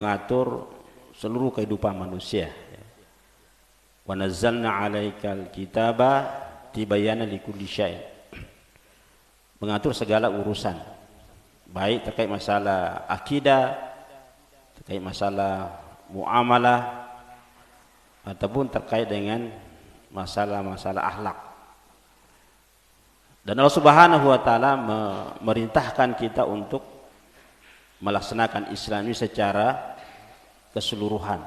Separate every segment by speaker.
Speaker 1: mengatur seluruh kehidupan manusia. Wa nazzalna 'alaikal kitaba tibayyana likulli syai'. Mengatur segala urusan, baik terkait masalah akidah, terkait masalah muamalah, ataupun terkait dengan masalah-masalah akhlak. Dan Allah Subhanahu wa taala memerintahkan kita untuk melaksanakan Islam ini secara keseluruhan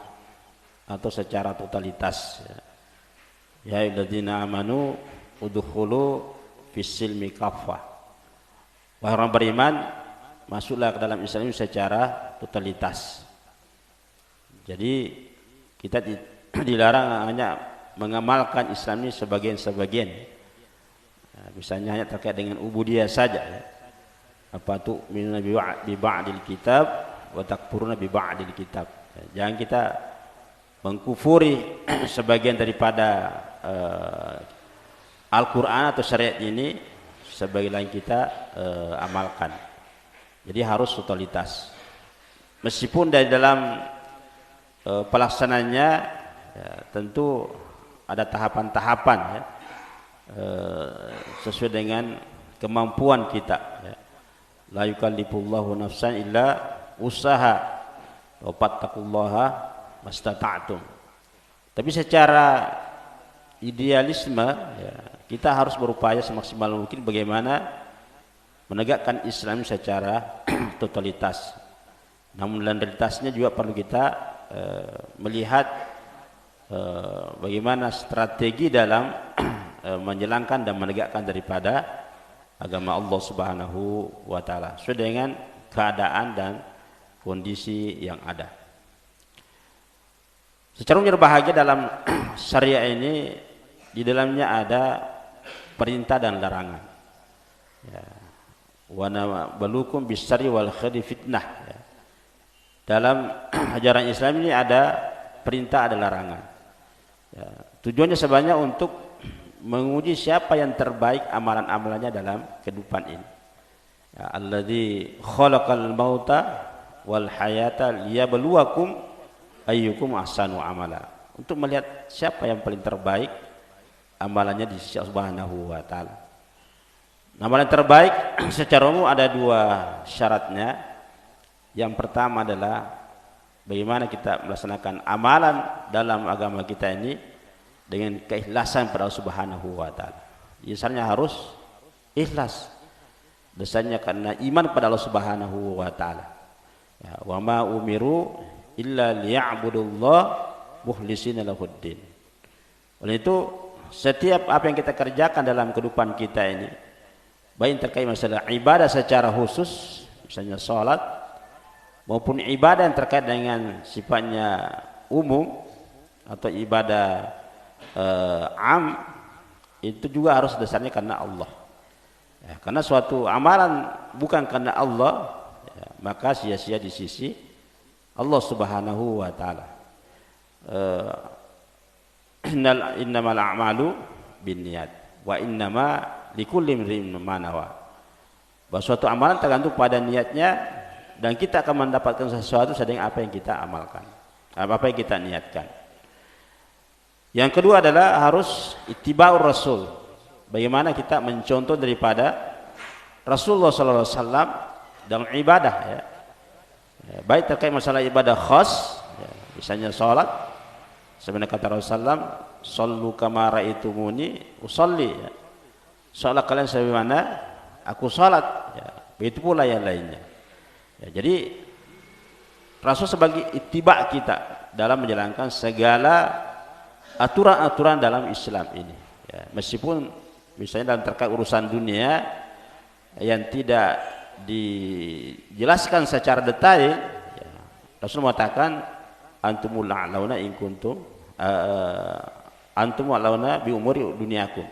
Speaker 1: atau secara totalitas. Ya ayyuhalladzina amanu udkhulu fis-silmi kaffah. Wahai orang beriman, masuklah ke dalam Islam ini secara totalitas. Jadi kita dilarang hanya mengamalkan Islam ini sebagian-sebagian. Misalnya hanya terkait dengan ubudiyah saja. Apa tu'minuna bi ba'dil kitab wa takfuruna bi ba'dil kitab. Jangan kita mengkufuri sebagian daripada Al-Qur'an atau syariat ini, sebagian lain kita amalkan. Jadi harus totalitas. Meskipun dari dalam pelaksananya ya, tentu ada tahapan-tahapan ya, sesuai dengan kemampuan kita ya. La yukallifullahu nafsan illa usaha wa fattaqullaha mastata'tum. Tapi secara idealisme ya, kita harus berupaya semaksimal mungkin bagaimana menegakkan Islam secara totalitas. Namun dalam realitasnya juga perlu kita melihat bagaimana strategi dalam menjalankan dan menegakkan daripada agama Allah Subhanahu wa taala sesuai dengan keadaan dan kondisi yang ada. Secara umum berbahagia dalam syariah ini, di dalamnya ada perintah dan larangan. Ya. Wa nabalukum bis-syarri wal khairi fitnah. Ya. Dalam ajaran Islam ini ada perintah, ada larangan. Ya. Tujuannya sebenarnya untuk menguji siapa yang terbaik amalan-amalannya dalam kehidupan ini. Ya, alladzi khalaqal mauta wal hayata liyabluwakum ayyukum ahsanu amala. Untuk melihat siapa yang paling terbaik amalannya di sisi Allah Subhanahu wa taala. Amalan terbaik secara umum ada dua syaratnya. Yang pertama adalah bagaimana kita melaksanakan amalan dalam agama kita ini dengan keikhlasan pada Allah Subhanahu wa taala. Dasarnya harus ikhlas. Dasarnya karena iman pada Allah Subhanahu wa taala. Ya, wa ma umiru illa liya'budullah mukhlishina lahuddin. Oleh itu setiap apa yang kita kerjakan dalam kehidupan kita ini, baik terkait masalah ibadah secara khusus, misalnya salat, maupun ibadah yang terkait dengan sifatnya umum atau ibadah am, itu juga harus dasarnya karena Allah ya, karena suatu amalan bukan karena Allah ya, maka sia-sia di sisi Allah Subhanahu wa taala. Innamal a'malu binniyat wa innama likulli imrin ma nawa. Bahwa suatu amalan tergantung pada niatnya, dan kita akan mendapatkan sesuatu sesuai dengan apa yang kita amalkan, apa yang kita niatkan. Yang kedua adalah harus ittiba'ur rasul. Bagaimana kita mencontoh daripada Rasulullah sallallahu alaihi wasallam dalam ibadah ya. Baik terkait masalah ibadah khas ya, misalnya salat, sebenarnya kata Rasulullah, "Shallu kama ra'aitumuni usolli." Ya. Salat kalian sebagaimana aku salat ya. Begitu pula yang lainnya. Ya, jadi Rasul sebagai ittiba kita dalam menjalankan segala aturan-aturan dalam Islam ini ya, meskipun misalnya dalam terkait urusan dunia yang tidak dijelaskan secara detail ya, Rasul mengatakan antumul a'launa in kuntum antum a'launa bi umuri dunyakum.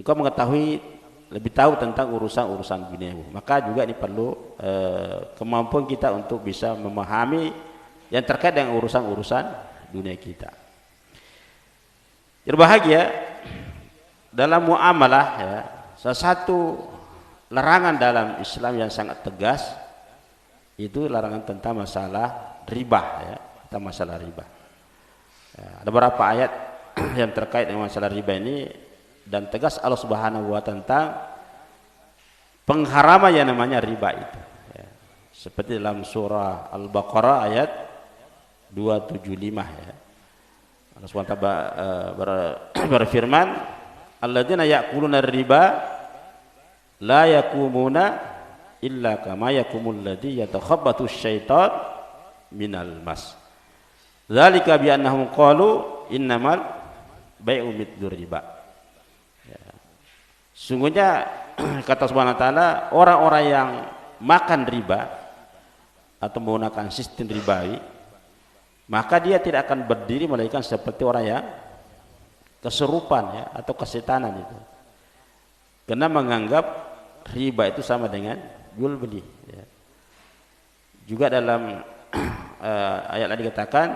Speaker 1: Engkau mengetahui lebih tahu tentang urusan-urusan duniamu. Maka juga ini perlu kemampuan kita untuk bisa memahami yang terkait dengan urusan-urusan dunia kita. Berbahagia dalam muamalah ya, salah satu larangan dalam Islam yang sangat tegas itu larangan tentang masalah riba ya, tentang masalah riba. Ya, ada beberapa ayat yang terkait dengan masalah riba ini dan tegas Allah Subhanahu wa tentang pengharaman yang namanya riba itu. Ya. Seperti dalam surah Al-Baqarah ayat 275 ya. Allah SWT berfirman, alladzina ya'kuluna riba la yakumuna illa kama yakumul ladzi yatakhabbathu syaitan minal mas. Dzalika bi annahum qalu innamal bai'u mithlu riba. Ya. Sungguhnya kata Subhanahu wa taala, orang-orang yang makan riba atau menggunakan sistem ribawi, maka dia tidak akan berdiri melainkan seperti orang yang kesurupan ya, atau kesetanan itu. Karena menganggap riba itu sama dengan jual beli ya. Juga dalam ayat lain dikatakan,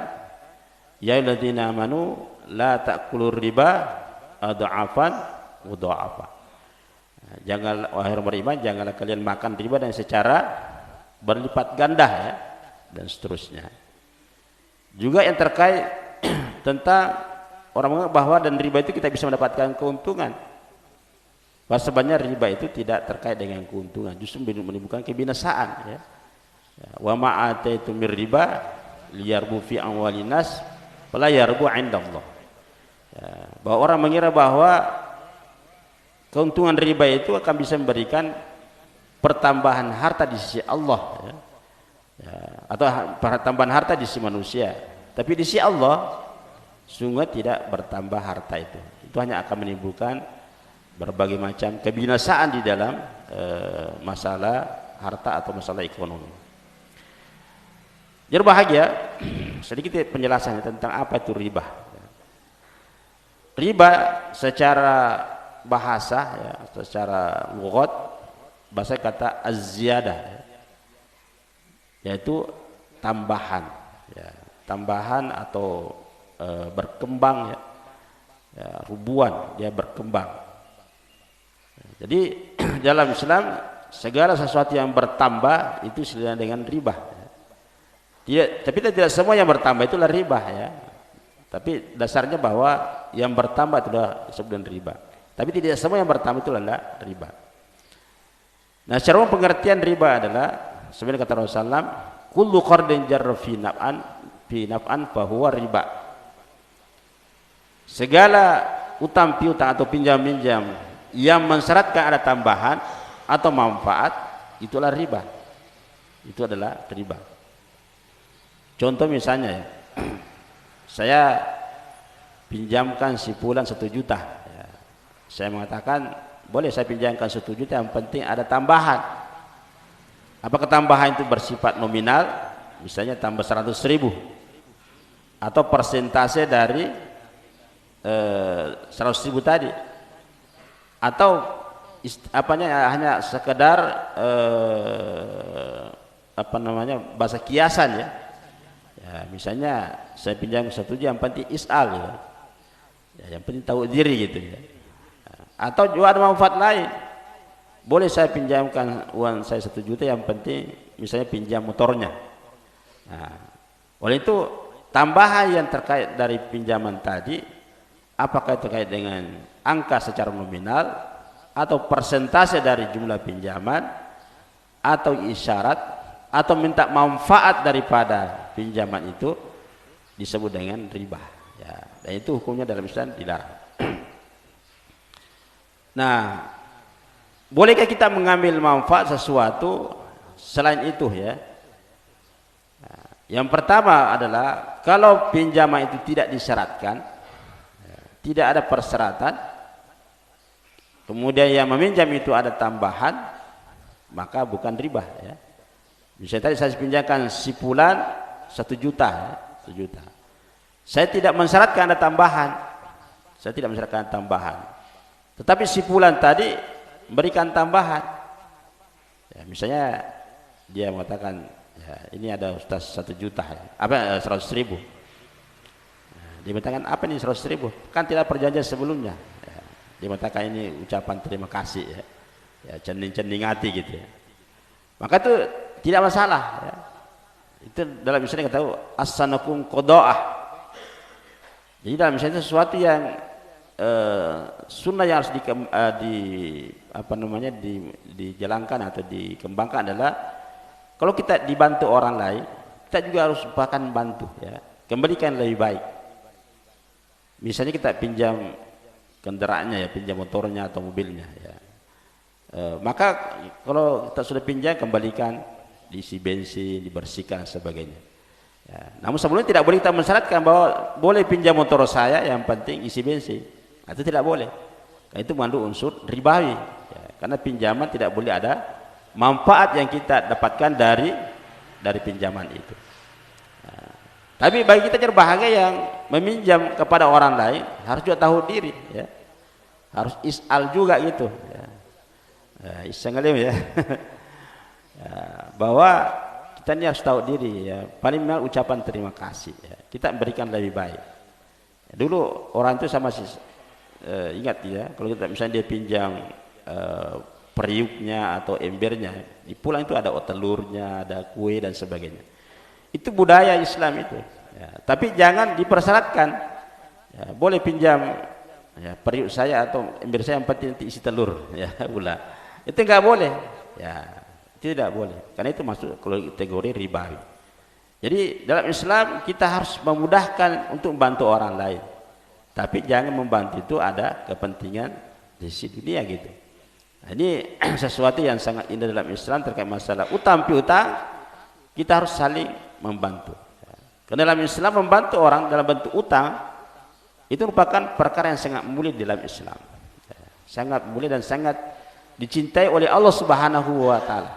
Speaker 1: ya ayyuhalladzina amanu la ta'kulur riba adha'afan mudha'afa. Jangan, wahai orang beriman, janganlah kalian makan riba dengan secara berlipat ganda ya, dan seterusnya. Juga yang terkait tentang orang menganggap bahwa dan riba itu kita bisa mendapatkan keuntungan. Sebenarnya riba itu tidak terkait dengan keuntungan, justru menimbulkan kebinasaan ya. Wa ma ataitum mir riba liyarbu fi amwalin nas fala yarbu 'indallah. Ya, bahwa orang mengira bahwa keuntungan riba itu akan bisa memberikan pertambahan harta di sisi Allah ya. Ya, atau pertambahan harta di sisi manusia, tapi di sisi Allah sungguh tidak bertambah harta itu hanya akan menimbulkan berbagai macam kebinasaan di dalam masalah harta atau masalah ekonomi. Jadi bahagia sedikit penjelasannya tentang apa itu riba. Riba secara bahasa ya, secara lughat bahasa kata az-ziyadah ya, yaitu tambahan ya, tambahan atau berkembang ya, ya, rubuhan dia berkembang. Jadi dalam Islam segala sesuatu yang bertambah itu sesuai dengan riba ya. Tapi tidak semua yang bertambah itulah riba ya, tapi dasarnya bahwa yang bertambah itulah disebut dengan riba, tapi tidak semua yang bertambah itulah riba. Nah, secara pengertian riba adalah sebenarnya kata Rasulullah, kullu qardin jarra fi naf'an fahuwa riba. Segala utang piutang atau pinjam-pinjam yang mensyaratkan ada tambahan atau manfaat itulah riba. Itu adalah riba. Contoh misalnya ya, saya pinjamkan si fulan 1 juta ya. Saya mengatakan boleh saya pinjamkan 1 juta, yang penting ada tambahan. Apakah tambahan itu bersifat nominal, misalnya tambah 100.000 atau persentase dari 100.000 tadi, atau hanya sekedar bahasa kiasan ya. Ya, misalnya saya pinjam 1 juta, yang penting is'al ya. Ya, yang penting tahu diri gitu ya. Atau juga ada manfaat lain. Boleh saya pinjamkan uang saya 1 juta, yang penting misalnya pinjam motornya. Nah, oleh itu tambahan yang terkait dari pinjaman tadi, apakah terkait dengan angka secara nominal atau persentase dari jumlah pinjaman atau isyarat atau minta manfaat daripada pinjaman itu, disebut dengan riba ya. Dan itu hukumnya dalam Islam dilarang. Nah, bolehkah kita mengambil manfaat sesuatu selain itu ya? Nah, yang pertama adalah kalau pinjaman itu tidak disyaratkan, tidak ada persyaratan, kemudian yang meminjam itu ada tambahan, maka bukan riba ya. Misalnya tadi saya pinjamkan si fulan 1 juta ya, 1 juta. Saya tidak mensyaratkan ada tambahan. Saya tidak mensyaratkan tambahan. Tetapi si fulan tadi berikan tambahan. Ya, misalnya dia mengatakan, ya, ini ada ustaz 1 juta, ya. 100.000. Dia mengatakan, apa ini 100.000? Kan tidak perjanjian sebelumnya. Ya, dia mengatakan ini ucapan terima kasih ya. Ya, cening-cening hati gitu ya. Maka itu tidak masalah ya. Itu dalam misalnya kita tahu as-sanakum qada'ah. Jadi dalam misalnya sesuatu yang sunnah yang harus dijalankan atau dikembangkan adalah kalau kita dibantu orang lain, kita juga harus bahkan bantu ya, kembalikan lebih baik. Misalnya kita pinjam kendaraannya ya, pinjam motornya atau mobilnya ya. Maka kalau kita sudah pinjam, kembalikan, diisi bensin, dibersihkan dan sebagainya. Ya. Namun sebelumnya tidak boleh kita mensyaratkan bahwa boleh pinjam motor saya, yang penting isi bensin. Itu tidak boleh. Karena itu mengandung unsur ribawi. Ya. Karena pinjaman tidak boleh ada manfaat yang kita dapatkan dari pinjaman itu. Nah, tapi bagi kita berbahagia yang meminjam kepada orang lain harus juga tahu diri, ya. Harus is'al juga gitu. Ya. Is'alim ya. Ya, bahwa kita ini harus tahu diri ya. Paling minimal ucapan terima kasih. Ya. Kita memberikan lebih baik. Ya, dulu orang itu sama sih. Ingat ya, kalau kita misalnya dia pinjam periuknya atau embernya, di pulang itu ada telurnya, ada kue dan sebagainya. Itu budaya Islam itu. Ya, tapi jangan dipersyaratkan. Ya, boleh pinjam ya, periuk saya atau ember saya, yang penting nanti isi telur. Ya, pula. Itu enggak boleh. Ya, tidak boleh. Karena itu masuk kategori ribawi. Jadi dalam Islam kita harus memudahkan untuk membantu orang lain. Tapi jangan membantu itu ada kepentingan di sisi dunia gitu. Nah, ini sesuatu yang sangat indah dalam Islam terkait masalah utang piutang. Kita harus saling membantu. Karena dalam Islam membantu orang dalam bentuk utang itu merupakan perkara yang sangat mulia dalam Islam. Sangat mulia dan sangat dicintai oleh Allah Subhanahu wa taala.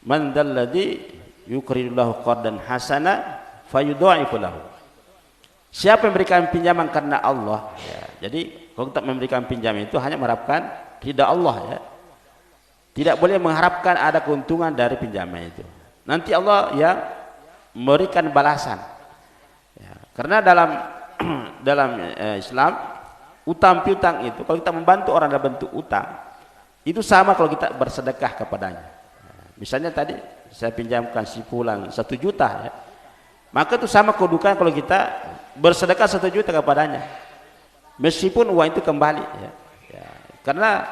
Speaker 1: Man dzalladzi yuqridullahu qardan hasana fayudha'ifu lahu. Siapa yang memberikan pinjaman karena Allah ya. Jadi kalau kita memberikan pinjaman itu hanya mengharapkan ridha Allah ya. Tidak boleh mengharapkan ada keuntungan dari pinjaman itu. Nanti Allah yang memberikan balasan ya. Karena dalam Islam utang piutang itu, kalau kita membantu orang dalam bentuk utang itu sama kalau kita bersedekah kepadanya ya. Misalnya tadi saya pinjamkan si fulan 1 juta ya. Maka itu sama kedudukan kalau kita bersedekah 1 juta kepadanya, meskipun uang itu kembali ya. Ya. Karena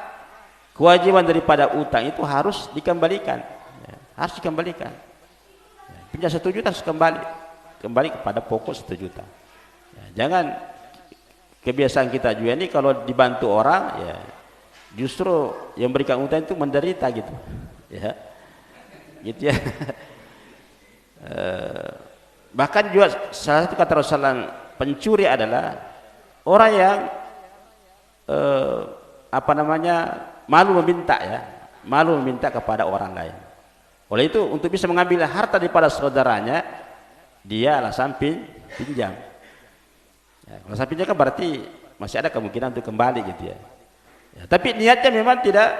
Speaker 1: kewajiban daripada utang itu harus dikembalikan ya. Harus dikembalikan ya. Pinjam 1 juta harus kembali kepada pokok 1 juta ya. Jangan kebiasaan kita juga ini kalau dibantu orang ya, justru yang berikan utang itu menderita gitu ya, gitu ya. Bahkan juga salah satu kata Rasulullah, pencuri adalah orang yang malu meminta ya, malu meminta kepada orang lain. Oleh itu untuk bisa mengambil harta daripada saudaranya, dia alasan pinjam. Ya, alasan pinjam kan berarti masih ada kemungkinan untuk kembali gitu ya. Ya, tapi niatnya memang tidak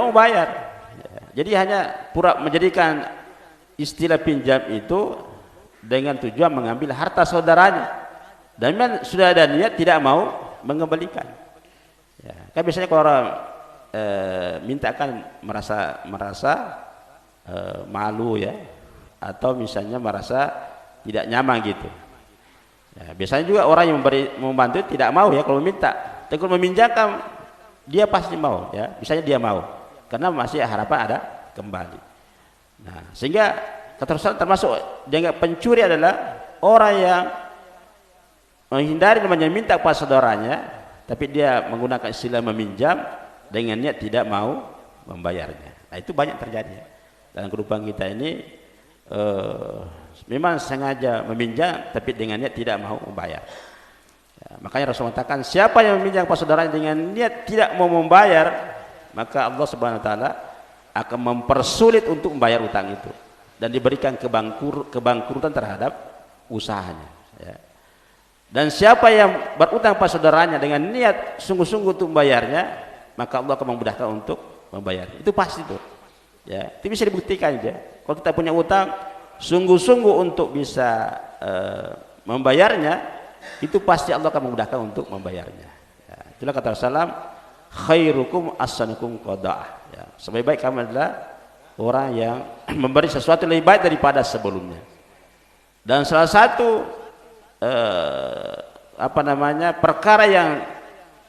Speaker 1: mau bayar. Ya, jadi hanya pura menjadikan istilah pinjam itu dengan tujuan mengambil harta saudaranya, dan memang sudah ada niat tidak mau mengembalikan ya. Kan biasanya kalau orang minta kan merasa malu ya, atau misalnya merasa tidak nyaman gitu ya. Biasanya juga orang yang membantu tidak mau ya kalau minta, tapi kalau meminjamkan dia pasti mau ya, misalnya dia mau karena masih harapan ada kembali. Nah, sehingga kata Rasulullah termasuk dianggap pencuri adalah orang yang menghindari namanya minta kepada saudaranya, tapi dia menggunakan istilah meminjam dengan niat tidak mau membayarnya. Nah, itu banyak terjadi ya. Dalam kehidupan kita ini memang sengaja meminjam tapi dengan niat tidak mau membayar ya. Makanya Rasulullah mengatakan siapa yang meminjam kepada saudaranya dengan niat tidak mau membayar, maka Allah Subhanahu wa taala akan mempersulit untuk membayar utang itu dan diberikan kebangkrutan terhadap usahanya ya. Dan siapa yang berutang pada saudaranya dengan niat sungguh-sungguh untuk membayarnya, maka Allah akan memudahkan untuk membayar. Itu pasti tuh ya, itu bisa dibuktikan aja. Kalau kita punya utang sungguh-sungguh untuk bisa membayarnya, itu pasti Allah akan memudahkan untuk membayarnya ya. Itulah kata Rasulullah, khairukum ahsanukum qada'ah ya. Sebaik-baik kamu adalah orang yang memberi sesuatu lebih baik daripada sebelumnya. Dan salah satu perkara yang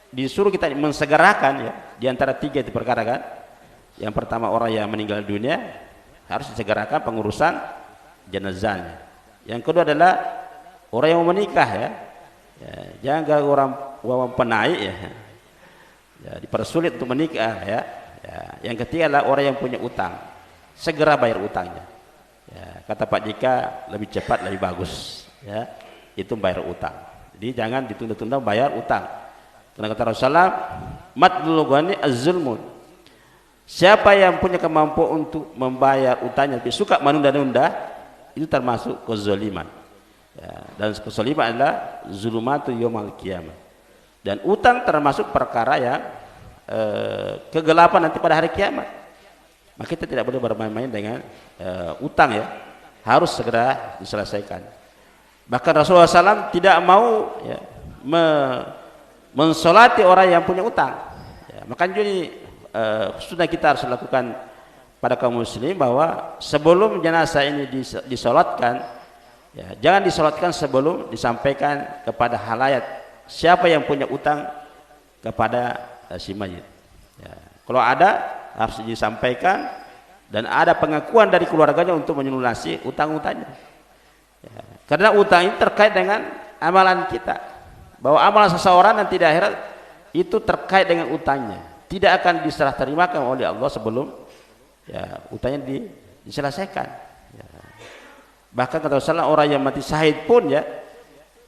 Speaker 1: disuruh kita mensegerakan ya, di antara 3 itu perkara kan. Yang pertama, orang yang meninggal dunia harus disegerakan pengurusan jenazahnya. Yang kedua adalah orang yang mau menikah ya, jangan orang penaik ya, dipersulit untuk menikah ya. Yang ketiga adalah orang yang punya utang, segera bayar utangnya. Kata Pak Jika, lebih cepat lebih bagus ya, itu bayar utang. Jadi jangan ditunda-tunda bayar utang. Karena kata Rasulullah, matlul ghani az-zulmun. Siapa yang punya kemampuan untuk membayar utangnya tapi suka menunda-nunda, itu termasuk kezaliman. Dan kezaliman adalah zulumatu yaumil qiyamah. Dan utang termasuk perkara yang kegelapan nanti pada hari kiamat. Maka kita tidak boleh bermain-main dengan utang ya, harus segera diselesaikan. Bahkan Rasulullah SAW tidak mau ya, mensolati orang yang punya utang. Makanya jadi sudah kita harus lakukan pada kaum muslim bahwa sebelum jenazah ini disolatkan ya, jangan disolatkan sebelum disampaikan kepada halayak siapa yang punya utang kepada si mayit ya. Kalau ada harus disampaikan dan ada pengakuan dari keluarganya untuk melunasi utang-utangnya ya. Karena utang ini terkait dengan amalan kita, bahwa amalan seseorang nanti di akhirat itu terkait dengan utangnya, tidak akan diserah terimakan oleh Allah sebelum ya utangnya diselesaikan ya. Bahkan kata Rasulullah, orang yang mati syahid pun ya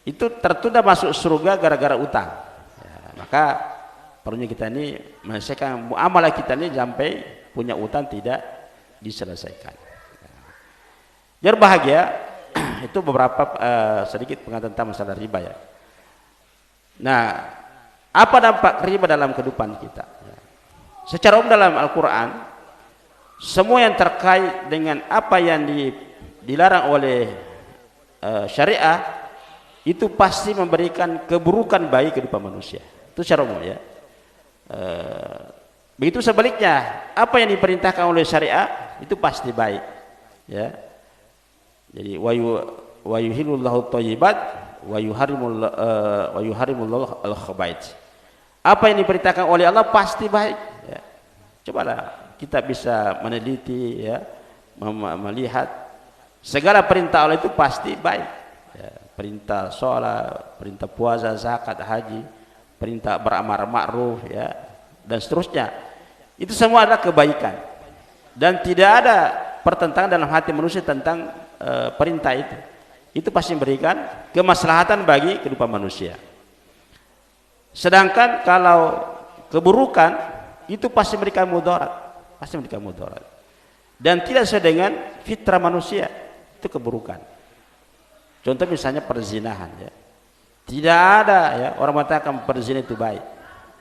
Speaker 1: itu tertunda masuk surga gara-gara utang ya. Maka perlunya kita ini menyelesaikan muamalah kita ini sampai punya utang tidak diselesaikan ya. Biar bahagia itu beberapa sedikit pengetahuan tentang masalah riba ya. Nah, apa dampak riba dalam kehidupan kita? Secara umum dalam Al-Quran, semua yang terkait dengan apa yang dilarang oleh syariah itu pasti memberikan keburukan bagi kehidupan manusia. Itu secara umum ya. Begitu sebaliknya, apa yang diperintahkan oleh syariah itu pasti baik ya. Jadi wa yuhillullahu thayyibat wa yuharrimullahu al-khaba'ith. Apa yang diperintahkan oleh Allah pasti baik ya. Cobalah kita bisa meneliti ya, melihat segala perintah Allah itu pasti baik ya. Perintah sholat, perintah puasa, zakat, haji, perintah beramar ma'ruf ya, dan seterusnya, itu semua adalah kebaikan dan tidak ada pertentangan dalam hati manusia tentang perintah itu pasti memberikan kemaslahatan bagi kehidupan manusia. Sedangkan kalau keburukan itu pasti memberikan mudarat, dan tidak sesuai dengan fitrah manusia, itu keburukan. Contoh misalnya perzinahan ya. Tidak ada ya orang mengatakan perzinahan itu baik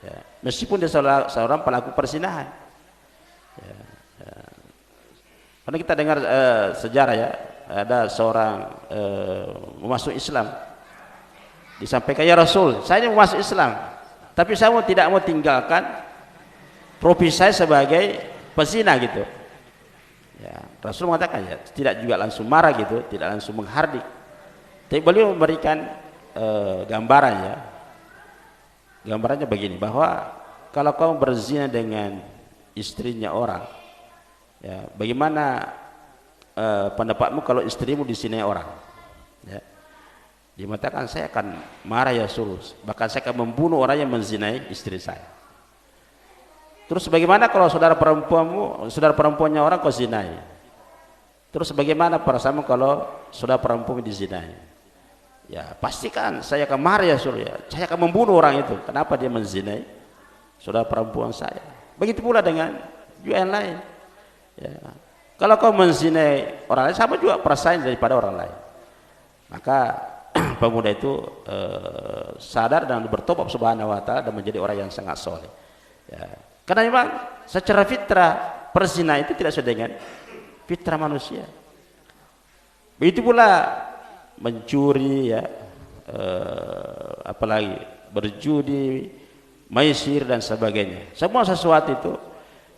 Speaker 1: ya, meskipun dia seorang pelaku perzinahan ya. Karena kita dengar sejarah ya, ada seorang masuk Islam, disampaikan, ya Rasul, saya ini mau masuk Islam tapi saya tidak mau tinggalkan profesi saya sebagai pezina gitu ya. Rasul mengatakan ya, tidak juga langsung marah gitu, tidak langsung menghardik, tapi beliau memberikan gambaran ya. Gambarannya begini, bahwa kalau kamu berzina dengan istrinya orang ya, bagaimana pendapatmu kalau istrimu dizinai orang ya? Dia mengatakan, saya akan marah ya Rasul, bahkan saya akan membunuh orang yang menzinai istri saya. Terus bagaimana kalau saudara perempuannya orang kau zinai? Terus bagaimana perasaanmu kalau saudara perempuan dizinai? Ya pastikan saya akan marah ya Rasul ya, saya akan membunuh orang itu. Kenapa dia menzinai saudara perempuan saya? Begitu pula dengan juga yang lain ya. Kalau kau menzinai orang lain, sama juga perasaan daripada orang lain. Maka pemuda itu sadar dan bertobat subhanahu wa ta'ala dan menjadi orang yang sangat soleh ya. Karena memang secara fitrah perzina itu tidak sesuai dengan fitrah manusia. Begitu pula mencuri ya, apalagi berjudi, maisir dan sebagainya. Semua sesuatu itu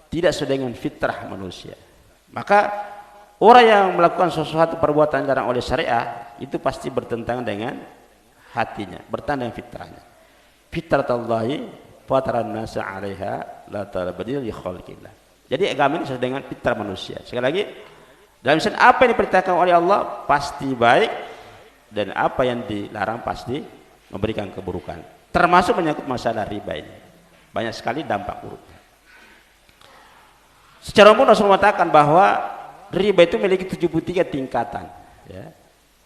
Speaker 1: tidak sesuai dengan fitrah manusia. Maka orang yang melakukan sesuatu perbuatan dilarang oleh syariah itu pasti bertentangan dengan hatinya, bertentangan dengan fitrahnya. Fitratallahi fataran nasa 'alaiha la tabdila li khalqillah. Jadi agama ini sesuai dengan fitrah manusia. Sekali lagi, dalam Islam apa yang diperintahkan oleh Allah pasti baik, dan apa yang dilarang pasti memberikan keburukan. Termasuk menyangkut masalah riba ini. Banyak sekali dampak buruknya. Secara umum Rasul mengatakan bahwa riba itu memiliki 73 tingkatan, ya.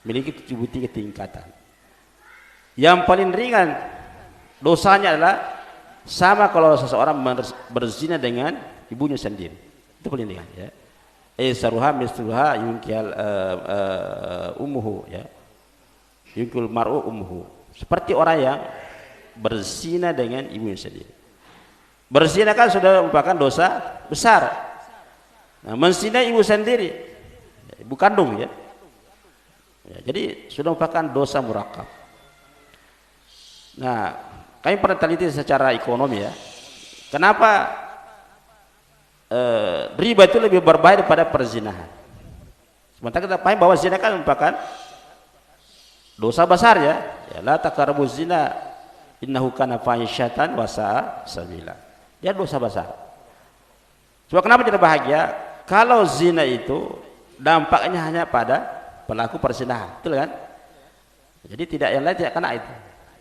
Speaker 1: Memiliki 73 tingkatan. Yang paling ringan dosanya adalah sama kalau seseorang berzina dengan ibunya sendiri. Itu paling ringan, ya. Saruha misluha yunkil ummuhu, ya. Yunkil mar'u ummuhu. Seperti orang yang berzina dengan ibunya sendiri. Berzina kan sudah merupakan dosa besar. Nah, menzina ibu sendiri, ibu kandung, ya. Jadi sudah merupakan dosa murakab. Nah, kami pernah teliti secara ekonomi, ya. Kenapa riba itu lebih berbahaya daripada perzinahan? Sementara kita paham bahwa zina kan merupakan dosa besar, ya. Ya, la taqrabuz zina innahu kana fahisyatan wa sa'a sabila. Dia dosa besar. Coba kenapa tidak bahagia? Kalau zina itu dampaknya hanya pada pelaku perzinahan, betul kan? Jadi tidak, yang lain tidak kena itu.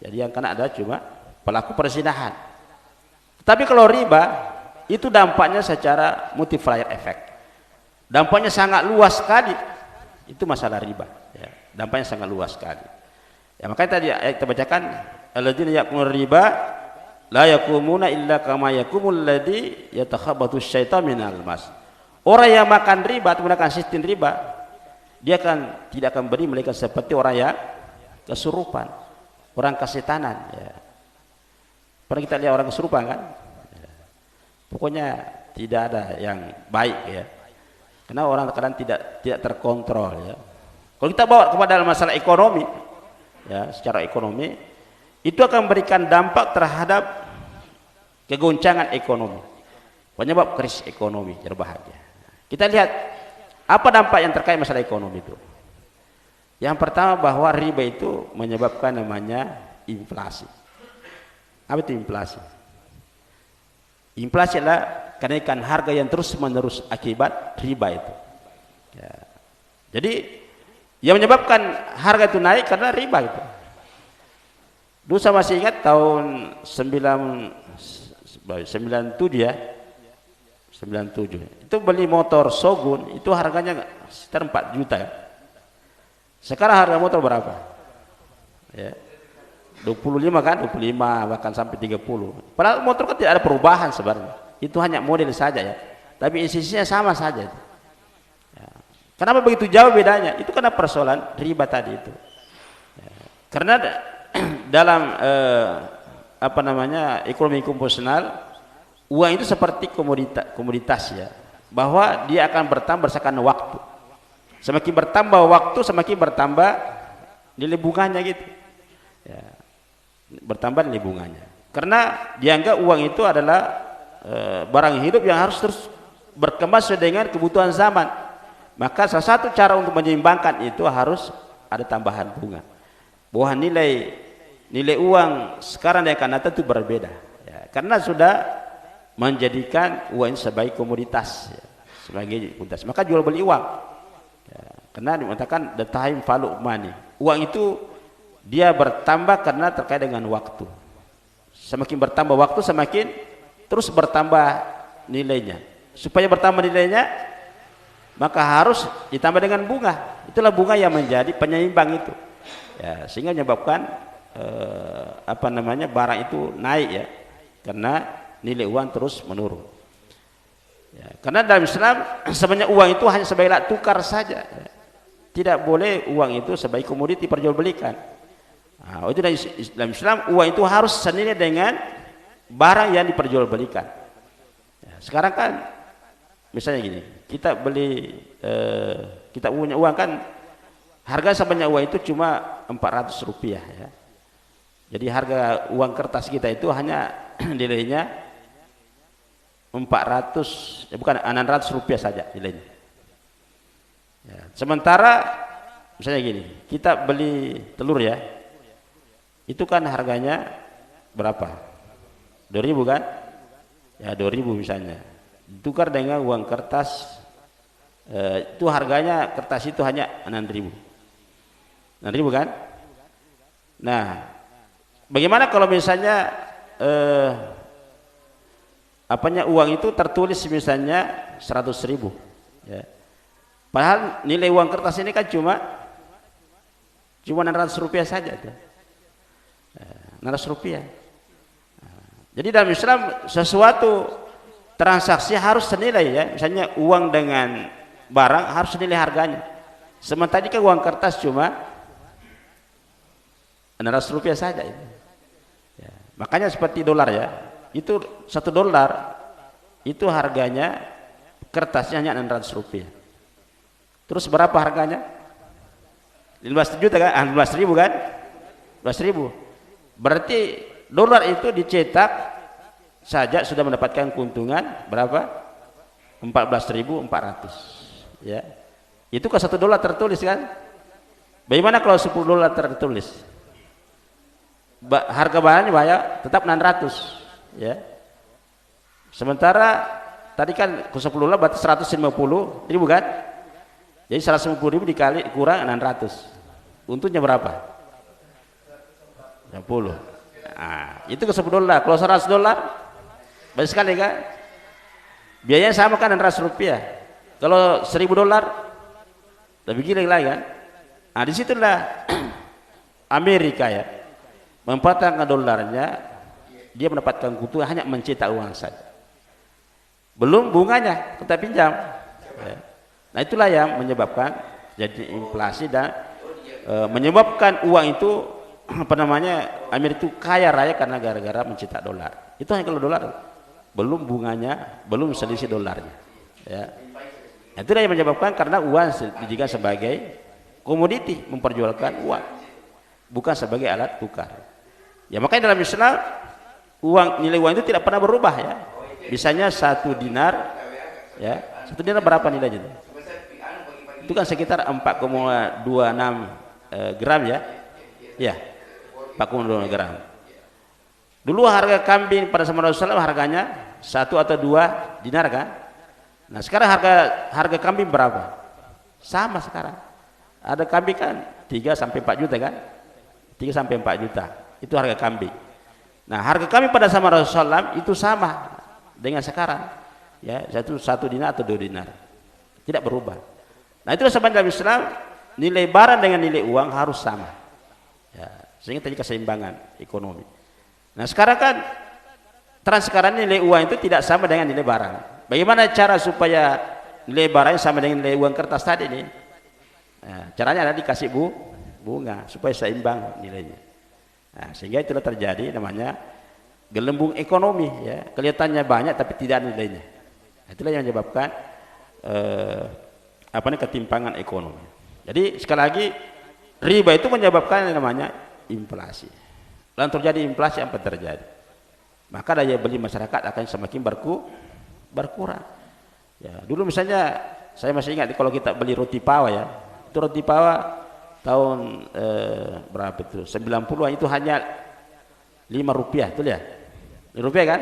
Speaker 1: Jadi yang kena adalah cuma pelaku perzinahan. Tapi kalau riba itu dampaknya secara multiplier effect. Dampaknya sangat luas sekali. Itu masalah riba, ya. Dampaknya sangat luas sekali. Ya, makanya tadi ayat kita bacakan, alladzina ya'kuluna riba la yakumuna illa kama yakumul ladzi yatakhabbathu syaitan minal mas. Orang yang makan riba atau menggunakan sistem riba, dia tidak akan beri mereka seperti orang yang kesurupan, orang kesetanan, ya. Pernah kita lihat orang kesurupan kan? Ya. Pokoknya tidak ada yang baik, ya. Karena orang kadang tidak terkontrol, ya. Kalau kita bawa kepada masalah ekonomi, ya, secara ekonomi itu akan memberikan dampak terhadap kegoncangan ekonomi, penyebab krisis ekonomi, berbahagia. Kita lihat apa dampak yang terkait masalah ekonomi itu. Yang pertama, bahwa riba itu menyebabkan namanya inflasi. Apa itu inflasi? Inflasi adalah kenaikan harga yang terus menerus akibat riba itu, ya. Jadi yang menyebabkan harga itu naik karena riba itu. Dulu saya masih ingat tahun 97, ya. 97. Itu beli motor Shogun itu harganya sekitar 4 juta, ya. Sekarang harga motor berapa? Ya. 25 kan, 25 bahkan sampai 30. Padahal motor kan tidak ada perubahan sebenarnya. Itu hanya model saja, ya. Tapi isinya sama saja. Ya. Kenapa begitu jauh bedanya? Itu karena persoalan riba tadi itu. Ya. Karena dalam ekonomi konvensional, uang itu seperti komoditas, ya, bahwa dia akan bertambah berdasarkan waktu. Semakin bertambah waktu, semakin bertambah nilai bunganya gitu, ya. Bertambah nilai bunganya. Karena dianggap uang itu adalah barang hidup yang harus terus berkembang sesuai dengan kebutuhan zaman. Maka salah satu cara untuk menyeimbangkan itu harus ada tambahan bunga. Bahwa nilai uang sekarang dan akan datang itu berbeda, ya. Karena sudah menjadikan uang sebagai komoditas, ya, sebagai komoditas. Maka jual beli uang, ya. Karena dikatakan the time value of money. Uang itu dia bertambah karena terkait dengan waktu. Semakin bertambah waktu, semakin terus bertambah nilainya. Supaya bertambah nilainya, maka harus ditambah dengan bunga. Itulah bunga yang menjadi penyeimbang itu, ya, sehingga menyebabkan barang itu naik, ya, karena nilai uang terus menurun, ya. Karena dalam Islam sebenarnya uang itu hanya sebagai alat tukar saja, ya. Tidak boleh uang itu sebagai komoditi perjualbelikan. Nah, itu dalam Islam uang itu harus senilai dengan barang yang diperjualbelikan, ya. Sekarang kan misalnya gini, kita beli kita punya uang kan, harga sebanyak uang itu cuma 400 rupiah, ya. Jadi harga uang kertas kita itu hanya nilainya 600 rupiah saja nilainya. Ya. Sementara misalnya gini, kita beli telur ya, itu kan harganya berapa? 2.000 kan? Ya 2.000 misalnya. Ditukar dengan uang kertas, itu harganya kertas itu hanya 6.000. 6.000 kan? Nah, bagaimana kalau misalnya uang itu tertulis misalnya 100.000, ya. Padahal nilai uang kertas ini kan cuma 600 rupiah saja, 600 rupiah. Jadi dalam Islam sesuatu transaksi harus senilai, ya. Misalnya uang dengan barang harus senilai harganya. Sementara kan uang kertas cuma 600 rupiah saja itu. Ya. Makanya seperti dolar ya, itu $1 itu harganya kertasnya hanya 600 rupiah. Terus berapa harganya? 15 juta kan? 15.000 kan? 15.000. Berarti dolar itu dicetak saja sudah mendapatkan keuntungan berapa? 14.400. Ya. Itu ke $1 tertulis kan? Bagaimana kalau $10 tertulis? Harga bahannya banyak, tetap 600, ya. Sementara tadi kan ke $10 berarti 150.000 kan? Jadi 150.000 dikali kurang 600. Untungnya berapa? 10. Nah, itu ke $10. Kalau $100 banyak sekali kan? Biayanya sama kan 600 rupiah. Kalau $1.000 lebih gila lagi kan? Nah, disitulah Amerika ya mempertahankan dolarnya, dia mendapatkan keuntungan hanya mencetak uang saja, belum bunganya kita pinjam. Ya. Nah itulah yang menyebabkan jadi inflasi dan menyebabkan uang itu Amerika itu kaya raya karena gara-gara mencetak dolar. Itu hanya kalau dolar, belum bunganya, belum selisih dolarnya. Ya. Nah, itulah yang menyebabkan karena uang dijadikan sebagai komoditi, memperjualkan uang, bukan sebagai alat tukar. Ya makanya dalam Islam nilai uang itu tidak pernah berubah ya. Misalnya 1 dinar, ya 1 dinar berapa nilainya itu? Itu kan sekitar 4,26 gram ya. Ya 4,26 gram. Dulu harga kambing pada zaman Rasulullah harganya 1 atau 2 dinar kan. Nah sekarang harga kambing berapa? Sama sekarang. Ada kambing kan 3 sampai 4 juta kan? 3 sampai 4 juta. Itu harga kambing. Nah harga kambing pada zaman Rasulullah itu sama dengan sekarang. Ya, 1 dinar atau 2 dinar. Tidak berubah. Nah itulah sebabnya dalam Islam nilai barang dengan nilai uang harus sama. Ya, sehingga terjadi keseimbangan ekonomi. Nah sekarang kan sekarang nilai uang itu tidak sama dengan nilai barang. Bagaimana cara supaya nilai barangnya sama dengan nilai uang kertas tadi ini? Nah, caranya adalah dikasih bunga supaya seimbang nilainya. Nah, sehingga itulah terjadi namanya gelembung ekonomi ya. Kelihatannya banyak tapi tidak ada nilainya. Nah, itulah yang menyebabkan ketimpangan ekonomi. Jadi sekali lagi riba itu menyebabkan yang namanya inflasi. Lalu terjadi inflasi, apa terjadi? Maka daya beli masyarakat akan semakin berkurang. Ya, dulu misalnya saya masih ingat kalau kita beli roti pawa ya, itu roti pawa tahun berapa itu? 90-an itu hanya 5 rupiah, betul ya? 5 rupiah kan?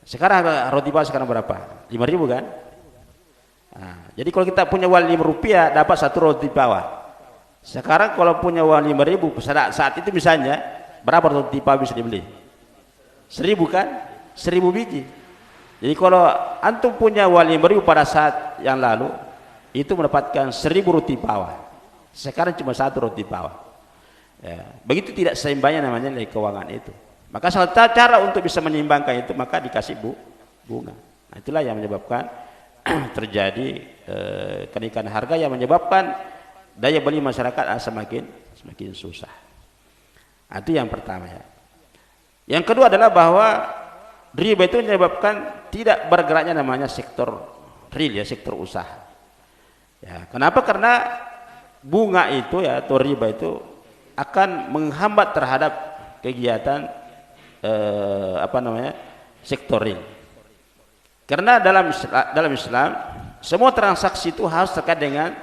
Speaker 1: Sekarang roti pawa sekarang berapa? 5.000 kan? Nah, jadi kalau kita punya uang 5 rupiah dapat 1 roti pawa. Sekarang kalau punya uang 5.000 saat itu misalnya berapa roti pawa bisa dibeli? 1.000 kan? 1.000 biji. Jadi kalau antum punya uang 5.000 pada saat yang lalu itu mendapatkan 1.000 roti pawa. Sekarang cuma 1 roti pawa. Ya, begitu tidak seimbangnya namanya nilai keuangan itu. Maka salah satu cara untuk bisa menyeimbangkan itu maka dikasih bunga. Nah, itulah yang menyebabkan terjadi kenaikan harga yang menyebabkan daya beli masyarakat semakin susah. Nah, itu yang pertama ya. Yang kedua adalah bahwa riba itu menyebabkan tidak bergeraknya namanya sektor real ya, sektor usaha. Ya, kenapa? Karena bunga itu ya atau riba itu akan menghambat terhadap kegiatan sektor real. Karena dalam Islam semua transaksi itu harus terkait dengan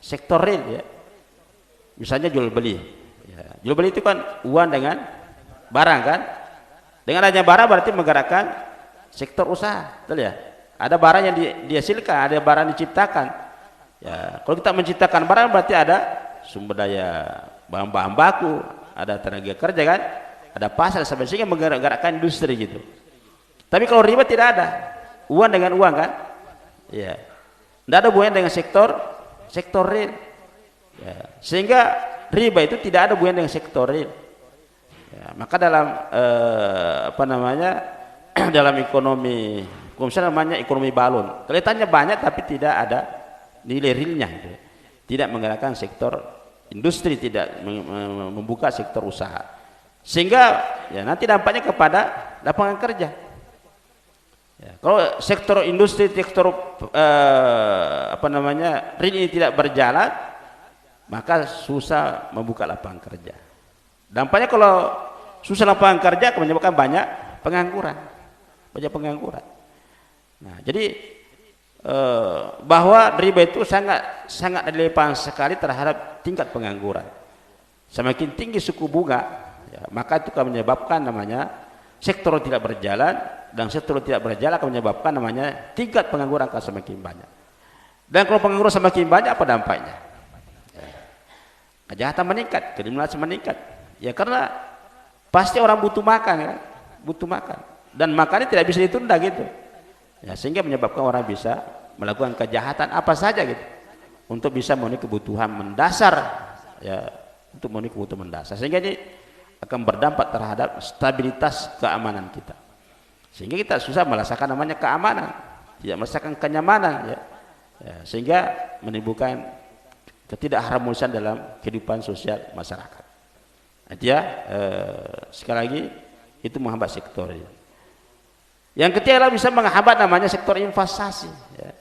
Speaker 1: sektor real ya. Misalnya jual beli. Ya, jual beli itu kan uang dengan barang kan. Dengan adanya barang berarti menggerakkan sektor usaha, betul ya? Ada barang yang dihasilkan, ada barang diciptakan. Ya, kalau kita menciptakan barang berarti ada sumber daya bahan baku, ada tenaga kerja kan, ada pasar sampai sehingga menggerakkan industri gitu. Tapi kalau riba tidak ada, uang dengan uang kan, ya, tidak ada hubungan dengan sektor real. Ya, sehingga riba itu tidak ada hubungan dengan sektor real. Ya, maka dalam apa namanya dalam ekonomi, misalnya namanya ekonomi balon, kelihatannya banyak tapi tidak ada nilai realnya, gitu. Tidak menggerakkan sektor industri, tidak membuka sektor usaha, sehingga ya nanti dampaknya kepada lapangan kerja. Ya, kalau sektor industri, sektor apa namanya real ini tidak berjalan, maka susah membuka lapangan kerja. Dampaknya kalau susah lapangan kerja akan menyebabkan banyak pengangguran. Nah, jadi bahwa riba itu sangat relevan sekali terhadap tingkat pengangguran. Semakin tinggi suku bunga, ya, maka itu akan menyebabkan namanya sektor tidak berjalan, dan sektor tidak berjalan akan menyebabkan namanya tingkat pengangguran akan semakin banyak. Dan kalau pengangguran semakin banyak, apa dampaknya? Ya, kejahatan meningkat, kriminalitas meningkat. Ya karena pasti orang butuh makan, ya, butuh makan, dan makannya tidak bisa ditunda gitu. Ya, sehingga menyebabkan orang bisa melakukan kejahatan apa saja gitu untuk bisa memenuhi kebutuhan mendasar, ya, untuk memenuhi kebutuhan mendasar, sehingga ini akan berdampak terhadap stabilitas keamanan kita, sehingga kita susah merasakan namanya keamanan, tidak merasakan kenyamanan, ya, ya, sehingga menimbulkan ketidakharmonisan dalam kehidupan sosial masyarakat. Jadi ya, sekali lagi itu menghambat sektor ini. Yang ketiga adalah bisa menghambat namanya sektor investasi. Ya.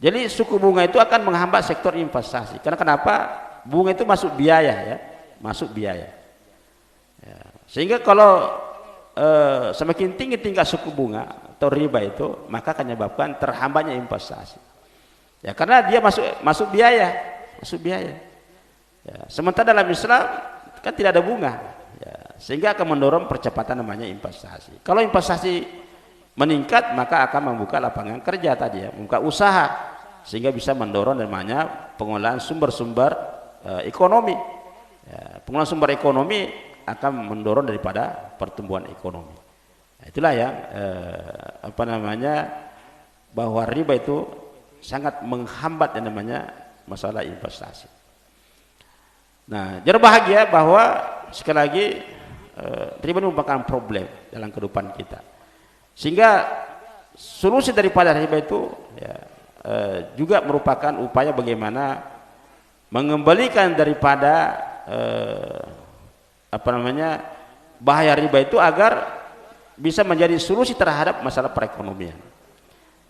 Speaker 1: Jadi suku bunga itu akan menghambat sektor investasi. Karena kenapa? Bunga itu masuk biaya, ya, masuk biaya. Ya. Sehingga kalau semakin tinggi tingkat suku bunga atau riba itu, maka akan menyebabkan terhambatnya investasi. Ya, karena dia masuk biaya, Ya. Sementara dalam Islam kan tidak ada bunga, ya, sehingga akan mendorong percepatan namanya investasi. Kalau investasi meningkat, maka akan membuka lapangan kerja tadi, ya, membuka usaha, sehingga bisa mendorong namanya pengolahan sumber-sumber ekonomi. Ya, pengolahan sumber ekonomi akan mendorong daripada pertumbuhan ekonomi. Nah, itulah yang apa namanya bahwa riba itu sangat menghambat yang namanya masalah investasi. Nah, jangan bahagia bahwa sekali lagi riba ini merupakan problem dalam kehidupan kita, sehingga solusi daripada riba itu, ya, juga merupakan upaya bagaimana mengembalikan daripada apa namanya bahaya riba itu agar bisa menjadi solusi terhadap masalah perekonomian.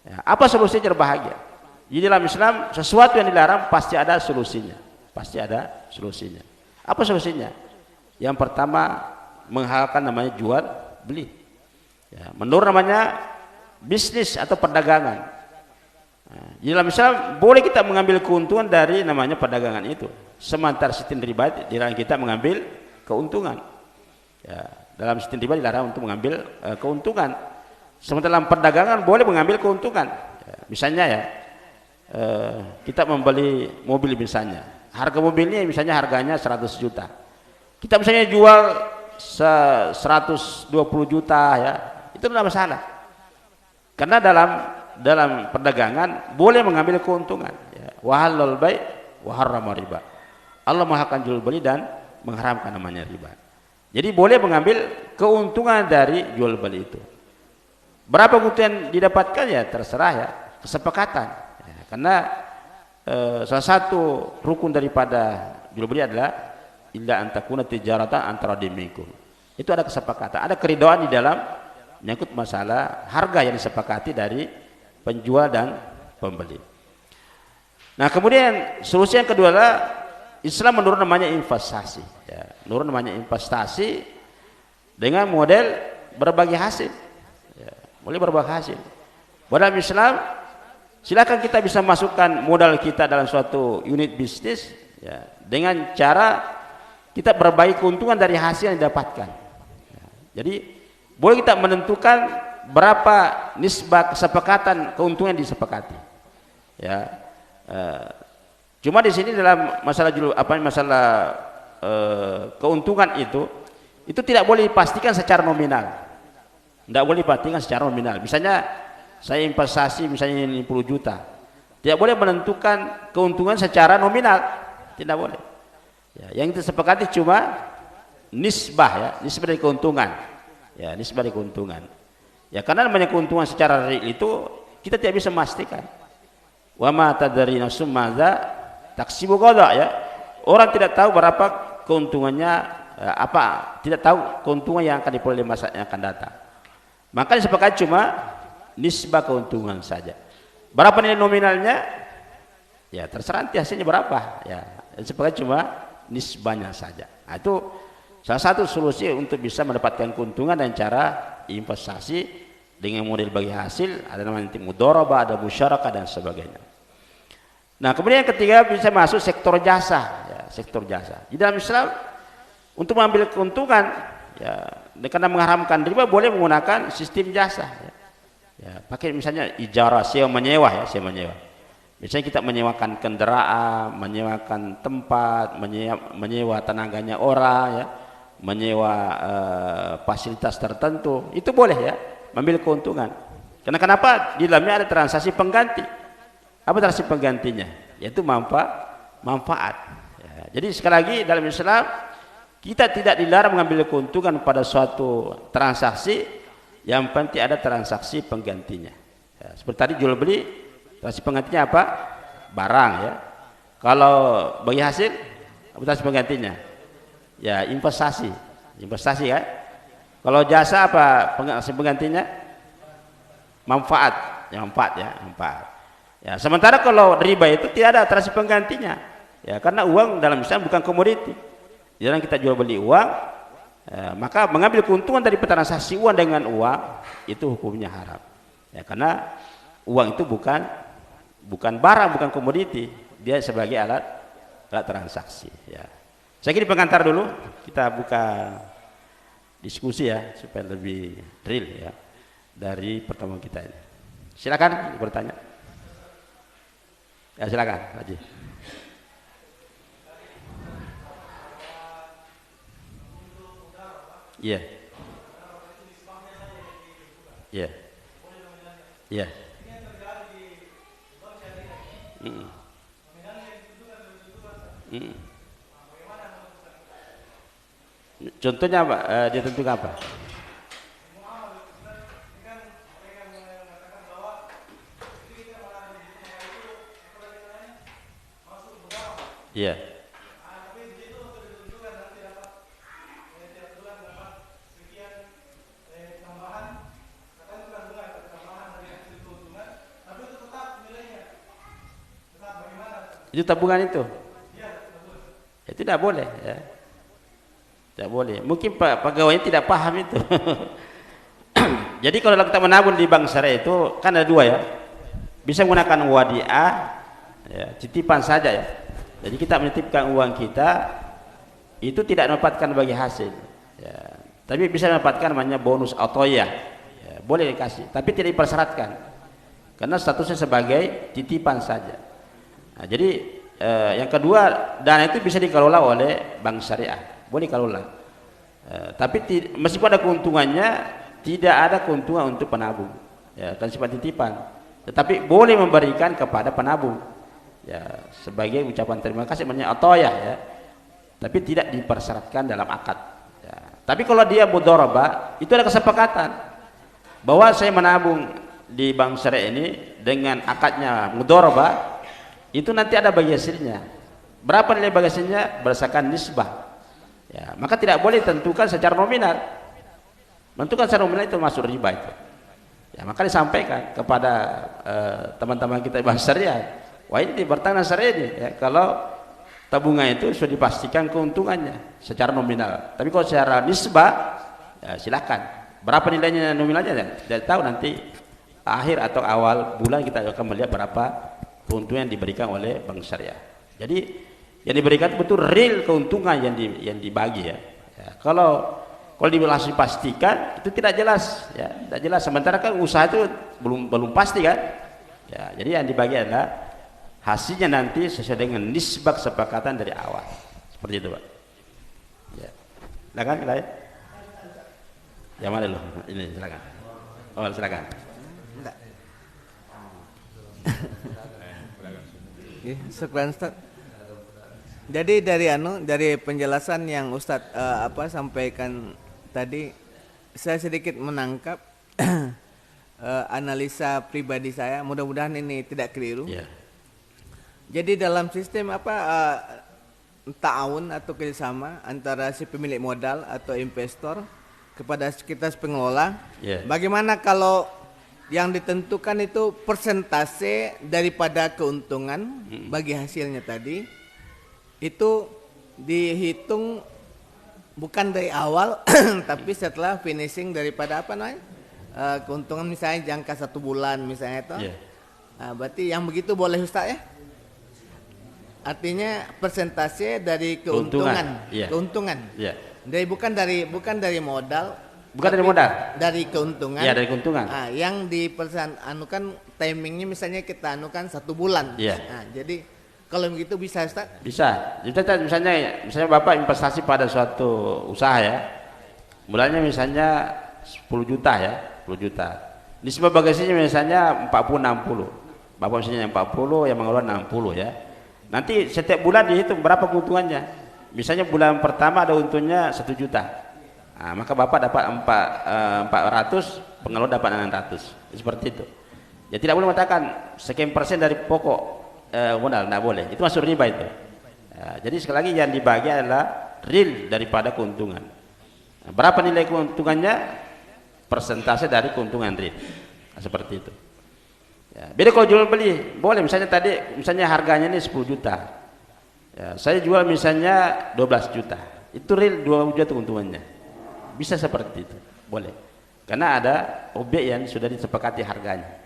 Speaker 1: Ya, apa solusinya berbahagia? Di dalam Islam sesuatu yang dilarang pasti ada solusinya. Apa solusinya? Yang pertama, menghalalkan namanya jual beli, ya, menurut namanya bisnis atau perdagangan. Nah, di dalam Islam boleh kita mengambil keuntungan dari namanya perdagangan itu, sementara sistem riba dilarang kita mengambil keuntungan. Ya, dalam sistem riba dilarang untuk mengambil keuntungan, sementara dalam perdagangan boleh mengambil keuntungan. Ya, misalnya ya, kita membeli mobil misalnya. Harga mobilnya misalnya harganya 100 juta. Kita misalnya jual 120 juta, ya, itu tidak masalah. Karena dalam perdagangan boleh mengambil keuntungan. Ya. Wa halal bai' wa harrama riba. Allah menghalalkan jual beli dan mengharamkan namanya riba. Jadi boleh mengambil keuntungan dari jual beli itu. Berapa keuntungan didapatkan ya terserah, ya, kesepakatan. Ya, karena salah satu rukun daripada jual beli adalah illa antakuna tijaratan antara dimikum. Itu ada kesepakatan, ada keridhaan di dalam menyangkut masalah harga yang disepakati dari penjual dan pembeli. Nah, kemudian solusi yang kedua adalah Islam menurut namanya investasi, ya, menurut namanya investasi dengan model berbagi hasil, ya, boleh berbagi hasil. Dalam Islam Silakan kita bisa masukkan modal kita dalam suatu unit bisnis, ya, dengan cara kita berbagai keuntungan dari hasil yang didapatkan. Ya, jadi boleh kita menentukan berapa nisbah kesepakatan keuntungan yang disepakati. Ya, cuma di sini dalam masalah keuntungan itu tidak boleh dipastikan secara nominal. Tidak boleh dipastikan secara nominal. Misalnya saya investasi misalnya 50 juta, tidak boleh menentukan keuntungan secara nominal, tidak boleh. Ya, yang disepakati cuma nisbah, ya, nisbah dari keuntungan, ya, nisbah dari keuntungan. Ya, karena namanya keuntungan secara real itu kita tidak bisa memastikan. Wa ma tadri nafsum madza taksibu ghadan, ya. Orang tidak tahu berapa keuntungannya, tidak tahu keuntungan yang akan diperoleh masa yang akan datang. Maka disepakati cuma nisbah keuntungan saja. Berapa nilai nominalnya? Ya terserah nanti hasilnya berapa. Ya, disepakati cuma nisbahnya saja. Nah, itu salah satu solusi untuk bisa mendapatkan keuntungan dan cara investasi dengan model bagi hasil. Ada namanya mudharabah, ada musyarakah dan sebagainya. Nah, kemudian yang ketiga bisa masuk sektor jasa, ya, sektor jasa. Di dalam Islam untuk mengambil keuntungan, ya, karena mengharamkan riba boleh menggunakan sistem jasa. Ya, pakai misalnya ijarah, sewa menyewa, ya, sewa menyewa. Misalnya kita menyewakan kendaraan, menyewakan tempat, menyewa tenaganya orang, ya, menyewa fasilitas tertentu, itu boleh, ya, mengambil keuntungan. Karena kenapa? Di dalamnya ada transaksi pengganti. Apa transaksi penggantinya? Yaitu manfaat. Ya, jadi sekali lagi dalam Islam kita tidak dilarang mengambil keuntungan pada suatu transaksi, yang penting ada transaksi penggantinya. Ya, seperti tadi jual beli, transaksi penggantinya apa? Barang, ya. Kalau bagi hasil, apa transaksi penggantinya? Ya investasi, investasi, kan? Kalau jasa apa transaksi penggantinya? Manfaat, ya, manfaat, ya, manfaat. Ya, sementara kalau riba itu tidak ada transaksi penggantinya, ya, karena uang dalam Islam bukan komoditi. Jangan kita jual beli uang, maka mengambil keuntungan dari transaksi uang dengan uang itu hukumnya haram. Ya, karena uang itu bukan barang, bukan komoditi, dia sebagai alat transaksi. Ya. Saya kira pengantar dulu, kita buka diskusi, ya, supaya lebih real, ya, dari pertemuan kita ini. Silakan bertanya. Ya, silakan, Haji. Iya. Iya. Iya. Contohnya apa? Dia tentukan apa? Iya. Itu tabungan itu. Ya, tidak boleh, ya. Tidak boleh. Mungkin pegawainya tidak paham itu. Jadi kalau kita menabung di bank syariah itu kan ada dua, ya. Bisa menggunakan wadiah, ya, titipan saja, ya. Jadi kita menitipkan uang kita itu tidak mendapatkan bagi hasil, ya. Tapi bisa mendapatkan namanya bonus atauiyah, ya, boleh dikasih, tapi tidak dipersyaratkan karena statusnya sebagai titipan saja. Nah, jadi yang kedua, dana itu bisa dikelola oleh bank syariah, boleh dikelola, tapi meskipun ada keuntungannya, tidak ada keuntungan untuk penabung, ya, dan sifat titipan, tetapi boleh memberikan kepada penabung, ya, sebagai ucapan terima kasih, namanya atauiyah, ya, tapi tidak dipersyaratkan dalam akad, ya. Tapi kalau dia mudharabah, itu ada kesepakatan bahwa saya menabung di bank syariah ini dengan akadnya mudharabah, itu nanti ada bagi hasilnya. Berapa nilai bagi hasilnya? Berdasarkan nisbah, ya, maka tidak boleh tentukan secara nominal. Menentukan secara nominal itu masuk riba itu, ya, maka disampaikan kepada teman-teman kita bank syariah, wah ini bertanah syariah ini, ya, kalau tabungan itu sudah dipastikan keuntungannya secara nominal, tapi kalau secara nisbah, ya, silakan. Berapa nilainya nominalnya, ya, tidak tahu nanti akhir atau awal bulan kita akan melihat berapa keuntungan yang diberikan oleh bank syariah. Jadi yang diberikan betul real keuntungan yang dibagi ya. Kalau langsung dipastikan itu tidak jelas ya, tidak jelas. Sementara kan usaha itu belum pasti kan. Ya, jadi yang dibagi adalah hasilnya nanti sesuai dengan nisbah kesepakatan dari awal. Seperti itu, Pak. Ya. Silakan, lain. Yang mana loh? Ini silakan. Oh, silakan.
Speaker 2: Enggak. Syukran Ustaz. Jadi dari penjelasan yang Ustaz sampaikan tadi, saya sedikit menangkap analisa pribadi saya. Mudah-mudahan ini tidak keliru.
Speaker 1: Yeah.
Speaker 2: Jadi dalam sistem ta'awun atau kerjasama antara si pemilik modal atau investor kepada kita pengelola, bagaimana kalau yang ditentukan itu persentase daripada keuntungan bagi hasilnya tadi, itu dihitung bukan dari awal tapi setelah finishing daripada keuntungan, misalnya jangka 1 bulan misalnya itu. Nah, berarti yang begitu boleh Ustaz ya? Artinya persentase dari keuntungan. Keuntungan. Dari bukan dari modal.
Speaker 1: Bukan dari modal.
Speaker 2: Dari keuntungan.
Speaker 1: Iya, dari keuntungan.
Speaker 2: Nah, yang anukan timingnya misalnya kita anukan 1 bulan. Nah, jadi kalau begitu bisa Ustaz? Bisa.
Speaker 1: Misalnya Bapak investasi pada suatu usaha ya. Mulanya misalnya 10 juta ya, 10 juta. Nisbah bagasinya misalnya 40-60. Bapak misalnya 40, yang mengelola 60 ya. Nanti setiap bulan dihitung berapa keuntungannya. Misalnya bulan pertama ada untungnya 1 juta. Nah, maka Bapak dapat 400, pengelola dapat 600. Seperti itu. Ya tidak boleh mengatakan sekian persen dari pokok modal, tidak boleh. Itu masuk riba itu. Ya, jadi sekali lagi yang dibagi adalah real daripada keuntungan. Nah, berapa nilai keuntungannya? Persentase dari keuntungan real. Nah, seperti itu. Ya, beda kalau jual beli, boleh misalnya harganya ini 10 juta. Ya, saya jual misalnya 12 juta. Itu real 2 juta keuntungannya. Bisa seperti itu, boleh. Karena ada objek yang sudah disepakati harganya.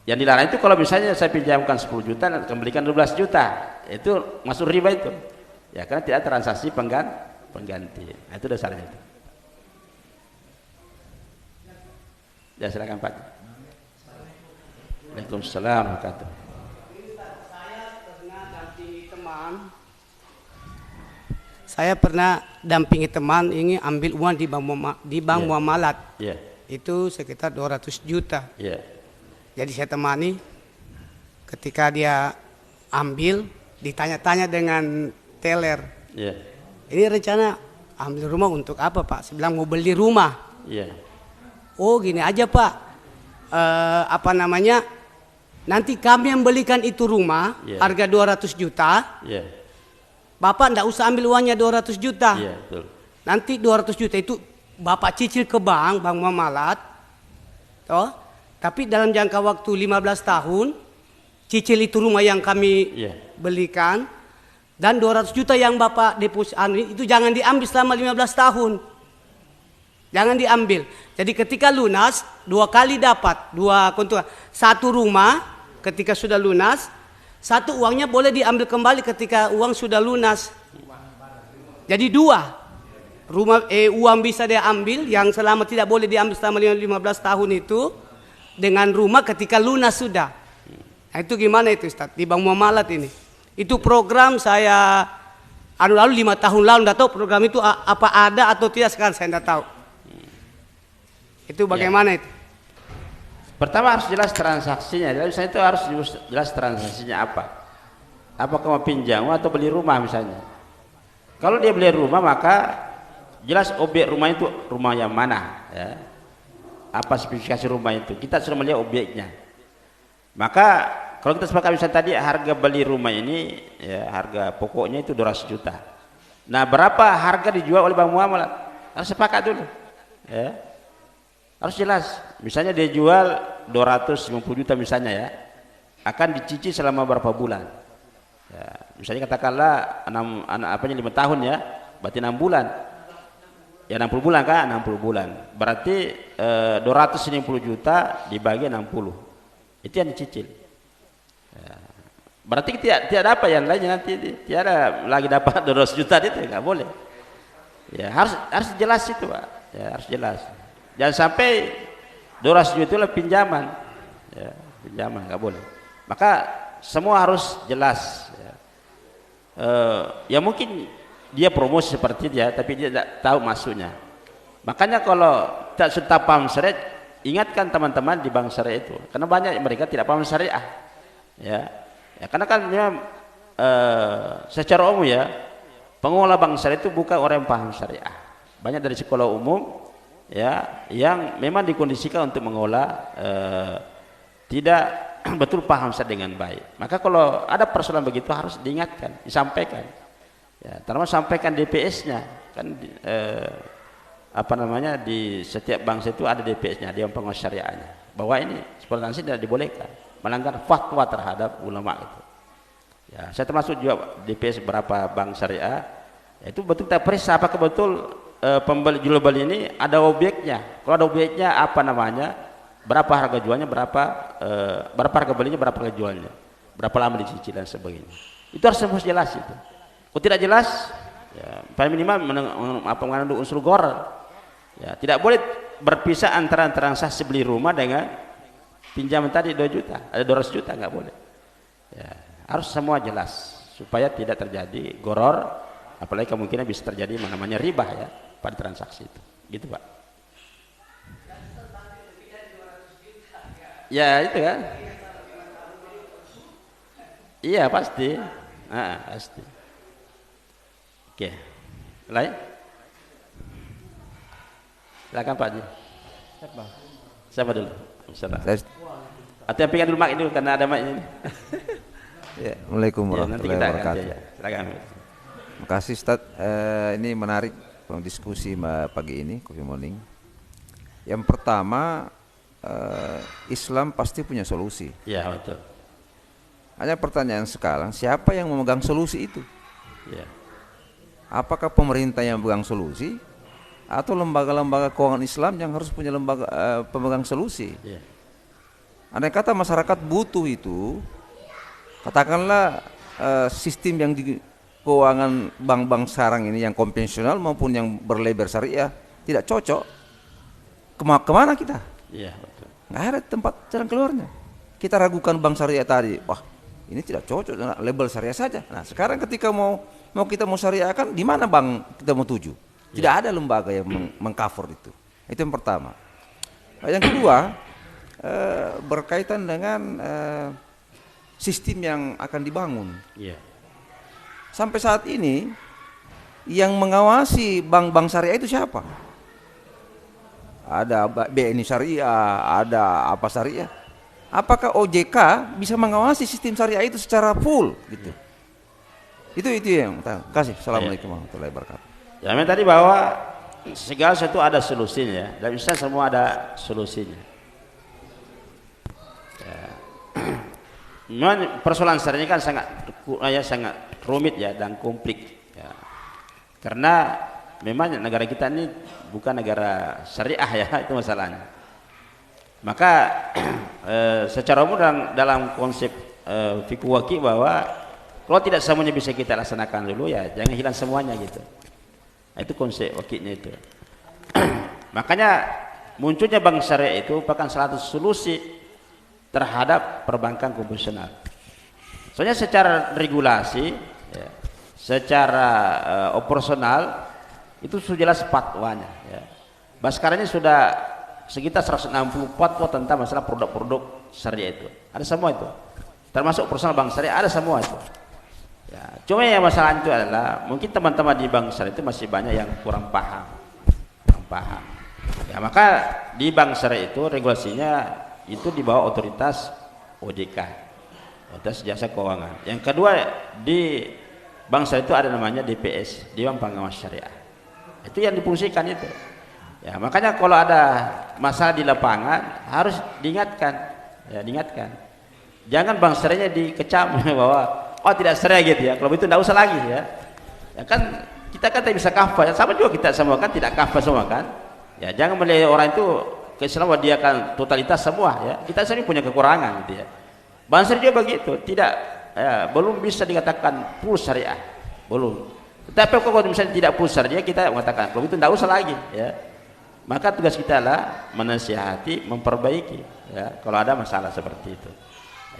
Speaker 1: Yang dilarang itu kalau misalnya saya pinjamkan 10 juta dan kembalikan 12 juta, itu masuk riba itu. Ya, karena tidak ada transaksi pengganti. Nah, itu dasarnya itu. Ya, silakan Pak. Waalaikumsalam warahmatullahi.
Speaker 3: Saya pernah dampingi teman ini ambil uang di bank muamalat. Itu sekitar 200 juta. Jadi saya temani, ketika dia ambil, ditanya-tanya dengan teller. Ini rencana ambil rumah untuk apa Pak? Saya bilang mau beli rumah. Oh gini aja Pak, nanti kami yang belikan itu rumah harga 200 juta. Bapak enggak usah ambil uangnya 200 juta. Nanti 200 juta itu Bapak cicil ke bank muamalat. Toh? Tapi dalam jangka waktu 15 tahun cicil itu rumah yang kami belikan, dan 200 juta yang Bapak deposit itu jangan diambil selama 15 tahun. Jangan diambil. Jadi ketika lunas 2 kali dapat 2 keuntungan. 1 rumah ketika sudah lunas, 1 uangnya boleh diambil kembali ketika uang sudah lunas. Jadi 2 rumah uang bisa dia ambil yang selama tidak boleh diambil selama 15 tahun itu, dengan rumah ketika lunas sudah. Nah, itu gimana itu Ustaz di bank muamalat ini? Itu program saya lalu 5 tahun lalu, enggak tahu program itu apa ada atau tidak, sekarang saya enggak tahu. Itu bagaimana itu?
Speaker 1: Pertama harus jelas transaksinya. Misalnya itu harus jelas transaksinya apa. Apakah mau pinjam atau beli rumah misalnya. Kalau dia beli rumah maka jelas objek rumah itu rumah yang mana ya. Apa spesifikasi rumah itu, kita sudah melihat objeknya. Maka kalau kita sepakat misalnya tadi harga beli rumah ini ya, harga pokoknya itu 200 juta. Nah berapa harga dijual oleh bank muamalat, harus sepakat dulu ya. Harus jelas. Misalnya dia jual 250 juta misalnya ya, akan dicicil selama berapa bulan ya. Misalnya katakanlah 5 tahun ya, berarti 6 bulan. Ya 60 bulan kan, 60 bulan. Berarti 290 juta dibagi 60. Itu yang dicicil. Ya. Berarti tidak dapat yang lainnya nanti, tiada lagi dapat 200 juta itu nggak boleh. Ya harus jelas itu Pak. Ya harus jelas. Jangan sampai 200 juta itu adalah pinjaman. Ya, pinjaman nggak boleh. Maka semua harus jelas. Ya, ya mungkin dia promosi seperti dia, tapi dia tidak tahu maksudnya. Makanya kalau tak sudah paham syariat, ingatkan teman-teman di bank syariah itu, karena banyak mereka tidak paham syariah. Ya, karena kan memang secara umum ya, pengelola bank syariah itu bukan orang yang paham syariah. Banyak dari sekolah umum ya yang memang dikondisikan untuk mengelola tidak betul paham syariah dengan baik. Maka kalau ada persoalan begitu harus diingatkan, disampaikan. Ya, terutama sampaikan DPS-nya kan apa namanya di setiap bangsa itu ada DPS-nya, Dewan Pengawas Syariahnya, bahwa ini eksploitasi tidak dibolehkan, melanggar fatwa terhadap ulama itu. Ya, saya termasuk juga DPS beberapa bank syariah, ya, itu betul kita periksa apakah betul pembeli jual beli ini ada objeknya. Kalau ada objeknya apa namanya, berapa harga jualnya, berapa harga belinya, berapa harga jualnya, berapa lama dicicil dan sebagainya. Itu harus jelas itu. Kalau tidak jelas, ya, paling minimal mengandung unsur gharar. Ya, tidak boleh berpisah antara transaksi beli rumah dengan pinjaman tadi 2 juta, ada 200 juta nggak boleh. Ya, harus semua jelas supaya tidak terjadi gharar, apalagi kemungkinan bisa terjadi namanya riba ya pada transaksi itu. Gitu Pak. Ya itu kan. Iya pasti. Pasti. Oke, lain? Silakan Pak Haji. Siapa dulu? Atau yang pengen dulu mak itu karena ada mak ini.
Speaker 4: Ya, Assalamualaikum warahmatullahi wabarakatuh.
Speaker 1: Ya. Silakan.
Speaker 4: Terima kasih Ustaz. Ini menarik diskusi pagi ini, Coffee Morning. Yang pertama, Islam pasti punya solusi.
Speaker 1: Ya betul.
Speaker 4: Hanya pertanyaan sekarang, siapa yang memegang solusi itu?
Speaker 1: Ya.
Speaker 4: Apakah pemerintah yang memegang solusi atau lembaga-lembaga keuangan Islam yang harus punya lembaga pemegang solusi?
Speaker 1: Yeah.
Speaker 4: Andai kata masyarakat butuh itu, katakanlah sistem yang di keuangan bank-bank sekarang ini yang konvensional maupun yang berlabel syariah tidak cocok, kemana kita?
Speaker 1: Iya betul.
Speaker 4: Nggak ada tempat jalan keluarnya. Kita ragukan bank syariah tadi, wah ini tidak cocok dengan label syariah saja. Nah sekarang ketika kita mau syariah kan di mana bank kita mau tuju? Tidak ada lembaga yang mengcover itu. Itu yang pertama. Yang kedua berkaitan dengan sistem yang akan dibangun. Yeah. Sampai saat ini yang mengawasi bank-bank syariah itu siapa? Ada BNI Syariah, ada apa syariah? Apakah OJK bisa mengawasi sistem syariah itu secara full gitu? Itu yang terima kasih. Assalamualaikum warahmatullahi wabarakatuh.
Speaker 1: Ya, memang tadi bahwa segala sesuatu ada solusinya dan bisa semua ada solusinya. Ya. Memang persoalan syariah kan sangat rumit ya dan komplik. Ya. Karena memang negara kita ini bukan negara syariah ya, itu masalahnya. Maka secara umum dalam konsep fikih waqi bahwa kalau tidak semuanya bisa kita laksanakan dulu ya jangan hilang semuanya gitu. Nah, itu konsep wakilnya itu. Makanya munculnya bank syariah itu merupakan salah satu solusi terhadap perbankan konvensional. Soalnya secara regulasi, ya, secara operasional itu sudah jelas fatwanya. Ya. Bahkan sekarang ini sudah sekitar 160 fatwa tentang masalah produk-produk syariah itu. Ada semua itu. Termasuk operasional bank syariah ada semua itu. Ya, cuma yang masalah itu adalah mungkin teman-teman di bank syariah itu masih banyak yang kurang paham. Ya, maka di bank syariah itu regulasinya itu di bawah otoritas OJK, otoritas jasa keuangan. Yang kedua di bank syariah itu ada namanya DPS, Dewan Pengawas Syariah. Itu yang difungsikan itu. Ya, makanya kalau ada masalah di lapangan harus diingatkan, ya diingatkan. Jangan bank syariahnya dikecam bahwa oh tidak syariah gitu ya. Kalau itu tidak usah lagi ya. Ya kan Kita kan tidak bisa kafah, sama juga kita semua kan tidak kafah semua kan. Ya, jangan melihat orang itu keislaman dia kan totalitas semua ya. Kita sendiri punya kekurangan gitu ya. Bangsa juga begitu, tidak ya, belum bisa dikatakan full syariah, belum. Tetapi kalau misalnya tidak full syariah, kita mengatakan kalau itu tidak usah lagi ya. Maka tugas kita lah menasihati, memperbaiki ya kalau ada masalah seperti itu.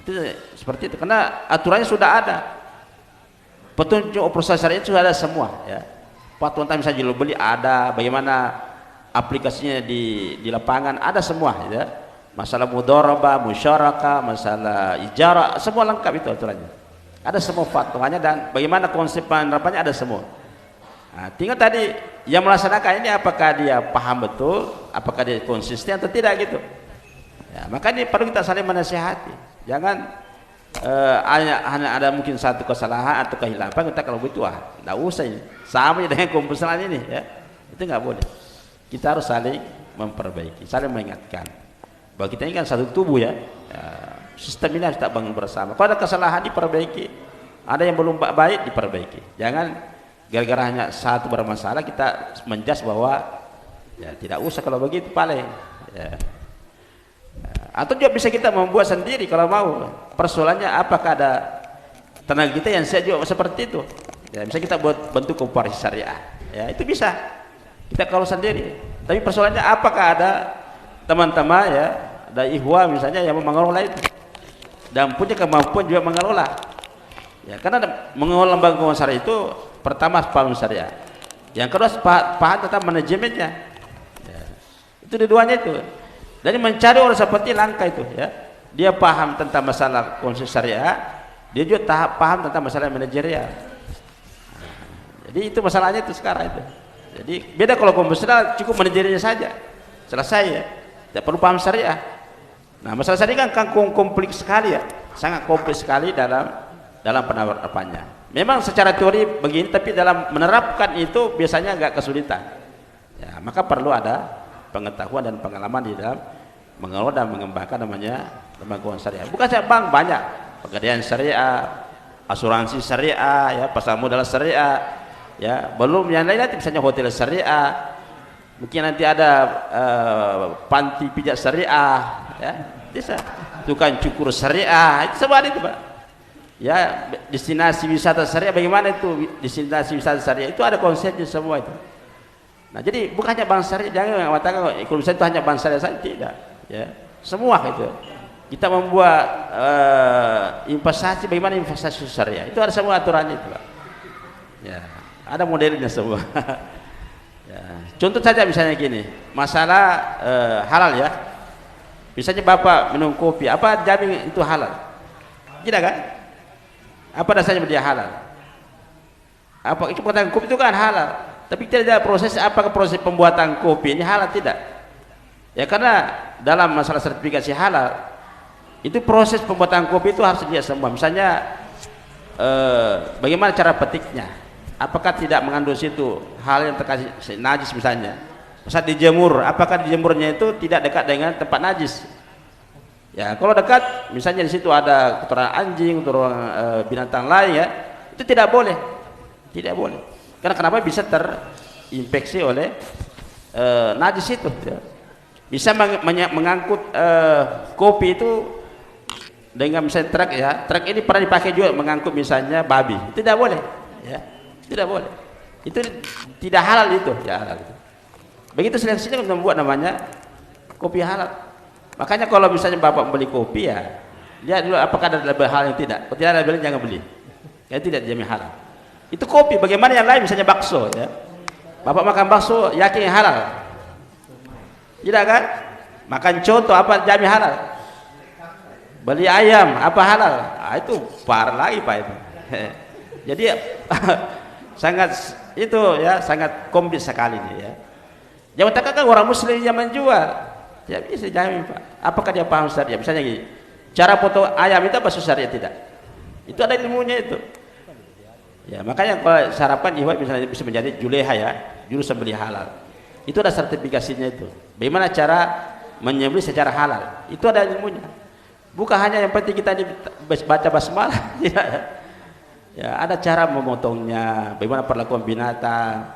Speaker 1: Itu seperti itu karena aturannya sudah ada. Petunjuk operasi syariah itu sudah ada semua ya. Fatwa tentang misalnya jual beli ada, bagaimana aplikasinya di lapangan ada semua ya. Masalah mudharabah, musyarakah, masalah ijarah, semua lengkap itu aturannya. Ada semua fatwanya dan bagaimana konsep penerapannya ada semua. Nah, tinggal tadi yang melaksanakan ini apakah dia paham betul, apakah dia konsisten atau tidak gitu. Ya, maka ini perlu kita saling menasihati. Jangan hanya ada mungkin satu kesalahan atau kehilapan kita kalau begitu tidak usah ini. Sama dengan kumpulan ini ya. Itu nggak boleh. Kita harus saling memperbaiki, saling mengingatkan. Bahwa kita ini kan satu tubuh ya. Sistem ini harus kita bangun bersama. Kalau ada kesalahan diperbaiki, ada yang belum baik diperbaiki. Jangan gara-gara hanya satu bermasalah kita menjas bahwa ya tidak usah kalau begitu paling. Ya. Atau juga bisa kita membuat sendiri kalau mau. Persoalannya apakah ada tenaga kita yang siap juga seperti itu. Ya, misalnya kita buat bentuk koperasi syariah. Ya, itu bisa. Kita kalau sendiri. Tapi persoalannya apakah ada teman-teman ya, ada ikhwah misalnya yang mengelola itu dan punya kemampuan juga mengelola. Ya, karena mengelola lembaga keuangan syariah itu pertama paham syariah. Yang kedua paham tentang manajemennya. Ya, itu dua-duanya itu. Jadi mencari orang seperti langka itu ya. Dia paham tentang masalah konsep syariah, dia juga paham tentang masalah manajerial. Jadi itu masalahnya itu sekarang itu. Jadi beda kalau konvensional cukup manajerialnya saja. Selesai ya. Tidak perlu paham syariah. Nah, masalah syariah kan kompleks sekali ya. Sangat kompleks sekali dalam penerapannya. Memang secara teori begini tapi dalam menerapkan itu biasanya agak kesulitan. Ya, maka perlu ada pengetahuan dan pengalaman di dalam mengelola dan mengembangkan namanya lembaga keuangan syariah. Bukan saja bank, banyak pegadaian syariah, asuransi syariah, ya pasar modal syariah, ya belum yang lain nanti misalnya hotel syariah, mungkin nanti ada panti pijat syariah, ya bisa tukang cukur syariah, itu semua itu Pak. Ya destinasi wisata syariah, bagaimana itu destinasi wisata syariah itu ada konsepnya semua itu. Nah, jadi bukan hanya bank syariah, jangan mengatakan kalau misalnya itu hanya bank syariah saja, tidak. Ya, semua itu. Kita membuat investasi, bagaimana investasi syariah, itu ada semua aturannya itu, Pak. Ya, ada modelnya semua. Ya, contoh saja misalnya gini, masalah halal ya. Misalnya Bapak minum kopi, apa jamin itu halal? Tidak kan? Apa dasarnya dia halal? Apa itu pembuatan kopi itu kan halal? Tapi tidak ada proses, apakah proses pembuatan kopi ini halal tidak? Ya karena dalam masalah sertifikasi halal itu proses pembuatan kopi itu harus dilihat semua. Misalnya bagaimana cara petiknya? Apakah tidak mengandung situ hal yang terkasih najis misalnya? Saat dijemur, apakah dijemurnya itu tidak dekat dengan tempat najis? Ya kalau dekat, misalnya di situ ada kotoran anjing, kotoran binatang lain ya, itu tidak boleh, tidak boleh. Karena kenapa bisa terinfeksi oleh najis itu? Ya. Bisa mengangkut kopi itu dengan misalnya truk ya, truk ini pernah dipakai juga mengangkut misalnya babi, tidak boleh, ya, tidak boleh. Itu tidak halal itu, ya halal. Begitu seleksinya untuk membuat namanya kopi halal. Makanya kalau misalnya Bapak membeli kopi ya, lihat dulu apakah ada label halal yang tidak. Kalau tidak ada label jangan beli. Ya tidak dijamin halal. Itu kopi, bagaimana yang lain misalnya bakso ya. Bapak makan bakso yakin yang halal? Tidak kan? Makan contoh apa jamin halal? Beli ayam apa halal? Ah, itu parah lagi Pak itu. Jadi sangat itu ya sangat kompleks sekali ini ya. Jangan katakan orang muslim yang menjual. Ya bisa jamin Pak. Apakah dia paham syariah? Misalnya gini, cara potong ayam itu apa syariah tidak? Itu ada ilmunya itu. Ya makanya kalau sarapan ikhwan misalnya bisa menjadi juleha ya, juru sembelih halal. Itu ada sertifikasinya itu. Bagaimana cara menyembelih secara halal? Itu ada ilmunya. Bukan hanya yang penting kita baca basmalah. Ya, ada cara memotongnya, bagaimana perlakuan binatang,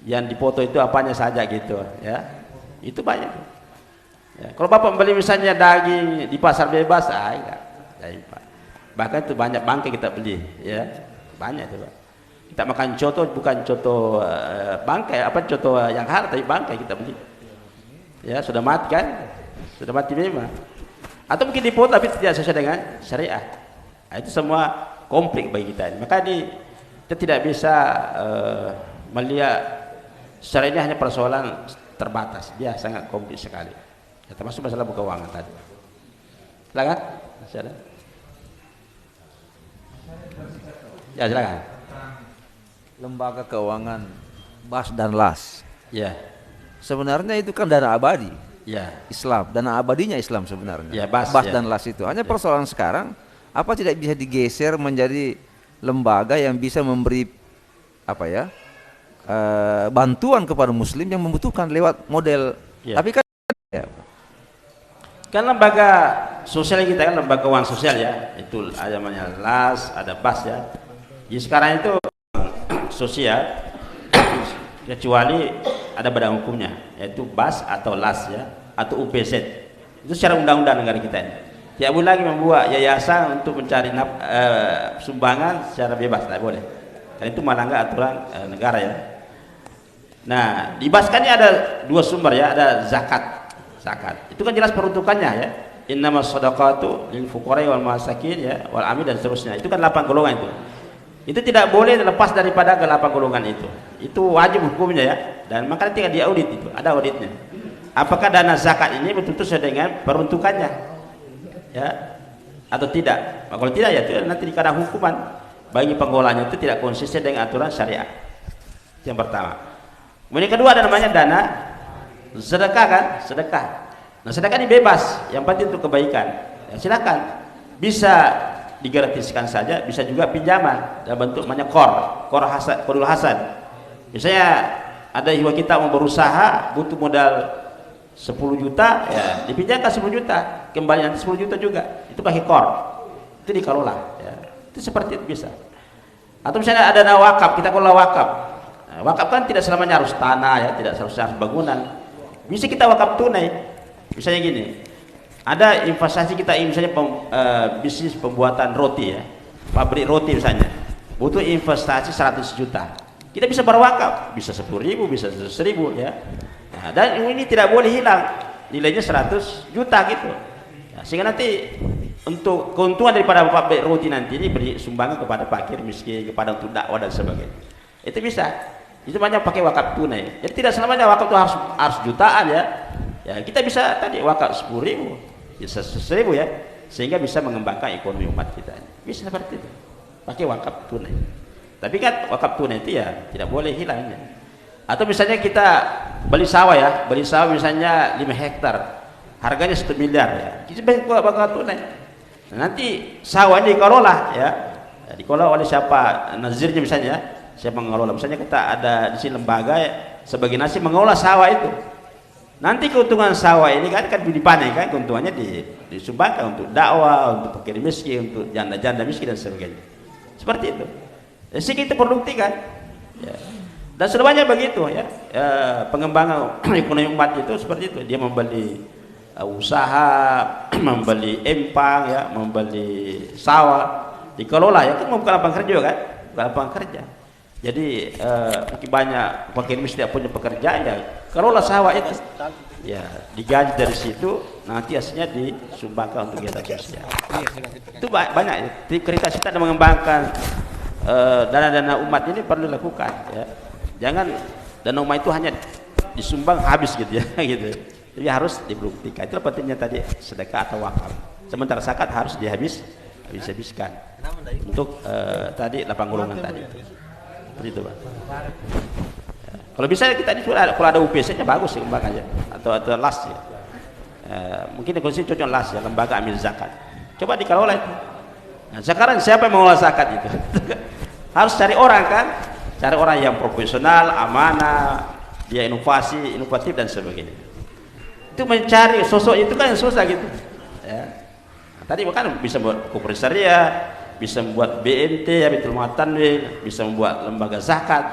Speaker 1: yang dipoto itu apanya saja gitu, ya. Itu banyak. Ya, kalau Bapak beli misalnya daging di pasar bebas, enggak. Bahkan itu banyak bangkai kita beli, ya. Banyak itu, Pak. Kita makan coto bukan coto bangkai, apa coto yang halal, tapi bangkai kita beli. Ya, sudah mati kan? Sudah mati memang. Atau mungkin dipoto tapi tidak sesuai dengan syariat. Nah, itu semua konflik bagi kita. Maka kita tidak bisa melihat secara ini hanya persoalan terbatas. Dia sangat komplit sekali. Ya, termasuk masalah keuangan tadi. Silakan. Masih ada? Ya, silakan.
Speaker 4: Lembaga keuangan BAS dan LAS.
Speaker 1: Ya.
Speaker 4: Sebenarnya itu kan dana abadi.
Speaker 1: Ya.
Speaker 4: Islam, dana abadinya Islam sebenarnya.
Speaker 1: Ya, BAS ya.
Speaker 4: Dan LAS itu. Hanya persoalan sekarang, apa tidak bisa digeser menjadi lembaga yang bisa memberi apa ya bantuan kepada Muslim yang membutuhkan lewat model.
Speaker 1: Ya.
Speaker 4: Tapi kan ya.
Speaker 1: Kan lembaga sosial kita kan lembaga keuangan sosial ya, itu ada namanya LAS, ada BAS ya. Jadi sekarang itu sosial kecuali ada badan hukumnya, yaitu BAS atau LAS ya, atau UPZ. Itu secara undang-undang negara kita ini. Tidak boleh lagi membuat yayasan untuk mencari sumbangan secara bebas, tidak boleh. Karena itu melanggar aturan negara ya. Nah, di BAS kan ini ada dua sumber ya, ada zakat. Itu kan jelas peruntukannya ya. Innamas shadaqatu lil fuqara wal masakin ya, wal amil dan seterusnya. Itu kan 8 golongan itu. Itu tidak boleh lepas daripada ke 8 golongan itu. Itu wajib hukumnya ya. Dan makanya tinggal diaudit itu, ada auditnya. Apakah dana zakat ini betul-betul sesuai dengan peruntukannya? Ya. Atau tidak? Nah, kalau tidak ya itu nanti dikena hukuman bagi pengolahnya itu tidak konsisten dengan aturan syariat. Itu yang pertama. Kemudian kedua ada namanya dana sedekah kan? Sedekah. Nah, sedekah ini bebas, yang penting untuk kebaikan. Ya, silakan. Bisa digratiskan saja, bisa juga pinjaman dalam bentuk namanya qardul hasan. Misalnya ada ikhwah kita mau berusaha butuh modal 10 juta ya, dipinjamkan 10 juta, kembali nanti 10 juta juga. Itu pakai qard. Itu dikelola ya. Itu seperti itu bisa. Atau misalnya ada dana wakaf, kita kelola wakaf. Nah, wakaf kan tidak selamanya harus tanah ya, tidak harus bangunan. Bisa kita wakaf tunai. Misalnya gini, ada investasi kita misalnya bisnis pembuatan roti ya, pabrik roti misalnya, butuh investasi 100 juta. Kita bisa berwakaf, bisa 10.000, bisa 100.000 ya. Nah, dan ini tidak boleh hilang, nilainya 100 juta gitu. Ya, sehingga nanti untuk keuntungan daripada pabrik roti nanti ini beri sumbangan kepada fakir miskin, kepada untuk dakwah dan sebagainya. Itu bisa. Itu banyak pakai wakaf tunai. Jadi tidak selamanya wakaf itu harus jutaan ya. Ya kita bisa tadi wakaf 10.000, bisa 100.000 ya, sehingga bisa mengembangkan ekonomi umat kita. Bisa seperti itu. Pakai wakaf tunai. Tapi kan wakaf tunai itu ya tidak boleh hilang ya. Atau misalnya kita beli sawah ya, beli sawah misalnya 5 hektar, harganya 1 miliar ya. Kita pakai wakaf tunai. Nah, nanti sawah ini dikelola ya. Dikelola oleh siapa? Nazirnya misalnya. Siapa mengelola? Misalnya kita ada di sini lembaga ya, sebagai nasib mengelola sawah itu. Nanti keuntungan sawah ini kan dipanen kan, keuntungannya disumbangkan untuk dakwah, untuk fakir miskin, untuk janda-janda miskin dan sebagainya. Seperti itu. Jadi kita produktikan. Ya. Dan sudah banyak begitu ya. Pengembangan ekonomi umat itu seperti itu. Dia membeli usaha, membeli empang ya, membeli sawah, dikelola ya, kan membuka lapangan kerja kan, buka lapangan kerja. Jadi mungkin banyak fakir miskin tidak punya pekerjaan ya, kelola sawah itu ya, digaji dari situ, nanti hasilnya disumbangkan untuk kegiatan sosial. Itu banyak ya. Kritis kita ada mengembangkan dana-dana umat ini perlu dilakukan ya. Jangan dana umat itu hanya disumbang habis gitu ya gitu. Jadi harus dibuktikan. Itu pentingnya tadi sedekah atau wakaf. Sementara zakat harus dihabiskan untuk tadi 8 golongan tadi. Seperti itu, Pak. Ya. Kalau bisa kita ini kalau ada UPC-nya bagus sih kembang aja atau LAS ya. Mungkin kondisi cocok LAS ya, lembaga amil zakat. Coba dikelola itu. Nah, sekarang siapa yang mengelola zakat itu? Harus cari orang kan? Cari orang yang profesional, amanah, dia inovatif dan sebagainya. Itu mencari sosok itu kan yang susah gitu. Ya. Nah, tadi kan bisa buat koperasi syariah, bisa membuat BMT, ya Baitul Mal Tanwil, bisa membuat lembaga zakat,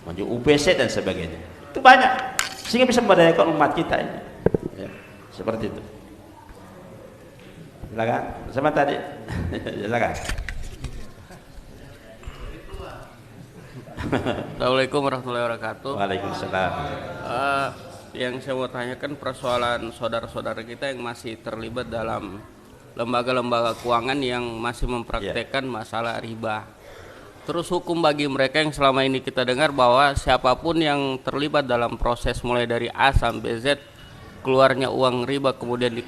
Speaker 1: UPC dan sebagainya. Itu banyak, sehingga bisa memberdayakan umat kita ini. Ya, seperti itu. Silakan, sama tadi. Silakan.
Speaker 5: Assalamualaikum warahmatullahi wabarakatuh.
Speaker 1: Waalaikumsalam.
Speaker 5: Yang saya mau tanyakan persoalan saudara-saudara kita yang masih terlibat dalam lembaga-lembaga keuangan yang masih mempraktekkan masalah riba. Terus hukum bagi mereka yang selama ini kita dengar bahwa siapapun yang terlibat dalam proses mulai dari A sampai Z keluarnya uang riba kemudian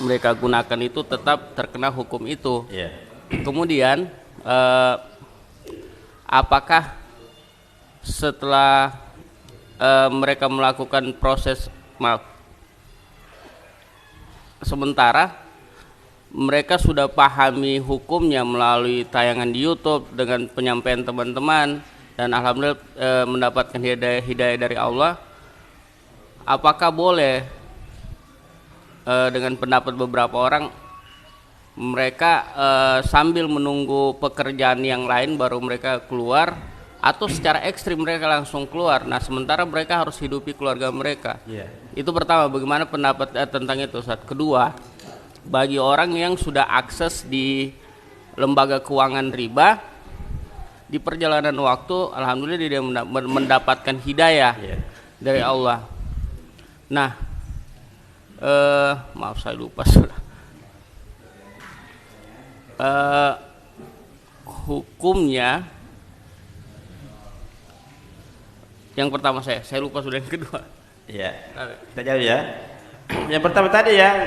Speaker 5: mereka gunakan itu tetap terkena hukum itu. Kemudian apakah setelah mereka melakukan proses sementara mereka sudah pahami hukumnya melalui tayangan di YouTube dengan penyampaian teman-teman dan alhamdulillah mendapatkan hidayah dari Allah, apakah boleh dengan pendapat beberapa orang mereka sambil menunggu pekerjaan yang lain baru mereka keluar, atau secara ekstrim mereka langsung keluar, nah sementara mereka harus hidupi keluarga mereka? Itu pertama, bagaimana pendapat tentang itu Ustaz? Kedua, bagi orang yang sudah akses di lembaga keuangan riba di perjalanan waktu, alhamdulillah dia mendapatkan hidayah dari Allah. Nah, maaf saya lupa sudah. Hukumnya yang pertama saya lupa sudah, yang kedua.
Speaker 1: Ya, kita jawab ya. Yang pertama tadi yang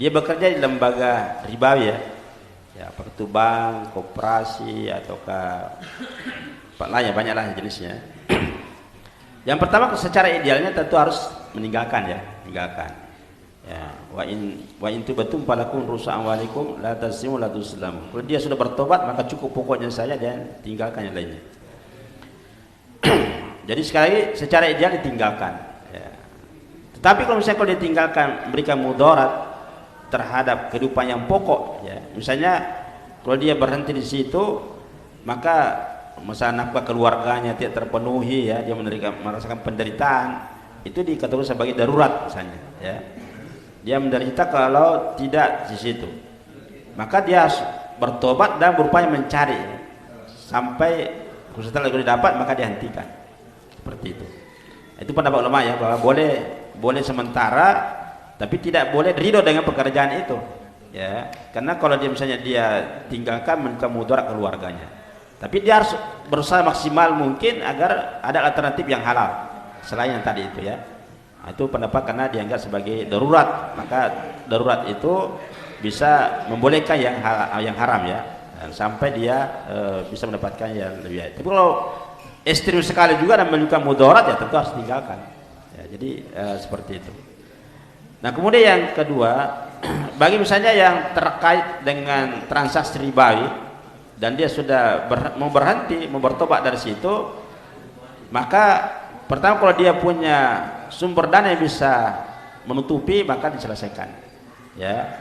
Speaker 1: dia bekerja di lembaga ribawi ya, apakah itu bank, koperasi ataukah banyaklah jenisnya. Yang pertama secara idealnya tentu harus meninggalkan. Ya, wa in tubatum falakum rusa amwalikum la tasimu la tuslam. Kalau dia sudah bertobat maka cukup pokoknya saja dan tinggalkan yang lainnya. Jadi sekali lagi secara ideal ditinggalkan. Ya. Tetapi kalau misalnya kalau ditinggalkan memberikan mudarat terhadap kehidupan yang pokok, ya, misalnya kalau dia berhenti di situ, maka masalah nafkah keluarganya tidak terpenuhi, ya, dia merasakan penderitaan, itu dikategorikan sebagai darurat misalnya, ya. Dia menderita kalau tidak di situ, maka dia harus bertobat dan berupaya mencari sampai setelah itu didapat maka dihentikan, seperti itu. Itu pendapat ulama ya, bahwa boleh sementara tapi tidak boleh ridho dengan pekerjaan itu, ya, karena kalau dia misalnya dia tinggalkan menekan mudarat keluarganya, tapi dia harus berusaha maksimal mungkin agar ada alternatif yang halal selain yang tadi itu, ya. Nah, itu pendapat karena dianggap sebagai darurat, maka darurat itu bisa membolehkan yang haram, ya, dan sampai dia bisa mendapatkan yang lebih baik. Tapi kalau ekstrim sekali juga dan menekan mudarat, ya tentu harus tinggalkan, ya, jadi seperti itu. Nah kemudian yang kedua, bagi misalnya yang terkait dengan transaksi ribawi dan dia sudah mau berhenti, mau bertobat dari situ, maka pertama kalau dia punya sumber dana yang bisa menutupi maka diselesaikan, ya.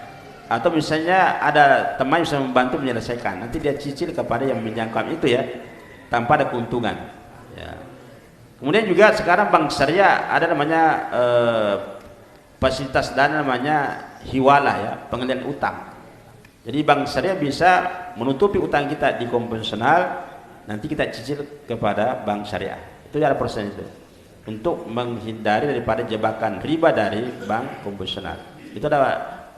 Speaker 1: Atau misalnya ada teman yang bisa membantu menyelesaikan, nanti dia cicil kepada yang meminjamkan itu, ya, tanpa ada keuntungan, ya. Kemudian juga sekarang bank syariah ada namanya fasilitas dana namanya hiwalah, ya, pengembalian utang. Jadi bank syariah bisa menutupi utang kita di konvensional, nanti kita cicil kepada bank syariah. Itu ada proses itu untuk menghindari daripada jebakan riba dari bank konvensional. Itu ada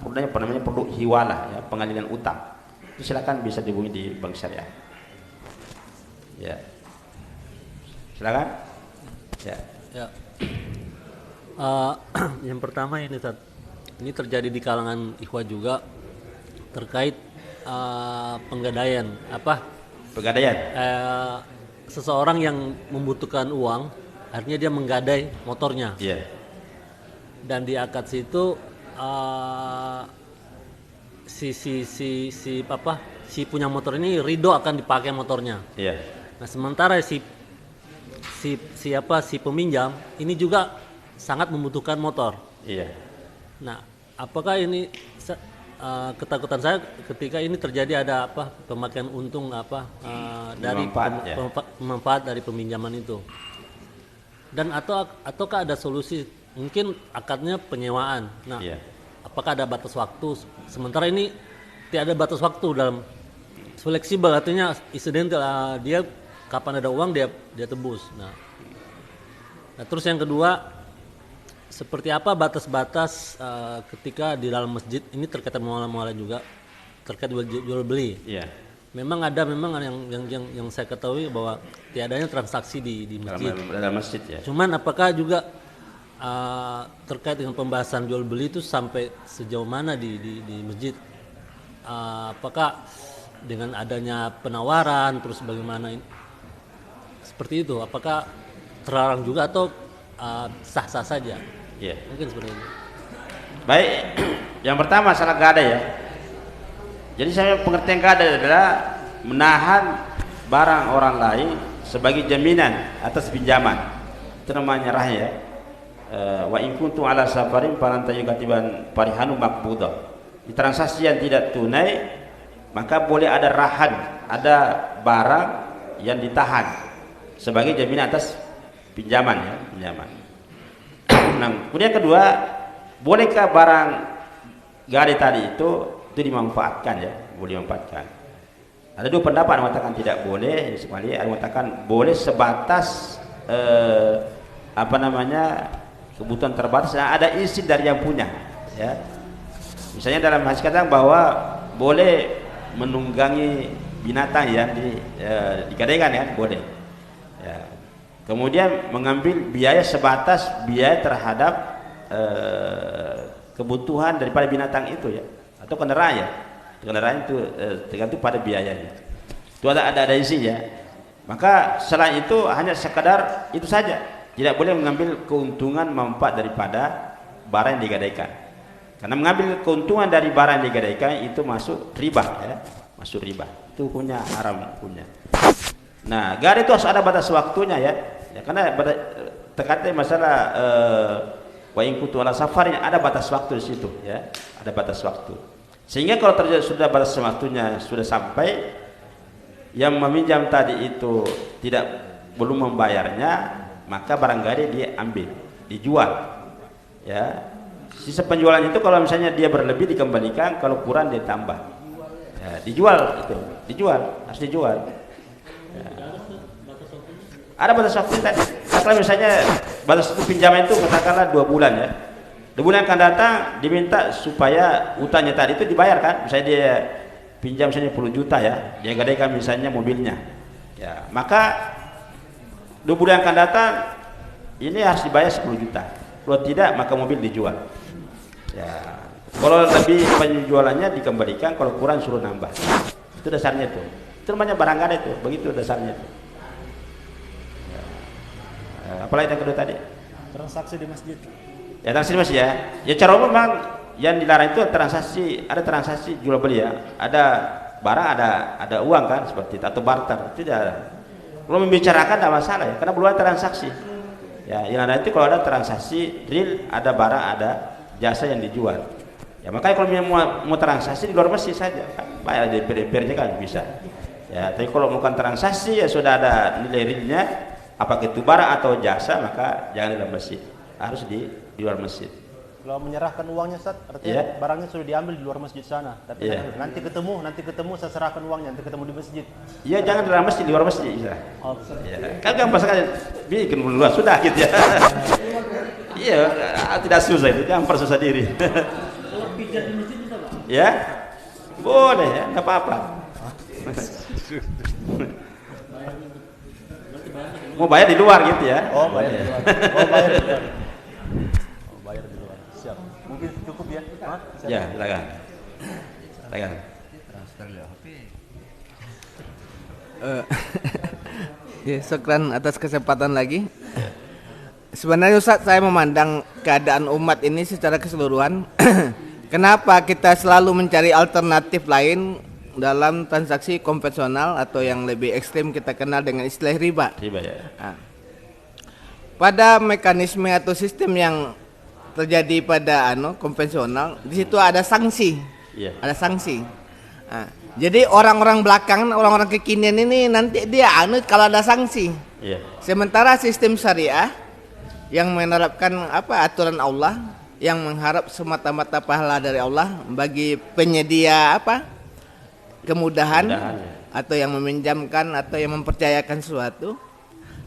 Speaker 1: namanya produk hiwalah, ya, pengalihan utang. Itu silakan bisa dihubungi di bank syariah. Ya, silakan. Ya.
Speaker 6: Yang pertama ini terjadi di kalangan ikhwah juga terkait penggadaian seseorang yang membutuhkan uang, akhirnya dia menggadai motornya, dan di akad situ si punya motor ini ridho akan dipakai motornya. Nah sementara si peminjam ini juga sangat membutuhkan motor. Nah, apakah ini ketakutan saya ketika ini terjadi ada pemakaian untung dari manfaat dari peminjaman itu. Dan ataukah ada solusi mungkin akadnya penyewaan. Nah, apakah ada batas waktu? Sementara ini tidak ada batas waktu dalam fleksibel, artinya insidental, dia kapan ada uang dia tebus. Nah, terus yang kedua, seperti apa batas-batas ketika di dalam masjid ini terkait muamalah juga terkait jual beli. Memang ada yang saya ketahui bahwa tiadanya transaksi di masjid.
Speaker 1: Dalam masjid ya.
Speaker 6: Cuman apakah juga terkait dengan pembahasan jual beli itu sampai sejauh mana di masjid? Apakah dengan adanya penawaran terus bagaimana seperti itu? Apakah terlarang juga atau sah-sah saja? Mungkin seperti itu.
Speaker 1: Baik, yang pertama masalah gada ya. Jadi saya pengertian gada adalah menahan barang orang lain sebagai jaminan atas pinjaman. Itu namanya rah ya. Wa in kuntum ala safarin falan tayyukatiban farihanu maqbudah. Di transaksi yang tidak tunai maka boleh ada rahan, ada barang yang ditahan sebagai jaminan atas pinjaman ya, pinjaman. Nah, kemudian kedua, bolehkah barang gade tadi itu dimanfaatkan ya, boleh dimanfaatkan. Ada dua pendapat yang mengatakan tidak boleh, sekali ada yang mengatakan boleh sebatas kebutuhan terbatas. Nah, ada izin dari yang punya ya. Misalnya dalam hadis kata bahwa boleh menunggangi binatang yang digadaikan ya, boleh. Ya. Kemudian mengambil biaya sebatas biaya terhadap kebutuhan daripada binatang itu ya, atau kendaraan ya. Kendaraan itu tergantung pada biayanya. Itu ada isinya. Maka selain itu hanya sekadar itu saja. Tidak boleh mengambil keuntungan manfaat daripada barang yang digadaikan. Karena mengambil keuntungan dari barang yang digadaikan itu masuk riba ya, masuk riba. Itu hukumnya haram hukumnya. Nah, gade itu harus ada batas waktunya ya. Ya, karena terkait masalah wa in kuntum ala safarin ada batas waktu di situ ya, ada batas waktu. Sehingga kalau terjadi sudah batas waktunya sudah sampai, yang meminjam tadi itu belum membayarnya, maka barang gade dia ambil, dijual. Ya. Sisa penjualan itu kalau misalnya dia berlebih dikembalikan, kalau kurang dia tambah. Ya, dijual itu, harus dijual. Ya. Ada batas waktu tadi. Kalau misalnya batas waktu pinjaman itu katakanlah 2 bulan ya. 2 bulan akan datang diminta supaya utangnya tadi itu dibayarkan. Misalnya dia pinjam misalnya 10 juta ya, dia gadaikan misalnya mobilnya. Ya, maka 2 bulan akan datang ini harus dibayar 10 juta. Kalau tidak maka mobil dijual. Ya. Kalau lebih penjualannya dikembalikan, kalau kurang suruh nambah. Itu dasarnya itu. Itu namanya barang gade itu, begitu dasarnya itu. Apalagi yang kedua tadi?
Speaker 7: Transaksi di masjid.
Speaker 1: Ya, transaksi di masjid ya. Ya cara umum memang yang dilarang itu transaksi, ada transaksi jual beli ya. Ada barang, ada uang kan seperti itu, atau barter. Itu tidak. Kalau membicarakan tidak masalah ya, karena belum ada transaksi. Ya, yang ada itu kalau ada transaksi real, ada barang, ada jasa yang dijual. Ya, makanya kalau mau transaksi di luar masjid saja, kan bayar di DPR-nya kan bisa. Ya, tapi kalau bukan transaksi ya sudah ada nilai realnya, apakah itu barang atau jasa, maka jangan di dalam masjid, harus di luar masjid.
Speaker 7: Kalau menyerahkan uangnya Ustaz, artinya barangnya sudah diambil di luar masjid sana, tapi nanti ketemu saya serahkan uangnya, nanti ketemu di masjid.
Speaker 1: Iya, jangan di dalam masjid, di luar masjid. Ya. Kan gampang sekali, bikin luar sudah gitu ya. Iya, tidak susah itu, jangan persusah diri.
Speaker 6: Kalau pijat di masjid bisa Pak?
Speaker 1: Ya, boleh ya, nggak apa-apa. Mau bayar di luar gitu ya?
Speaker 7: Oh, bayar di luar. Oh, bayar di luar. Bayar di luar. Siap. Mungkin cukup ya?
Speaker 1: Ya, silakan. Silakan.
Speaker 2: Ya, syukran atas kesempatan lagi. Sebenarnya Ustaz, saya memandang keadaan umat ini secara keseluruhan. Kenapa kita selalu mencari alternatif lain dalam transaksi konvensional atau yang lebih ekstrim kita kenal dengan istilah riba.
Speaker 1: Riba ya.
Speaker 2: Nah, pada mekanisme atau sistem yang terjadi pada konvensional, di situ ada sanksi. Ada sanksi. Nah, jadi orang-orang belakangan, orang-orang kekinian ini nanti dia anut kalau ada sanksi. Sementara sistem syariah yang menerapkan aturan Allah, yang mengharap semata-mata pahala dari Allah bagi penyedia kemudahan atau yang meminjamkan atau yang mempercayakan sesuatu.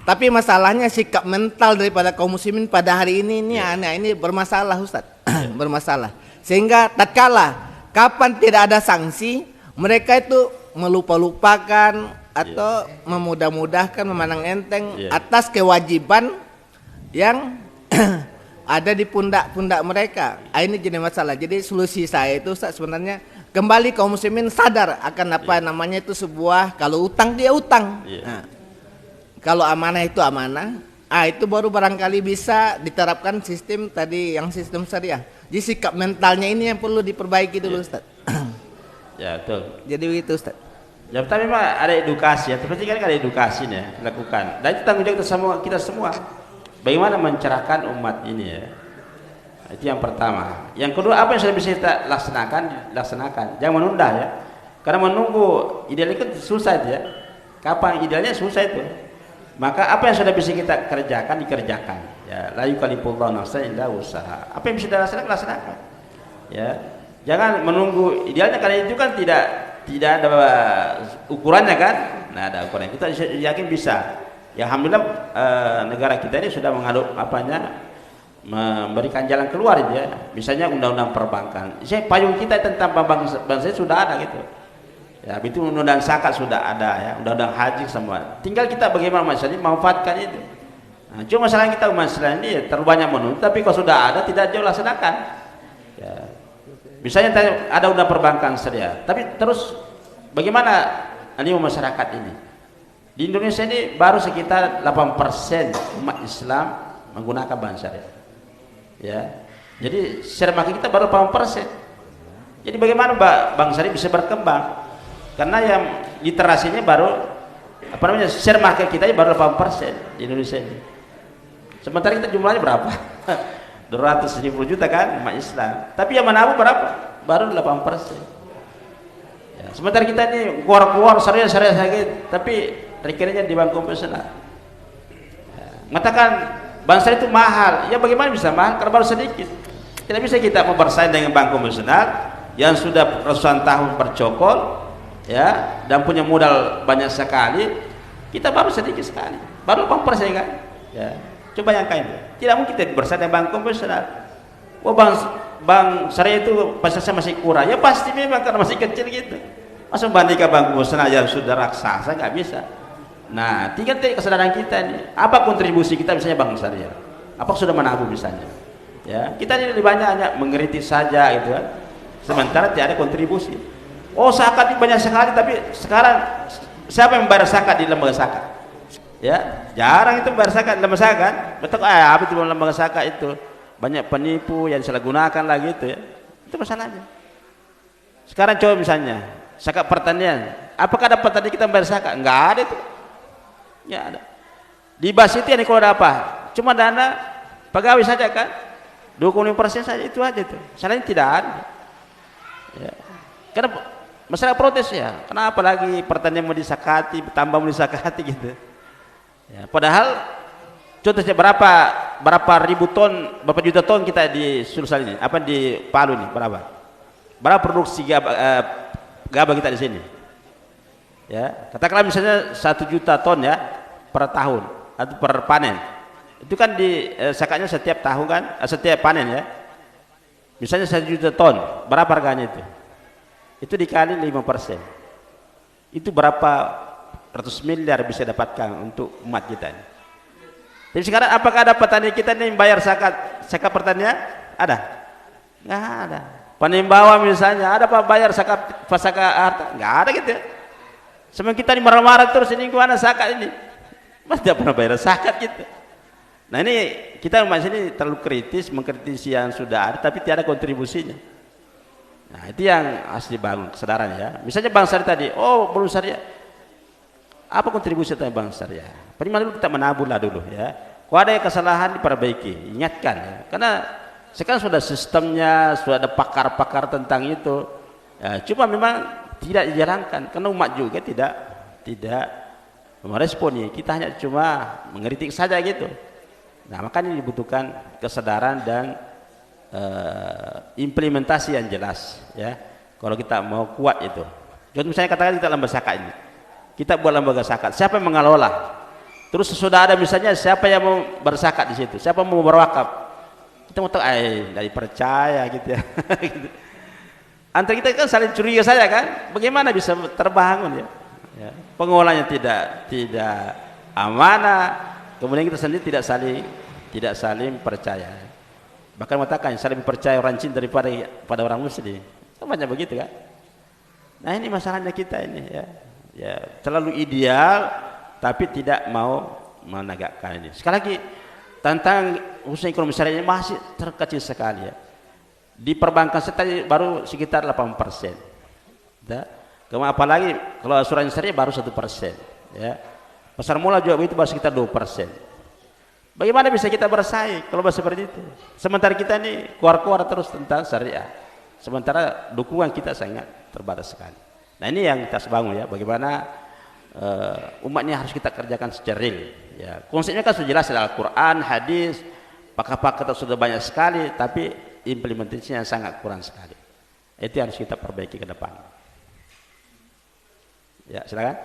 Speaker 2: Tapi masalahnya sikap mental daripada kaum muslimin pada hari ini ini bermasalah, Ustaz. Bermasalah. Sehingga tatkala kapan tidak ada sanksi, mereka itu melupa-lupakan atau memudah-mudahkan, memandang enteng atas kewajiban yang ada di pundak-pundak mereka. Ini jadi masalah. Jadi solusi saya itu, Ustaz, sebenarnya kembali kaum muslimin sadar akan namanya itu sebuah, kalau utang dia utang. Nah, kalau amanah itu amanah, itu baru barangkali bisa diterapkan sistem tadi yang sistem syariah. Jadi sikap mentalnya ini yang perlu diperbaiki dulu, Ustaz.
Speaker 1: Ya, betul.
Speaker 2: Jadi begitu, Ustaz.
Speaker 1: Ya, tapi memang ada edukasi ya. Seperti kan ada edukasi nih dilakukan. Dan itu tanggung jawab kita semua. Bagaimana mencerahkan umat ini ya. Itu yang pertama. Yang kedua, apa yang sudah bisa kita laksanakan. Jangan menunda ya. Karena menunggu idealnya kan susah ya. Kapan idealnya susah itu. Maka apa yang sudah bisa kita kerjakan dikerjakan. Ya, la yukallifullahu nafsan illa usaha. Apa yang bisa dilaksanakan. Ya. Jangan menunggu idealnya, karena itu kan tidak ada ukurannya kan. Nah, ada ukurannya. Kita yakin bisa. Ya, alhamdulillah negara kita ini sudah memberikan jalan keluar ya. Misalnya undang-undang perbankan. Payung kita tentang bangsa sudah ada gitu. Ya, itu undang-undang zakat sudah ada ya, undang-undang haji semua. Tinggal kita bagaimana masalahnya memanfaatkan itu. Nah, cuma masalah kita ini ya, terlalu banyak menunggu, tapi kalau sudah ada tidak jauh laksanakan. Ya. Misalnya ada undang perbankan syariah, tapi terus bagaimana animo masyarakat ini? Di Indonesia ini baru sekitar 8% umat Islam menggunakan bank syariah. Ya. Jadi share market kita baru 8%. Jadi bagaimana bank syariah bisa berkembang? Karena yang literasinya baru share market kita baru 8% di Indonesia ini. Sementara kita jumlahnya berapa? 200.000 juta kan umat Islam. Tapi yang menabung berapa? Baru 8%. Ya, sementara kita ini keluar syariah tapi rekeningnya di bank konvensional. Ya, mengatakan bank syariah itu mahal. Ya, bagaimana bisa mahal? Karena baru sedikit. Tidak bisa kita bersaing dengan bank konvensional yang sudah ratusan tahun bercokol. Ya, dan punya modal banyak sekali. Kita baru sedikit sekali, baru 8% kan. Ya, coba yang kain. Tidak mungkin kita bersaing dengan bank konvensional. Bank syariah itu pasarnya masih kurang. Ya pasti memang karena masih kecil gitu. Masa bandingkan bank konvensional yang sudah raksasa, nggak bisa. Nah, tinggal kesadaran kita ini. Apa kontribusi kita misalnya bank syariah? Apa sudah menabung misalnya? Ya, kita ini lebih banyak hanya mengkritik saja gitu kan. Sementara tidak ada kontribusi. Oh, zakat itu banyak sekali, tapi sekarang siapa yang membayar zakat di lembaga zakat? Ya, jarang itu membayar zakat di lembaga zakat. Betul, apa itu lembaga zakat itu? Banyak penipu yang disalahgunakan lagi itu ya. Itu masalahnya. Sekarang coba misalnya zakat pertanian. Apakah ada petani kita membayar zakat? Enggak ada itu. Enggak ada. Di BAS itu yang kalau ada apa? Cuma dana pegawai saja kan? 25% saja itu aja itu. Salahnya tidak ada. Ya. Karena masyarakat protes ya, kenapa lagi pertanian mau disakati, tambah mau disakati gitu. Ya, padahal contohnya berapa ribu ton, berapa juta ton kita di Sulsel ini, di Palu ini berapa produksi gabah kita di sini. Ya, katakanlah misalnya 1 juta ton ya per tahun atau per panen. Itu kan di zakatnya setiap tahun kan, setiap panen ya. Misalnya 1 juta ton, berapa harganya itu? Itu dikali 5%. Itu berapa ratus miliar bisa dapatkan untuk umat kita ini. Jadi sekarang apakah ada petani kita ini membayar zakat pertanian? Ada? Nggak ada. Panen bawah misalnya, ada apa bayar zakat harta? Nggak ada gitu ya. Sementara kita ini marah-marah terus, ini gimana zakat ini? Mas tidak pernah bayar zakat gitu. Nah ini kita umat ini terlalu kritis, mengkritisi yang sudah ada tapi tiada kontribusinya. Nah itu yang harus dibangun kesadaran ya. Misalnya bank syariah tadi, belum syariah. Apa kontribusi tentang bank syariah? Pertama dulu kita menabung lah dulu ya. Kalau ada kesalahan diperbaiki, ingatkan ya. Karena sekarang sudah sistemnya, sudah ada pakar-pakar tentang itu. Cuma memang tidak dijalankan karena umat juga tidak meresponi. Kita hanya cuma mengkritik saja gitu. Nah, makanya dibutuhkan kesadaran dan implementasi yang jelas, ya. Kalau kita mau kuat itu. Contoh misalnya katakan kita lembaga zakat ini. Kita buat lembaga zakat. Siapa yang mengelola? Terus sudah ada misalnya siapa yang mau berzakat di situ? Siapa mau berwakaf? Kita mau tahu, dari percaya gitu ya. Gitu. Antara kita kan saling curiga saja kan? Bagaimana bisa terbangun ya? Ya. Pengelolanya tidak amanah. Kemudian kita sendiri tidak saling percaya. Bahkan mengatakan saling percaya orang Cina daripada pada orang Muslim. Banyak begitu kan? Nah, ini masalahnya kita ini ya. Ya, terlalu ideal tapi tidak mau menegakkan ini. Sekali lagi, tentang khususnya ekonomi syariah ini masih terkecil sekali ya. Di perbankan tadi baru sekitar 8%. Ya. Kemudian apalagi kalau asuransi syariah baru 1%. Ya. Pasar mula juga itu baru sekitar 2%. Bagaimana bisa kita bersaing kalau seperti itu? Sementara kita ini keluar-keluar terus tentang syariah. Sementara dukungan kita sangat terbatas sekali. Nah, ini yang kita bangun ya, bagaimana umatnya harus kita kerjakan secara real. Ya, konsepnya kan sudah jelas dalam Al-Quran, hadis, pakar-pakar sudah banyak sekali, tapi implementasinya sangat kurang sekali. Itu harus kita perbaiki ke depan. Ya, silakan.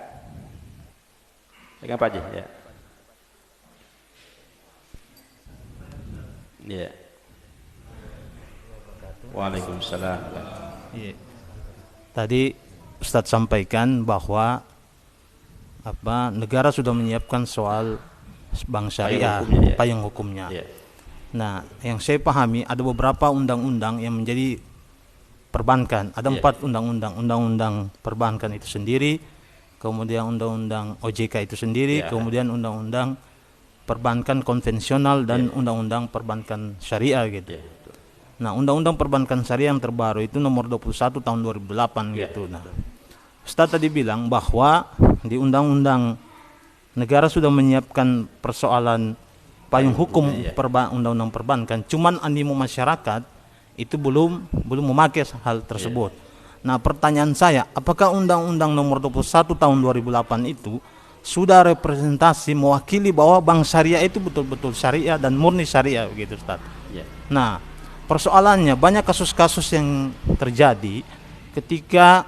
Speaker 1: Silakan Pak Haji. Ya. Ya. Waalaikumsalam.
Speaker 8: Ya. Tadi Ustadz sampaikan bahwa negara sudah menyiapkan soal bank syariah, payung hukumnya.
Speaker 1: Ya.
Speaker 8: Nah, yang saya pahami ada beberapa undang-undang yang menjadi perbankan. Ada 4 undang-undang. Undang-undang perbankan itu sendiri, kemudian undang-undang OJK itu sendiri, kemudian undang-undang perbankan konvensional dan undang-undang perbankan syariah gitu. Nah, undang-undang perbankan syariah yang terbaru itu nomor 21 tahun 2008 gitu. Nah, Ustaz tadi bilang bahwa di undang-undang negara sudah menyiapkan persoalan payung hukum undang-undang perbankan, cuman animo masyarakat itu belum memakai hal tersebut. Nah, pertanyaan saya, apakah undang-undang nomor 21 tahun 2008 itu sudah representasi mewakili bahwa bank syariah itu betul-betul syariah dan murni syariah begitu, Ustaz? Nah, persoalannya banyak kasus-kasus yang terjadi ketika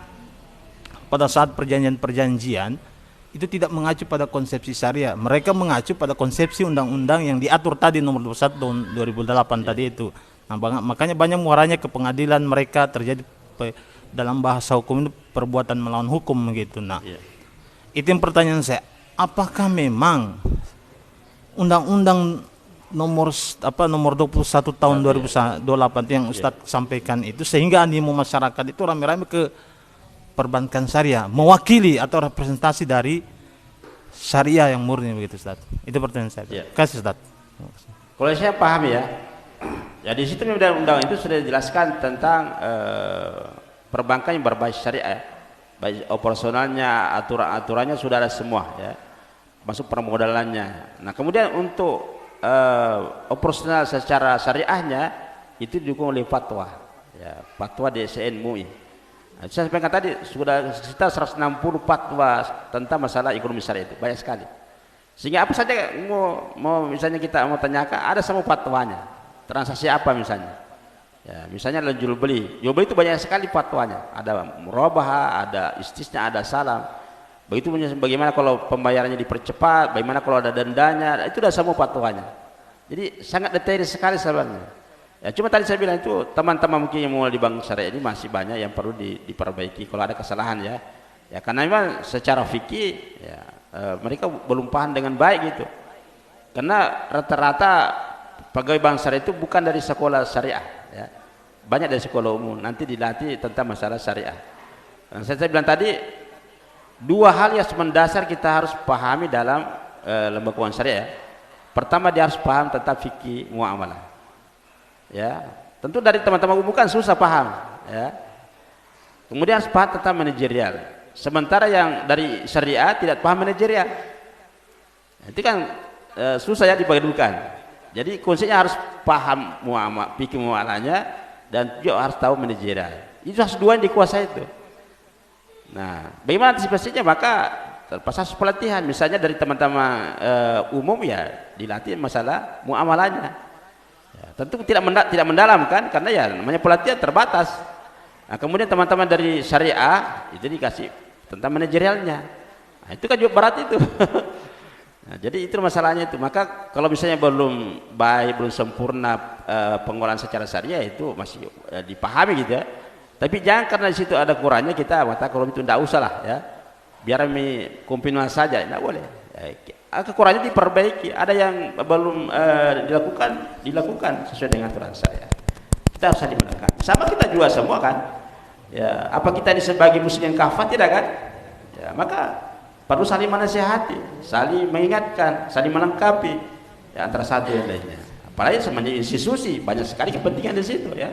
Speaker 8: pada saat perjanjian-perjanjian itu tidak mengacu pada konsepsi syariah. Mereka mengacu pada konsepsi undang-undang yang diatur tadi nomor 21 tahun 2008 tadi itu. Nah, makanya banyak muaranya ke pengadilan, mereka terjadi dalam bahasa hukum itu perbuatan melawan hukum begitu. Nah, itu yang pertanyaan saya, apakah memang undang-undang nomor 21 tahun 2008 yang Ustadz sampaikan itu sehingga animo masyarakat itu rame-rame ke perbankan syariah mewakili atau representasi dari syariah yang murni begitu, Ustadz? Itu pertanyaan saya. Kasih, Ustadz.
Speaker 1: Kalau saya paham ya, di situ undang-undang itu sudah dijelaskan tentang perbankan yang berbasis syariah, baik operasionalnya, aturan-aturannya sudah ada semua ya, masuk permodalannya. Nah, kemudian untuk operasional secara syariahnya itu didukung oleh fatwa, ya, fatwa DSN MUI. Nah, saya sampaikan tadi sudah sekitar 160 fatwa tentang masalah ekonomi syariah itu banyak sekali. Sehingga apa saja mau misalnya kita mau tanyakan ada semua fatwanya. Transaksi apa misalnya? Ya, misalnya dalam jual beli itu banyak sekali fatwanya. Ada murabahah, ada istisna, ada salam. Begitu bagaimana kalau pembayarannya dipercepat, bagaimana kalau ada dendanya, itu sudah semua fatwanya. Jadi sangat detail sekali sebenarnya. Ya, cuma tadi saya bilang itu teman-teman mungkin yang mulai di bank syariah ini masih banyak yang perlu diperbaiki kalau ada kesalahan ya. Ya karena memang secara fikih ya, mereka belum paham dengan baik gitu. Karena rata-rata pegawai bank syariah itu bukan dari sekolah syariah ya. Banyak dari sekolah umum, nanti dilatih tentang masalah syariah. Dan saya bilang tadi dua hal yang mendasar kita harus pahami dalam lembaga keuangan syariah. Pertama, dia harus paham tentang fikih muamalah. Ya, tentu dari teman-teman umum kan susah paham. Ya. Kemudian harus paham tentang manajerial. Sementara yang dari syariah tidak paham manajerial, itu kan susah ya dipadukan. Jadi konsepnya harus paham fikih muamalahnya dan juga harus tahu manajerial. Itu harus dua yang dikuasai itu. Nah, bagaimana antisipasinya? Maka terpaksa pelatihan, misalnya dari teman-teman umum ya dilatih masalah muamalahnya. Ya, tentu tidak mendalam kan, karena ya namanya pelatihan terbatas. Nah, kemudian teman-teman dari syariah itu dikasih tentang manajerialnya. Nah, itu kan juga berat itu. Nah, jadi itu masalahnya itu. Maka kalau misalnya belum baik, belum sempurna pengolahan secara syariah itu masih dipahami gitu ya. Tapi jangan karena di situ ada kurangnya kita mengatakan kalau itu tidak usah lah ya. Biar kontinuas saja, tidak boleh. Kekurangannya diperbaiki. Ada yang belum dilakukan sesuai dengan aturan syariah. Kita harus saling menekan. Sama kita juga semua kan. Ya, apa kita ini sebagai muslim yang kafah tidak kan? Ya, maka perlu saling menasihati, saling mengingatkan, saling melengkapi ya, antara satu dan lainnya. Apalagi semuanya institusi, banyak sekali kepentingan di situ ya.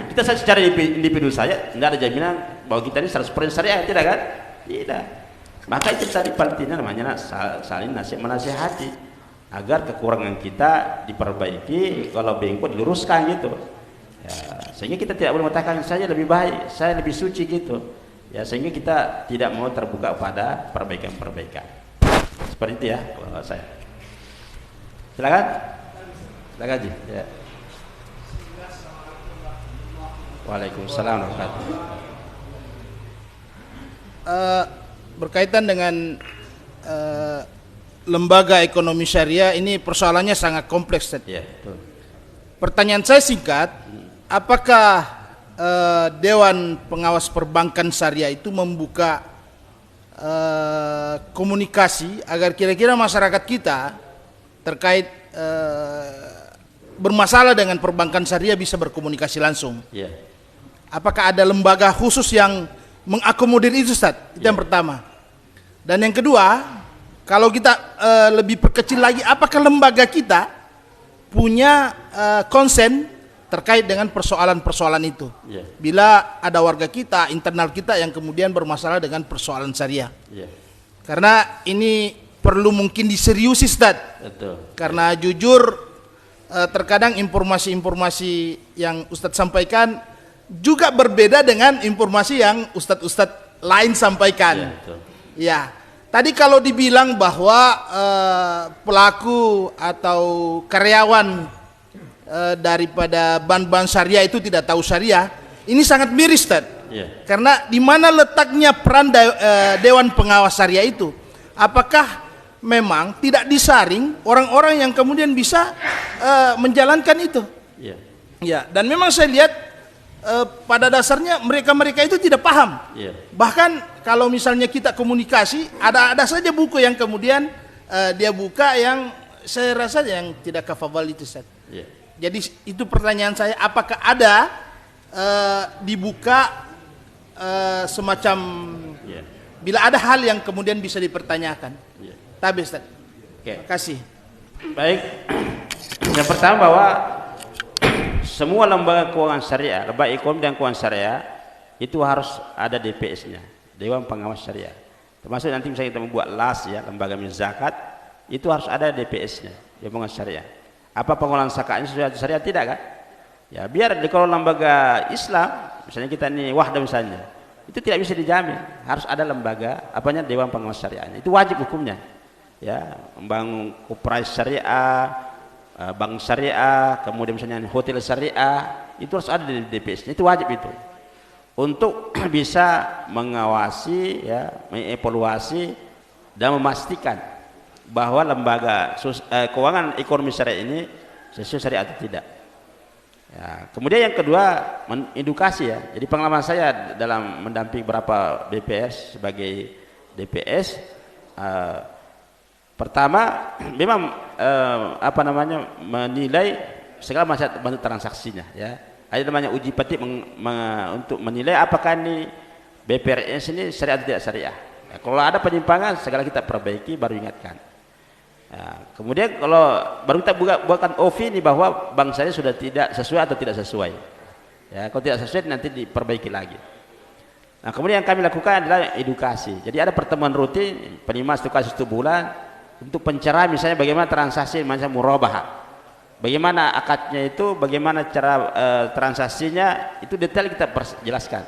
Speaker 1: Kita secara individu saya tidak ada jaminan bahwa kita ini 100% syariah, tidak kan? Tidak. Maka itu tadi pentingnya namanya saling menasihati agar kekurangan kita diperbaiki, kalau bengkok diluruskan gitu. Ya, sehingga kita tidak boleh mengatakan saya lebih baik, saya lebih suci gitu. Ya, sehingga kita tidak mau terbuka pada perbaikan-perbaikan. Seperti itu ya kalau saya. Silakan. Silakan Ji. Ya. Waalaikumsalam warahmatullahi wabarakatuh.
Speaker 9: Berkaitan dengan lembaga ekonomi syariah ini persoalannya sangat kompleks.
Speaker 1: Ya, betul.
Speaker 9: Pertanyaan saya singkat, apakah Dewan Pengawas Perbankan Syariah itu membuka komunikasi agar kira-kira masyarakat kita terkait bermasalah dengan perbankan syariah bisa berkomunikasi langsung?
Speaker 1: Yeah.
Speaker 9: Apakah ada lembaga khusus yang mengakomodir itu, Ustaz? Itu yang pertama. Dan yang kedua, kalau kita lebih perkecil lagi, apakah lembaga kita punya konsen terkait dengan persoalan-persoalan itu? Yeah. Bila ada warga kita, internal kita yang kemudian bermasalah dengan persoalan syariah. Yeah. Karena ini perlu mungkin diseriusi, Ustaz. Betul. Karena jujur terkadang informasi-informasi yang Ustadz sampaikan juga berbeda dengan informasi yang Ustadz lain sampaikan. Ya, betul. Ya. Tadi kalau dibilang bahwa pelaku atau karyawan daripada bank-bank syariah itu tidak tahu syariah, ini sangat miris, Ustadz. Ya. Karena di mana letaknya peran Dewan Pengawas Syariah itu? Apakah memang tidak disaring orang-orang yang kemudian bisa menjalankan itu? Yeah. Ya, dan memang saya lihat pada dasarnya mereka-mereka itu tidak paham. Yeah. Bahkan kalau misalnya kita komunikasi, ada saja buku yang kemudian dia buka yang saya rasa yang tidak kafabel itu, Ustaz. Yeah. Jadi itu pertanyaan saya, apakah ada dibuka semacam bila ada hal yang kemudian bisa dipertanyakan? Yeah. Habis, Ustaz. Oke. Terima kasih.
Speaker 1: Baik. Yang pertama bahwa semua lembaga keuangan syariah, lembaga ekonomi dan keuangan syariah itu harus ada DPS-nya, Dewan Pengawas Syariah. Termasuk nanti misalnya kita membuat LAS ya, lembaga zakat, itu harus ada DPS-nya, Dewan Pengawas Syariah. Apa pengolahan zakatnya sesuai syariah? Tidak kan? Ya, biar kalau lembaga Islam, misalnya kita ini wahda misalnya, itu tidak bisa dijamin, harus ada lembaga apanya Dewan Pengawas Syariahnya. Itu wajib hukumnya. Ya, membangun koperasi syariah, bank syariah, kemudian misalnya hotel syariah, itu harus ada di DPS-nya. Itu wajib itu untuk bisa mengawasi, ya, mengevaluasi dan memastikan bahwa lembaga keuangan ekonomi syariah ini sesuai syariah atau tidak. Ya, kemudian yang kedua, edukasi ya. Jadi pengalaman saya dalam mendampingi beberapa BPS sebagai DPS, pertama memang menilai segala macam bentuk transaksinya ya. Ada namanya uji petik untuk menilai apakah ini BPRS ini syariah atau tidak syariah. Ya, kalau ada penyimpangan segala kita perbaiki baru ingatkan. Ya, kemudian kalau baru kita buatkan OV ini bahwa bank saya sudah tidak sesuai atau tidak sesuai. Ya, kalau tidak sesuai nanti diperbaiki lagi. Nah, kemudian yang kami lakukan adalah edukasi. Jadi ada pertemuan rutin 5 kali 1 bulan untuk pencerahan misalnya bagaimana transaksi macam murabahah. Bagaimana akadnya itu, bagaimana cara transaksinya, itu detail kita jelaskan.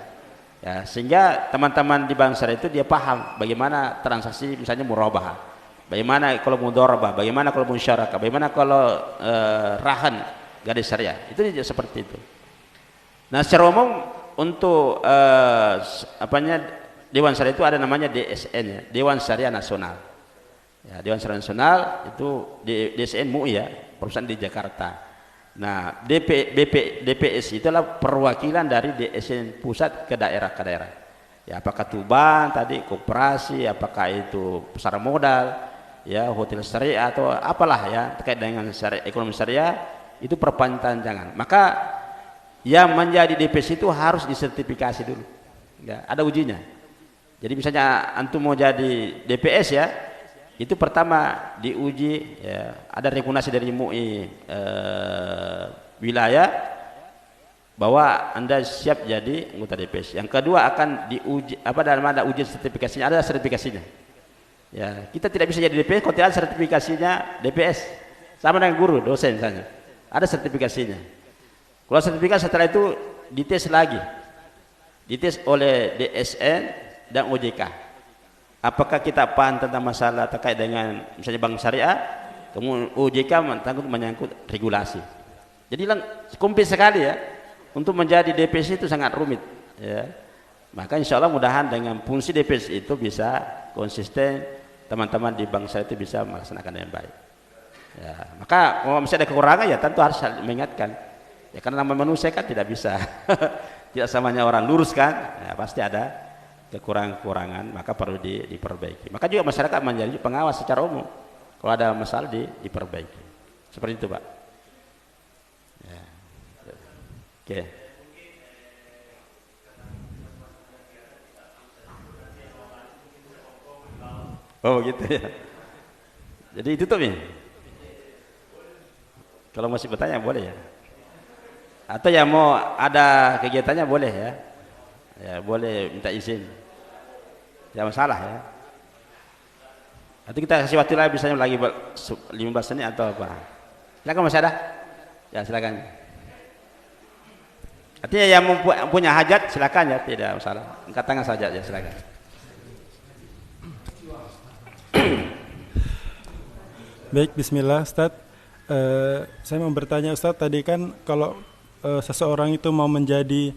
Speaker 1: Ya, sehingga teman-teman di bank syariah itu dia paham bagaimana transaksi misalnya murabahah, bagaimana kalau mudharabah, bagaimana kalau musyarakah, bagaimana kalau rahan gadis syariah. Itu seperti itu. Nah, secara umum untuk Dewan Syariah itu ada namanya DSN ya, Dewan Syariah Nasional. Ya, Dewan Syariah Nasional itu DSN MUI ya, perusahaan di Jakarta. Nah, DPS itu adalah perwakilan dari DSN pusat ke daerah. Ya, apakah itu bank tadi, koperasi, apakah itu pasar modal, ya, hotel syariah atau apalah ya terkait dengan ekonomi syariah, itu perpanjangan. Maka yang menjadi DPS itu harus disertifikasi dulu. Ya, ada ujinya. Jadi misalnya antum mau jadi DPS ya, itu pertama diuji ya, ada rekomendasi dari MUI wilayah bahwa Anda siap jadi anggota DPS. Yang kedua akan diuji ada ujian sertifikasinya, ada sertifikasinya. Ya, kita tidak bisa jadi DPS kalau tidak ada sertifikasinya DPS. Sama dengan guru, dosen misalnya. Ada sertifikasinya. Kalau sertifikasi setelah itu dites lagi. Dites oleh DSN dan OJK. Apakah kita paham tentang masalah terkait dengan misalnya bank syariah, kemudian OJK menyangkut regulasi. Jadi komplit sekali ya, untuk menjadi DPS itu sangat rumit ya. Maka insya Allah mudahan dengan fungsi DPS itu bisa konsisten, teman-teman di bank syariah itu bisa melaksanakan dengan baik ya. Maka kalau misalnya ada kekurangan ya tentu harus mengingatkan ya, karena namanya manusia kan tidak bisa tidak samanya orang lurus kan ya, pasti ada kekurangan-kekurangan, maka perlu diperbaiki. Maka juga masyarakat menjadi pengawas secara umum. Kalau ada masalah diperbaiki. Seperti itu, Pak. Ya. Oke. Oh gitu ya. Jadi itu tuh, kalau masih bertanya boleh ya. Atau ya mau ada kegiatannya boleh ya. Ya boleh minta izin, tidak masalah ya. Nanti kita kasih waktu lagi, misalnya lagi 15 menit atau apa. Silakan, masih ada? Ya silakan. Artinya yang punya hajat silakan ya, tidak masalah. Angkat tangan saja ya, silakan.
Speaker 10: Baik, bismillah Ustaz. Saya mau bertanya Ustaz, tadi kan kalau seseorang itu mau menjadi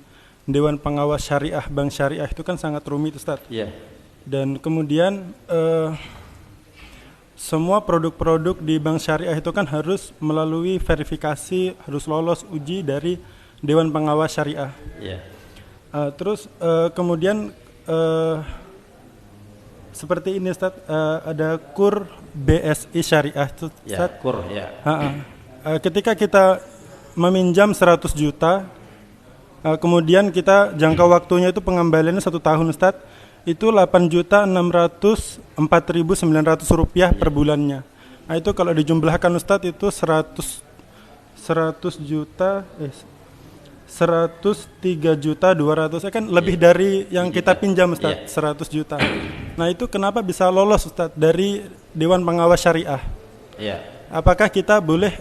Speaker 10: Dewan Pengawas Syariah Bank Syariah itu kan sangat rumit Ustaz.
Speaker 1: Yeah.
Speaker 10: Dan kemudian semua produk-produk di Bank Syariah itu kan harus melalui verifikasi, harus lolos uji dari Dewan Pengawas Syariah.
Speaker 1: Yeah.
Speaker 10: Terus kemudian seperti ini Ustaz, ada KUR BSI Syariah Ustaz.
Speaker 1: Yeah, KUR ya.
Speaker 10: Ketika kita meminjam 100 juta, kemudian kita jangka waktunya itu pengembaliannya 1 tahun Ustaz, itu 8.604.900 rupiah per bulannya. Nah itu kalau dijumlahkan Ustaz itu 103 juta 200, kan lebih dari yang kita pinjam Ustaz, 100 juta. Nah itu kenapa bisa lolos Ustaz dari Dewan Pengawas Syariah? Apakah kita boleh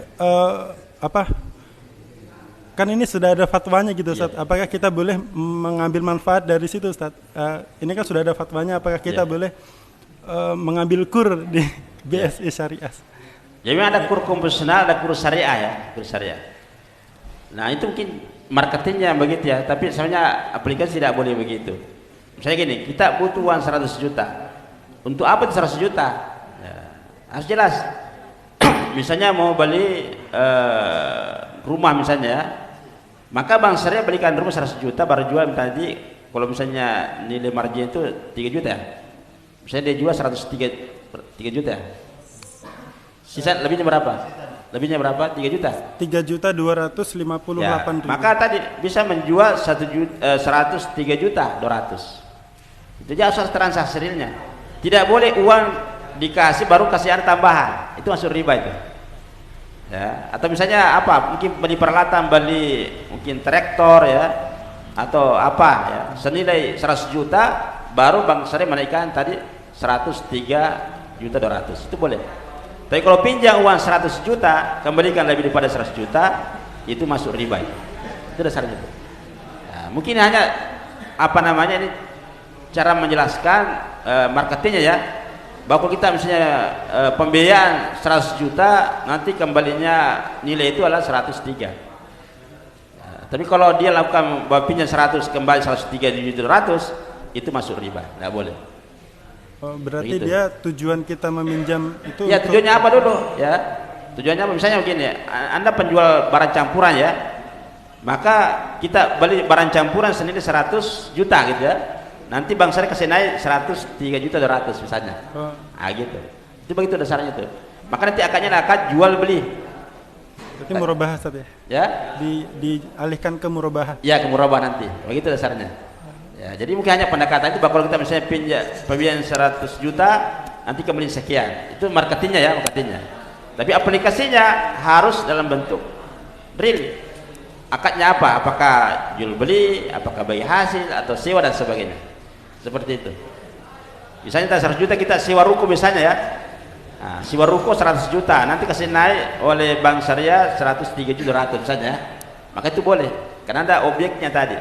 Speaker 10: kan ini sudah ada fatwanya gitu Ustaz, apakah kita boleh mengambil manfaat dari situ Ustaz? Ini kan sudah ada fatwanya, apakah kita boleh mengambil kur di BSI Syariah?
Speaker 1: Jadi ada kur konvensional, ada kur syariah ya, kur syariah. Nah itu mungkin marketingnya begitu ya, tapi sebenarnya aplikasi tidak boleh begitu. Misalnya gini, kita butuh uang 100 juta. Untuk apa itu 100 juta? Ya, harus jelas. Misalnya mau beli rumah misalnya, maka bank syariah belikan rumah 100 juta baru jual tadi. Kalau misalnya nilai margin itu 3 juta ya, misalnya dia jual 103 juta ya. Sisa lebihnya berapa? Lebihnya berapa? 3 juta?
Speaker 10: 3.258.000.
Speaker 1: Ya, maka tadi bisa menjual 103 juta 200. Itu aja asal transaksi realnya. Tidak boleh uang dikasih baru kasih ada tambahan. Itu masuk riba itu. Ya, atau misalnya apa? Mungkin beli peralatan, beli mungkin traktor ya, atau apa ya, senilai 100 juta baru bank syariah menaikkan tadi 103 juta 200. Itu boleh. Tapi kalau pinjam uang 100 juta, kembalikan lebih daripada 100 juta, itu masuk riba. Itu dasarnya. Nah, mungkin hanya apa namanya ini cara menjelaskan marketingnya ya. Bahwa kita misalnya pembiayaan 100 juta, nanti kembalinya nilai itu adalah 103. Tapi kalau dia lakukan pinjam 100 kembali 103 di 700, itu masuk riba, nggak boleh.
Speaker 10: Oh, berarti
Speaker 1: begitu.
Speaker 10: Dia tujuan kita meminjam itu
Speaker 1: ya tujuannya apa dulu ya? Tujuannya apa? Misalnya begini, Anda penjual barang campuran ya, maka kita beli barang campuran senilai 100 juta gitu ya. Nanti bank syariah kasih naik 103 juta 200 misalnya. Gitu. Itu begitu dasarnya tuh. Maka nanti akadnya akad jual beli.
Speaker 10: Berarti murabahah Ustaz ya?
Speaker 1: Ya?
Speaker 10: Dialihkan ke murabahah.
Speaker 1: Ya, ke murabahah nanti. Begitu dasarnya. Ya, jadi mungkin hanya pendekatan itu kalau kita misalnya pembiayaan 100 juta nanti kembali sekian. Itu marketingnya ya, marketingnya. Tapi aplikasinya harus dalam bentuk real. Akadnya apa? Apakah jual beli, apakah bagi hasil atau sewa dan sebagainya. Seperti itu. Misalnya 100 juta kita sewa ruko misalnya ya. Nah, sewa ruko 100 juta, nanti kasih naik oleh bank syariah 103 juta 200 misalnya. Maka itu boleh, karena ada objeknya tadi.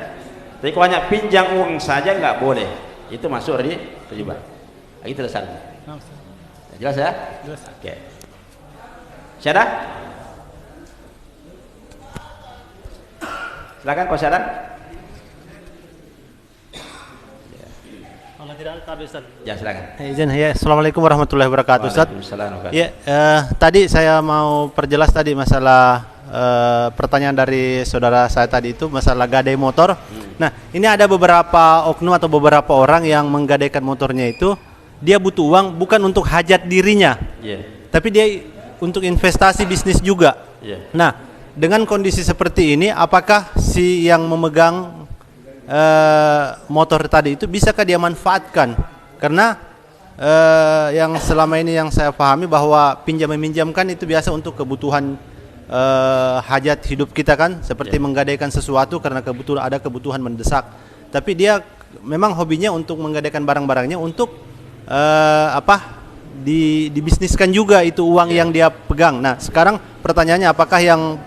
Speaker 1: Tapi kalau hanya pinjam uang saja nggak boleh, itu masuk riba. Nah, itu dasarnya. Jelas ya?
Speaker 10: Jelas.
Speaker 1: Oke. Syada? Silakan Pak Syada.
Speaker 7: Kalau tidak ada Ustaz.
Speaker 1: Ya silakan.
Speaker 7: Izin ya. Assalamualaikum warahmatullahi wabarakatuh Ustaz. Ya, tadi saya mau perjelas tadi masalah pertanyaan dari saudara saya tadi itu masalah gadai motor. Nah, ini ada beberapa oknum atau beberapa orang yang menggadaikan motornya itu dia butuh uang bukan untuk hajat dirinya, tapi dia untuk investasi bisnis juga. Nah, dengan kondisi seperti ini, apakah si yang memegang motor tadi itu bisakah dia manfaatkan? Karena yang selama ini yang saya pahami bahwa meminjamkan itu biasa untuk kebutuhan hajat hidup kita kan, seperti menggadaikan sesuatu karena ada kebutuhan mendesak. Tapi dia memang hobinya untuk menggadaikan barang-barangnya untuk dibisniskan juga itu uang yang dia pegang. Nah, sekarang pertanyaannya apakah yang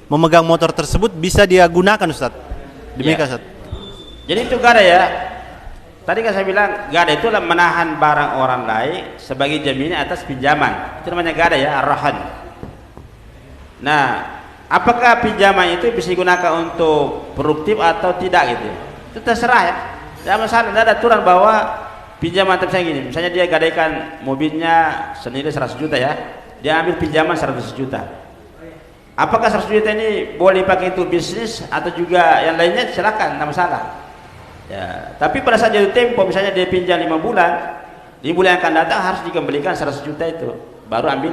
Speaker 7: memegang motor tersebut bisa dia gunakan Ustaz? Demikian Ustaz.
Speaker 1: Jadi itu gada ya. Tadi kan saya bilang gada itu adalah menahan barang orang lain sebagai jaminan atas pinjaman. Itu namanya gada ya, ar-rahan. Nah, apakah pinjaman itu bisa digunakan untuk produktif atau tidak gitu? Itu terserah ya. Tidak masalah, tidak ada aturan bahwa pinjaman misalnya gini, misalnya dia gadaikan mobilnya senilai 100 juta ya, dia ambil pinjaman 100 juta. Apakah 100 juta ini boleh pakai itu bisnis atau juga yang lainnya? Silakan, tidak masalah. Ya, tapi pada saat jatuh tempo, misalnya dia pinjam 5 bulan, 5 bulan yang akan datang harus dikembalikan 100 juta itu, baru ambil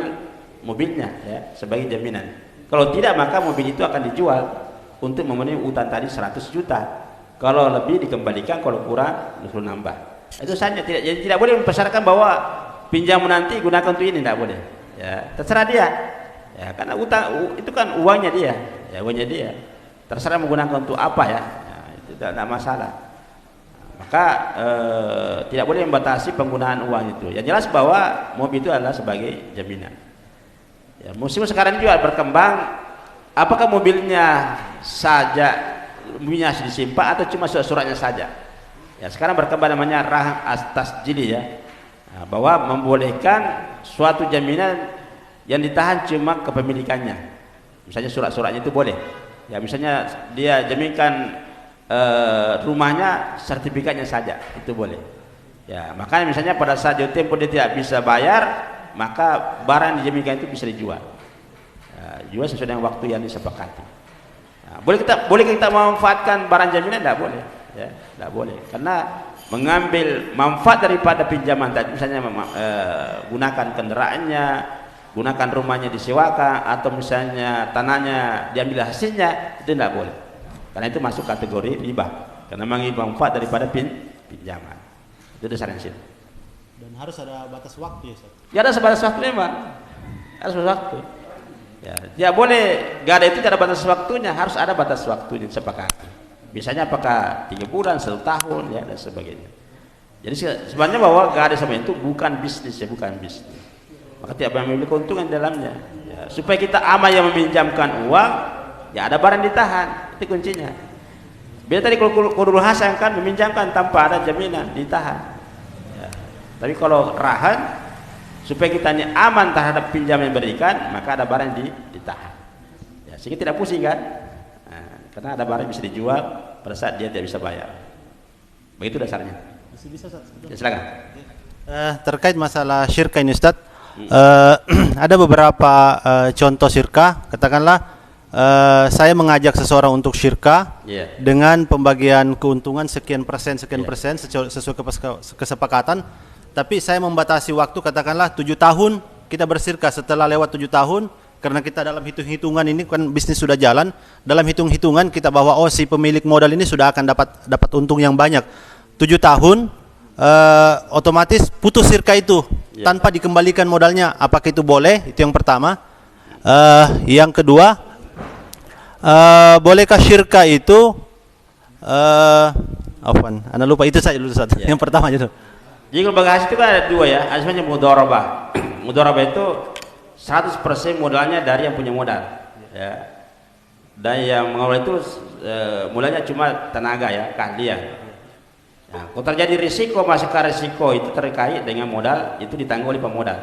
Speaker 1: mobilnya ya sebagai jaminan. Kalau tidak maka mobil itu akan dijual untuk memenuhi utang tadi 100 juta. Kalau lebih dikembalikan, kalau kurang disuruh nambah. Itu saja, jadi tidak boleh mempersyaratkan bahwa pinjaman nanti gunakan untuk ini, tidak boleh. Ya, terserah dia. Ya, karena utang itu kan uangnya dia, ya uangnya dia. Terserah menggunakan untuk apa ya, itu tidak masalah. Maka tidak boleh membatasi penggunaan uang itu. Yang jelas bahwa mobil itu adalah sebagai jaminan. Ya, musim sekarang ini juga berkembang. Apakah mobilnya saja mobilnya disimpan atau cuma surat-suratnya saja? Ya, sekarang berkembang namanya rahn as-tasjili ya, nah, bahwa membolehkan suatu jaminan yang ditahan cuma kepemilikannya. Misalnya surat-suratnya itu boleh. Ya, misalnya dia jaminkan rumahnya, sertifikatnya saja itu boleh. Ya, makanya misalnya pada saat jatuh tempo dia tidak bisa bayar, maka barang yang dijaminkan itu bisa dijual. Ya, jual sesuai dengan waktu yang disepakati. Nah, boleh kita memanfaatkan barang jaminan? Tidak boleh. Ya, tidak boleh. Karena mengambil manfaat daripada pinjaman tadi, misalnya gunakan kendaraannya, gunakan rumahnya disewakan, atau misalnya tanahnya diambil hasilnya, itu tidak boleh. Karena itu masuk kategori riba. Karena mengambil manfaat daripada pinjaman. Itu dasarnya sih.
Speaker 7: Dan harus ada batas waktu ya Ustaz?
Speaker 1: Ya ada batas waktu memang. Harus batas waktu. Ya, tidak boleh gada itu tidak ada batas waktunya, harus ada batas waktunya disepakati. Biasanya apakah 3 bulan, 1 tahun ya dan sebagainya. Jadi sebenarnya bahwa gada sama itu bukan bisnis ya, bukan bisnis. maka tidak memiliki keuntungan di dalamnya. Ya, supaya kita aman yang meminjamkan uang, ya ada barang ditahan, itu kuncinya. Biar tadi kalau Qardul Hasan kan meminjamkan tanpa ada jaminan, ditahan. Ya. Tapi kalau rahan, supaya kita ini aman terhadap pinjam yang diberikan, maka ada barang yang ditahan. Ya, sehingga tidak pusing kan? Nah, karena ada barang yang bisa dijual pada saat dia tidak bisa bayar. Begitu dasarnya.
Speaker 7: Masih bisa, Ustaz?
Speaker 1: Ya, silakan.
Speaker 7: Terkait masalah syirka ini, Ustaz, ada beberapa contoh syirka. Katakanlah saya mengajak seseorang untuk syirka dengan pembagian keuntungan sekian persen sesuai kesepakatan, tapi saya membatasi waktu, katakanlah 7 tahun kita bersyirka. Setelah lewat 7 tahun, karena kita dalam hitung-hitungan ini kan bisnis sudah jalan, dalam hitung-hitungan kita bahwa oh si pemilik modal ini sudah akan dapat untung yang banyak. 7 tahun otomatis putus syirka itu tanpa dikembalikan modalnya. Apakah itu boleh? Itu yang pertama. Yang kedua, bolehkah syirka itu Anda lupa itu saja dulu, Ustaz. Yang pertama itu.
Speaker 1: Jadi kalau bahasa itu kan ada dua ya, ada sebenarnya mudharabah. Mudharabah itu 100% modalnya dari yang punya modal, ya. Dan yang mengelola itu modalnya cuma tenaga ya, keahlian. Nah, kalau terjadi risiko, masukan risiko itu terkait dengan modal, itu ditanggung oleh pemodal.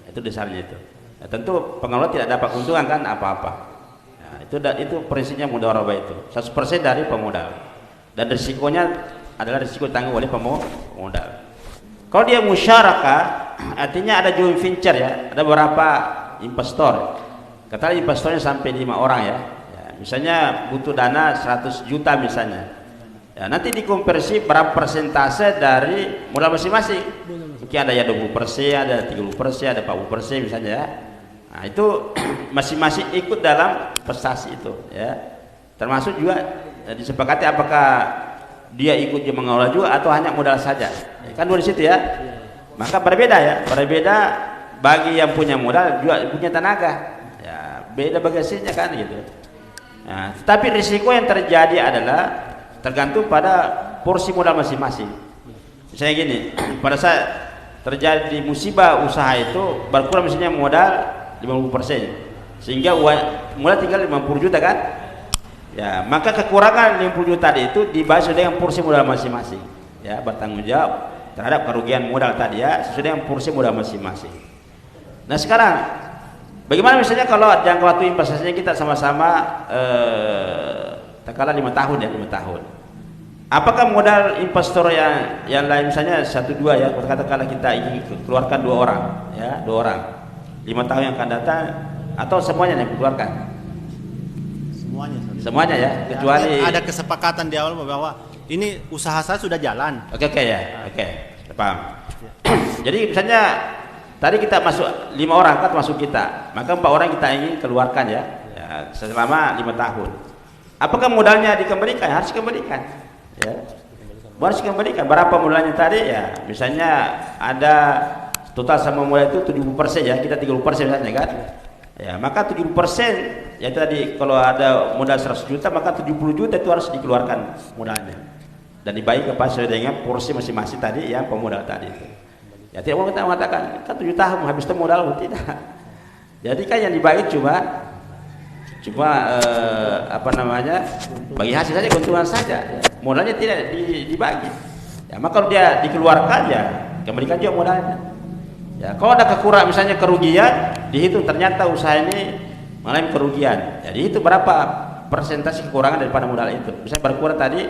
Speaker 1: Itu dasarnya itu. Nah, tentu pengelola tidak dapat keuntungan kan apa-apa. Nah, itu prinsipnya mudharabah itu. 100% dari pemodal. Dan risikonya adalah risiko ditanggung oleh pemodal. Kalau dia musyarakah, artinya ada joint venture ya, ada beberapa investor. Katakanlah investornya sampai 5 orang ya. Misalnya butuh dana 100 juta misalnya. Ya, nanti dikonversi berapa persentase dari modal masing-masing. Mungkin ada ya 20%, ada 30%, ada 40% misalnya ya. Nah, itu masing-masing ikut dalam investasi itu ya. Termasuk juga disepakati apakah dia ikut juga mengelola juga atau hanya modal saja. Kan dua di situ ya. Maka berbeda ya, berbeda bagi yang punya modal juga punya tenaga. Ya, beda bagi hasilnya kan gitu. Nah, tapi risiko yang terjadi adalah tergantung pada porsi modal masing-masing. Misalnya gini, pada saat terjadi musibah usaha itu berkurang misalnya modal 50%, sehingga modal tinggal 50 juta kan? Ya, maka kekurangan 50 juta tadi itu dibahas dengan porsi modal masing-masing. Ya, bertanggung jawab terhadap kerugian modal tadi ya, sesuai dengan porsi modal masing-masing. Nah, sekarang bagaimana misalnya kalau jangka waktu investasinya kita sama-sama katakanlah 5 tahun ya, 5 tahun. Apakah modal investor yang lain misalnya 1-2 ya, katakanlah kita ingin keluarkan 2 orang ya, 2 orang 5 tahun yang akan datang, atau semuanya yang dikeluarkan? Semuanya ya, kecuali
Speaker 7: ada kesepakatan di awal bahwa ini usaha saya sudah jalan.
Speaker 1: Oke ya, oke, paham. Jadi misalnya tadi kita masuk 5 orang kan masuk kita, maka 4 orang kita ingin keluarkan ya selama 5 tahun. Apakah modalnya dikembalikan? Harus dikembalikan ya, harus dikembalikan. Berapa modalnya tadi ya, misalnya ada total sama modal itu 70% ya, kita 30% misalnya kan ya, maka 70% ya tadi kalau ada modal 100 juta maka 70 juta itu harus dikeluarkan modalnya dan dibagi kepada sesuai dengan porsi masing-masing tadi yang pemodal tadi itu. Ya tidak boleh kita mengatakan kan 7 tahun habis itu modal, tidak. Jadi kan yang dibagi cuma bagi hasil saja, keuntungan saja ya. Modalnya tidak dibagi ya, maka kalau dia dikeluarkan ya kembalikan juga modalnya ya. Kalau ada kekurangan misalnya kerugian, dihitung ternyata usaha ini mengalami kerugian, jadi itu berapa persentase kekurangan daripada modal itu. Misalnya berkurang tadi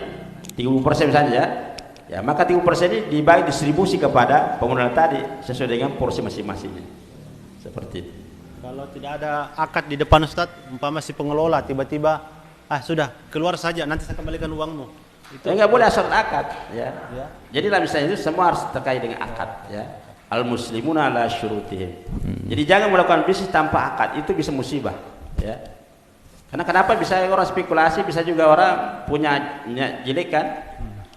Speaker 1: 30% misalnya ya, maka 30% ini dibagi distribusi kepada pemodal tadi sesuai dengan porsi masing-masing. Seperti itu.
Speaker 7: Kalau tidak ada akad di depan Ustadz, umpama si pengelola tiba-tiba sudah keluar saja, nanti saya kembalikan uangmu.
Speaker 1: Itu enggak boleh asal akad ya. Jadi lah misalnya itu semua harus terkait dengan akad ya. Al muslimuna ala syurutihim. Jadi jangan melakukan bisnis tanpa akad, itu bisa musibah ya. Karena kenapa bisa orang spekulasi, bisa juga orang punya jelek kan?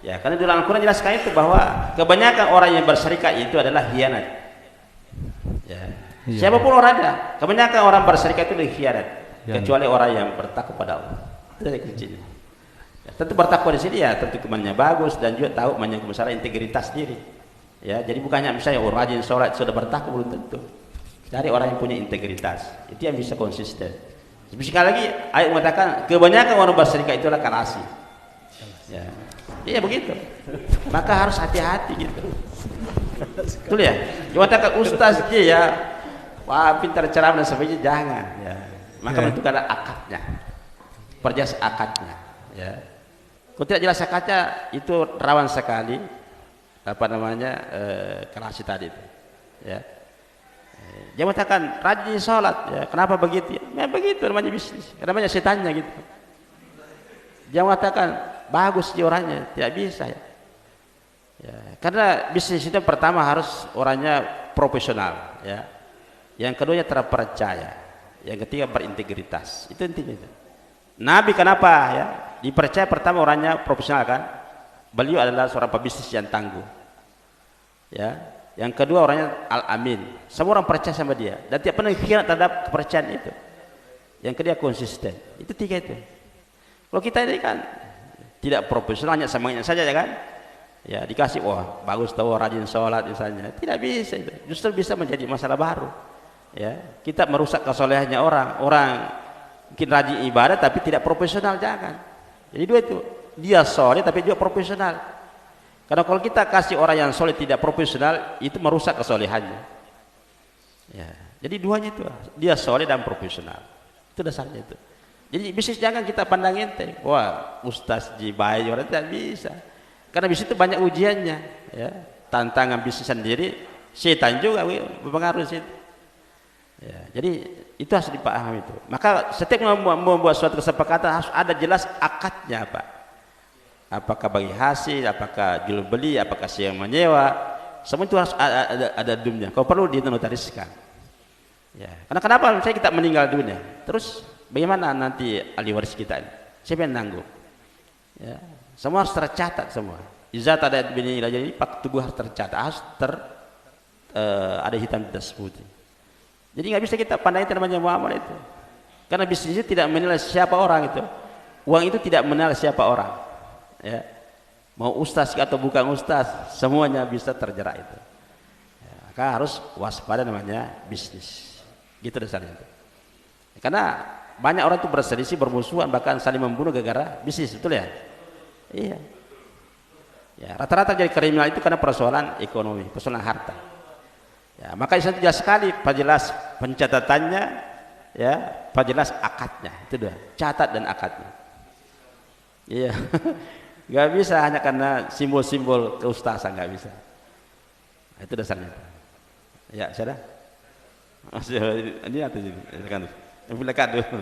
Speaker 1: Ya, karena di dalam Al-Qur'an jelaskan itu bahwa kebanyakan orang yang berserikat itu adalah khianat. Ya. Siapapun orangnya, kebanyakan orang berserikat itu khianat, kecuali orang yang bertakwa kepada Allah. Itu dari kuncinya. Ya, tentu bertakwa di sini ya tentu kemannya bagus dan juga tahu menyangkut masalah integritas diri. Ya, jadi bukannya misalnya rajin sholat sudah bertakwa, belum tentu. Cari orang yang punya integritas, itu yang bisa konsisten. Sekali lagi ayat mengatakan kebanyakan orang berserikat itulah kalasi. Ya, iya begitu. Maka harus hati-hati gitu. Betul ya. Mengatakan ustaz dia ya, wah pintar ceramah dan sebagainya, jangan. Ya. Maka menentukan akadnya, perjelas akadnya. Ya. Kalau tidak jelas akadnya itu rawan sekali apa namanya kalasi tadi itu. Ya. Dia mengatakan rajin sholat, ya kenapa begitu? Ya begitu namanya bisnis, namanya setannya gitu. Dia mengatakan bagus dia orangnya, tidak bisa ya. Ya, karena bisnis itu pertama harus orangnya profesional, ya. Yang keduanya terpercaya, yang ketiga berintegritas. Itu intinya itu. Nabi kenapa ya dipercaya pertama orangnya profesional kan? Beliau adalah seorang pebisnis yang tangguh, ya. Yang kedua orangnya al-amin, semua orang percaya sama dia dan tidak pernah khianat terhadap kepercayaan itu. Yang kedua konsisten, itu tiga itu. Kalau kita ini kan tidak profesional, hanya semangatnya saja ya kan, ya dikasih wah bagus tahu rajin sholat misalnya, tidak bisa itu, justru bisa menjadi masalah baru. Ya kita merusak kesolehannya orang mungkin rajin ibadah tapi tidak profesional, jangan. Jadi dua itu, dia soleh tapi juga profesional. Karena kalau kita kasih orang yang soleh tidak profesional, itu merusak kesolehannya. Ya, jadi duanya itu, dia soleh dan profesional. Itu dasarnya itu. Jadi bisnis jangan kita pandang enteng. Wah, ustaz jibai orang tidak bisa. Karena bisnis itu banyak ujiannya. Ya, tantangan bisnis sendiri, setan juga berpengaruh situ. Ya, jadi itu harus dipahami itu. Maka setiap membuat suatu kesepakatan harus ada jelas akadnya apa. Apakah bagi hasil, apakah jual beli, apakah siang menyewa, semua itu harus ada dumnya. Kalau perlu dinotariskan. Ya. Karena kenapa? Misalnya kita meninggal dunia, terus bagaimana nanti ahli waris kita ini? Siapa yang nanggung? Ya. Semua harus tercatat semua. Iza ada bini jadi pak tubuh harus tercatat, harus ada hitam di atas putih. Jadi nggak bisa kita pandang itu namanya muamalah itu. Karena bisnis itu tidak menilai siapa orang itu. Uang itu tidak menilai siapa orang. Ya, mau ustaz atau bukan ustaz, semuanya bisa terjerat itu. Ya, maka harus waspada namanya bisnis. Gitu dasarnya itu. Karena banyak orang itu berselisih, bermusuhan, bahkan saling membunuh gara-gara bisnis, betul ya? Iya. Ya, rata-rata jadi kriminal itu karena persoalan ekonomi, persoalan harta. Ya, maka itu jelas sekali, perjelas pencatatannya, ya, perjelas akadnya, itu dua, catat dan akadnya. Iya. Gak bisa hanya karena simbol-simbol keustasan, gak bisa. Itu dasarnya. Ya, sudah. Ini atau ini? Silakan. Silakan dulu.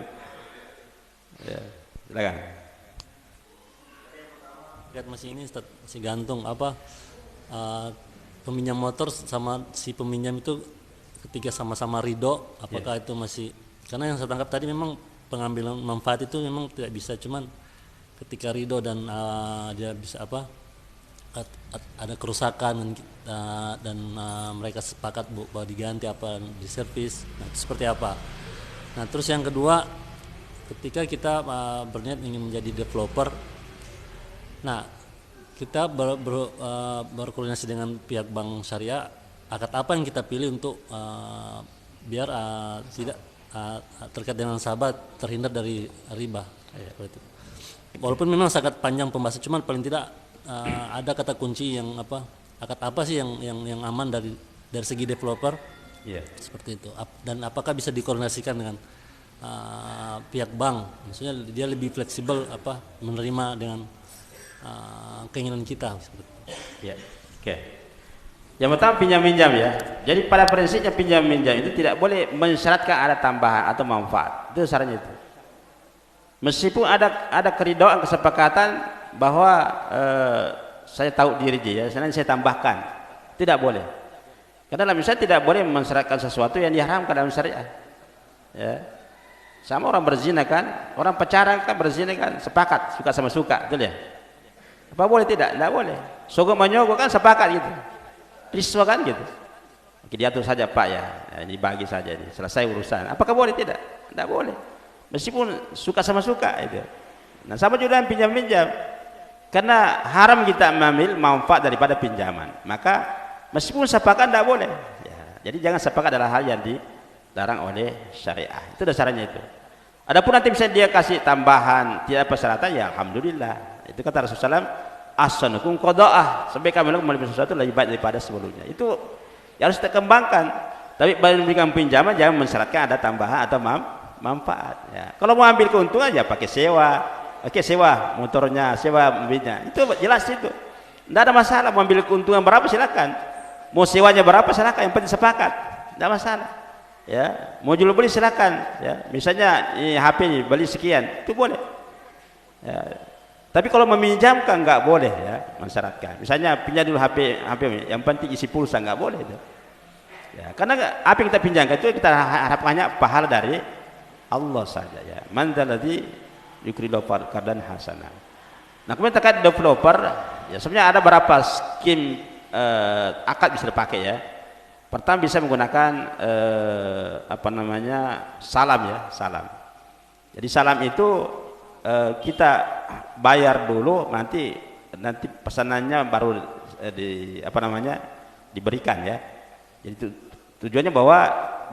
Speaker 1: Ya, silakan.
Speaker 6: Lihat masih ini masih gantung apa peminjam motor sama si peminjam itu ketika sama-sama ridho, apakah itu masih, karena yang saya tangkap tadi memang pengambilan manfaat itu memang tidak bisa, cuman ketika ridho dan dia bisa apa ada kerusakan dan mereka sepakat bahwa diganti apa di servis, nah, itu seperti apa. Nah terus yang kedua, ketika kita berniat ingin menjadi developer, nah kita berkoordinasi dengan pihak bank syariah, akad apa yang kita pilih untuk biar tidak terkait dengan sahabat terhindar dari riba. Walaupun memang sangat panjang pembahasan, cuman paling tidak ada kata kunci yang apa, akad apa sih yang aman dari segi developer, seperti itu. Dan apakah bisa dikoordinasikan dengan pihak bank, maksudnya dia lebih fleksibel apa menerima dengan keinginan kita.
Speaker 1: Ya, oke. Yang pertama pinjam-minjam ya. Jadi pada prinsipnya pinjam-minjam itu tidak boleh mensyaratkan ada tambahan atau manfaat. Itu syaratnya itu. Meskipun ada keridhaan kesepakatan bahwa saya tahu diri dia, saya tambahkan, tidak boleh. Karena dalam Islam tidak boleh mensyaratkan sesuatu yang diharamkan dalam syariat. Ya. Sama orang berzina kan, orang pacaran kan berzina kan, sepakat suka sama suka, betul ya? Apa boleh tidak? Tidak boleh. Sogok menyogok kan sepakat gitu. Riswa kan gitu. Diatur saja Pak ya, dibagi saja ini, selesai urusan. Apakah boleh? Tidak? Tidak boleh. Meskipun suka sama suka itu. Nah sama juga dengan pinjam-pinjam. Karena haram kita mengambil manfaat daripada pinjaman. Maka meskipun sepakat tidak boleh. Ya, jadi jangan sepakat adalah hal yang dilarang oleh syariah. Itu dasarnya itu. Adapun nanti misalnya dia kasih tambahan tidak persyaratan, ya alhamdulillah. Itu kata Rasulullah SAW, ahsanukum qada'ah, sampai kami membeli sesuatu lebih baik daripada sebelumnya. Itu ya harus kita kembangkan. Tapi memberikan pinjaman jangan mensyaratkan ada tambahan atau manfaat. Ya. Kalau mau ambil keuntungan ya pakai sewa motornya, sewa mobilnya. Itu jelas itu. Tidak ada masalah. Mau ambil keuntungan berapa silakan. Mau sewanya berapa silakan. Yang penting sepakat. Tidak masalah. Ya, mau jual beli silakan. Ya, misalnya ini HP ini beli sekian, itu boleh. Ya. Tapi kalau meminjamkan nggak boleh ya, mensyaratkan. Misalnya pinjam dulu HP, yang penting isi pulsa, nggak boleh itu. Ya, karena apa yang kita pinjamkan itu kita harapkannya pahala dari Allah saja ya. Man dzalladzi yuqridu qardan hasanah. Nah, kemudian terkait developer, ya sebenarnya ada beberapa skim akad bisa dipakai ya. Pertama bisa menggunakan salam ya, salam. Jadi salam itu kita bayar dulu, nanti pesanannya baru diberikan ya. Jadi tujuannya bahwa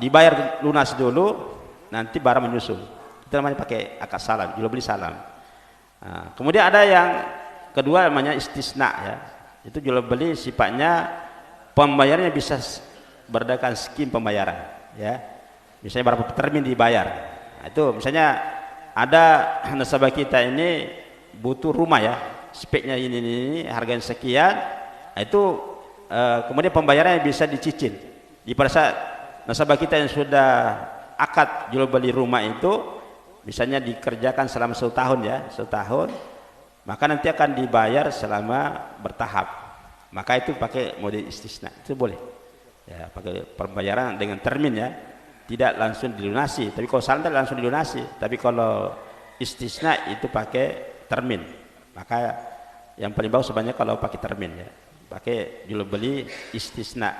Speaker 1: dibayar lunas dulu, nanti barang menyusul. Itu namanya pakai akad salam, jual beli salam. Nah, kemudian ada yang kedua namanya istisna ya. Itu jual beli sifatnya pembayarannya bisa berdasarkan skim pembayaran ya. Misalnya berapa termin dibayar. Nah, itu misalnya ada nasabah kita ini butuh rumah ya, speknya ini harganya sekian. Nah, itu kemudian pembayarannya bisa dicicil. Di pada saat nasabah kita yang sudah akad jual beli rumah itu misalnya dikerjakan selama 1 tahun ya, 1 tahun, maka nanti akan dibayar selama bertahap. Maka itu pakai mode istisna, itu boleh ya, pakai pembayaran dengan termin ya, tidak langsung dilunasi. Tapi kalau salam langsung dilunasi, tapi kalau istisna itu pakai termin. Maka yang paling bagus sebenarnya kalau pakai termin ya, pakai jual beli istisna,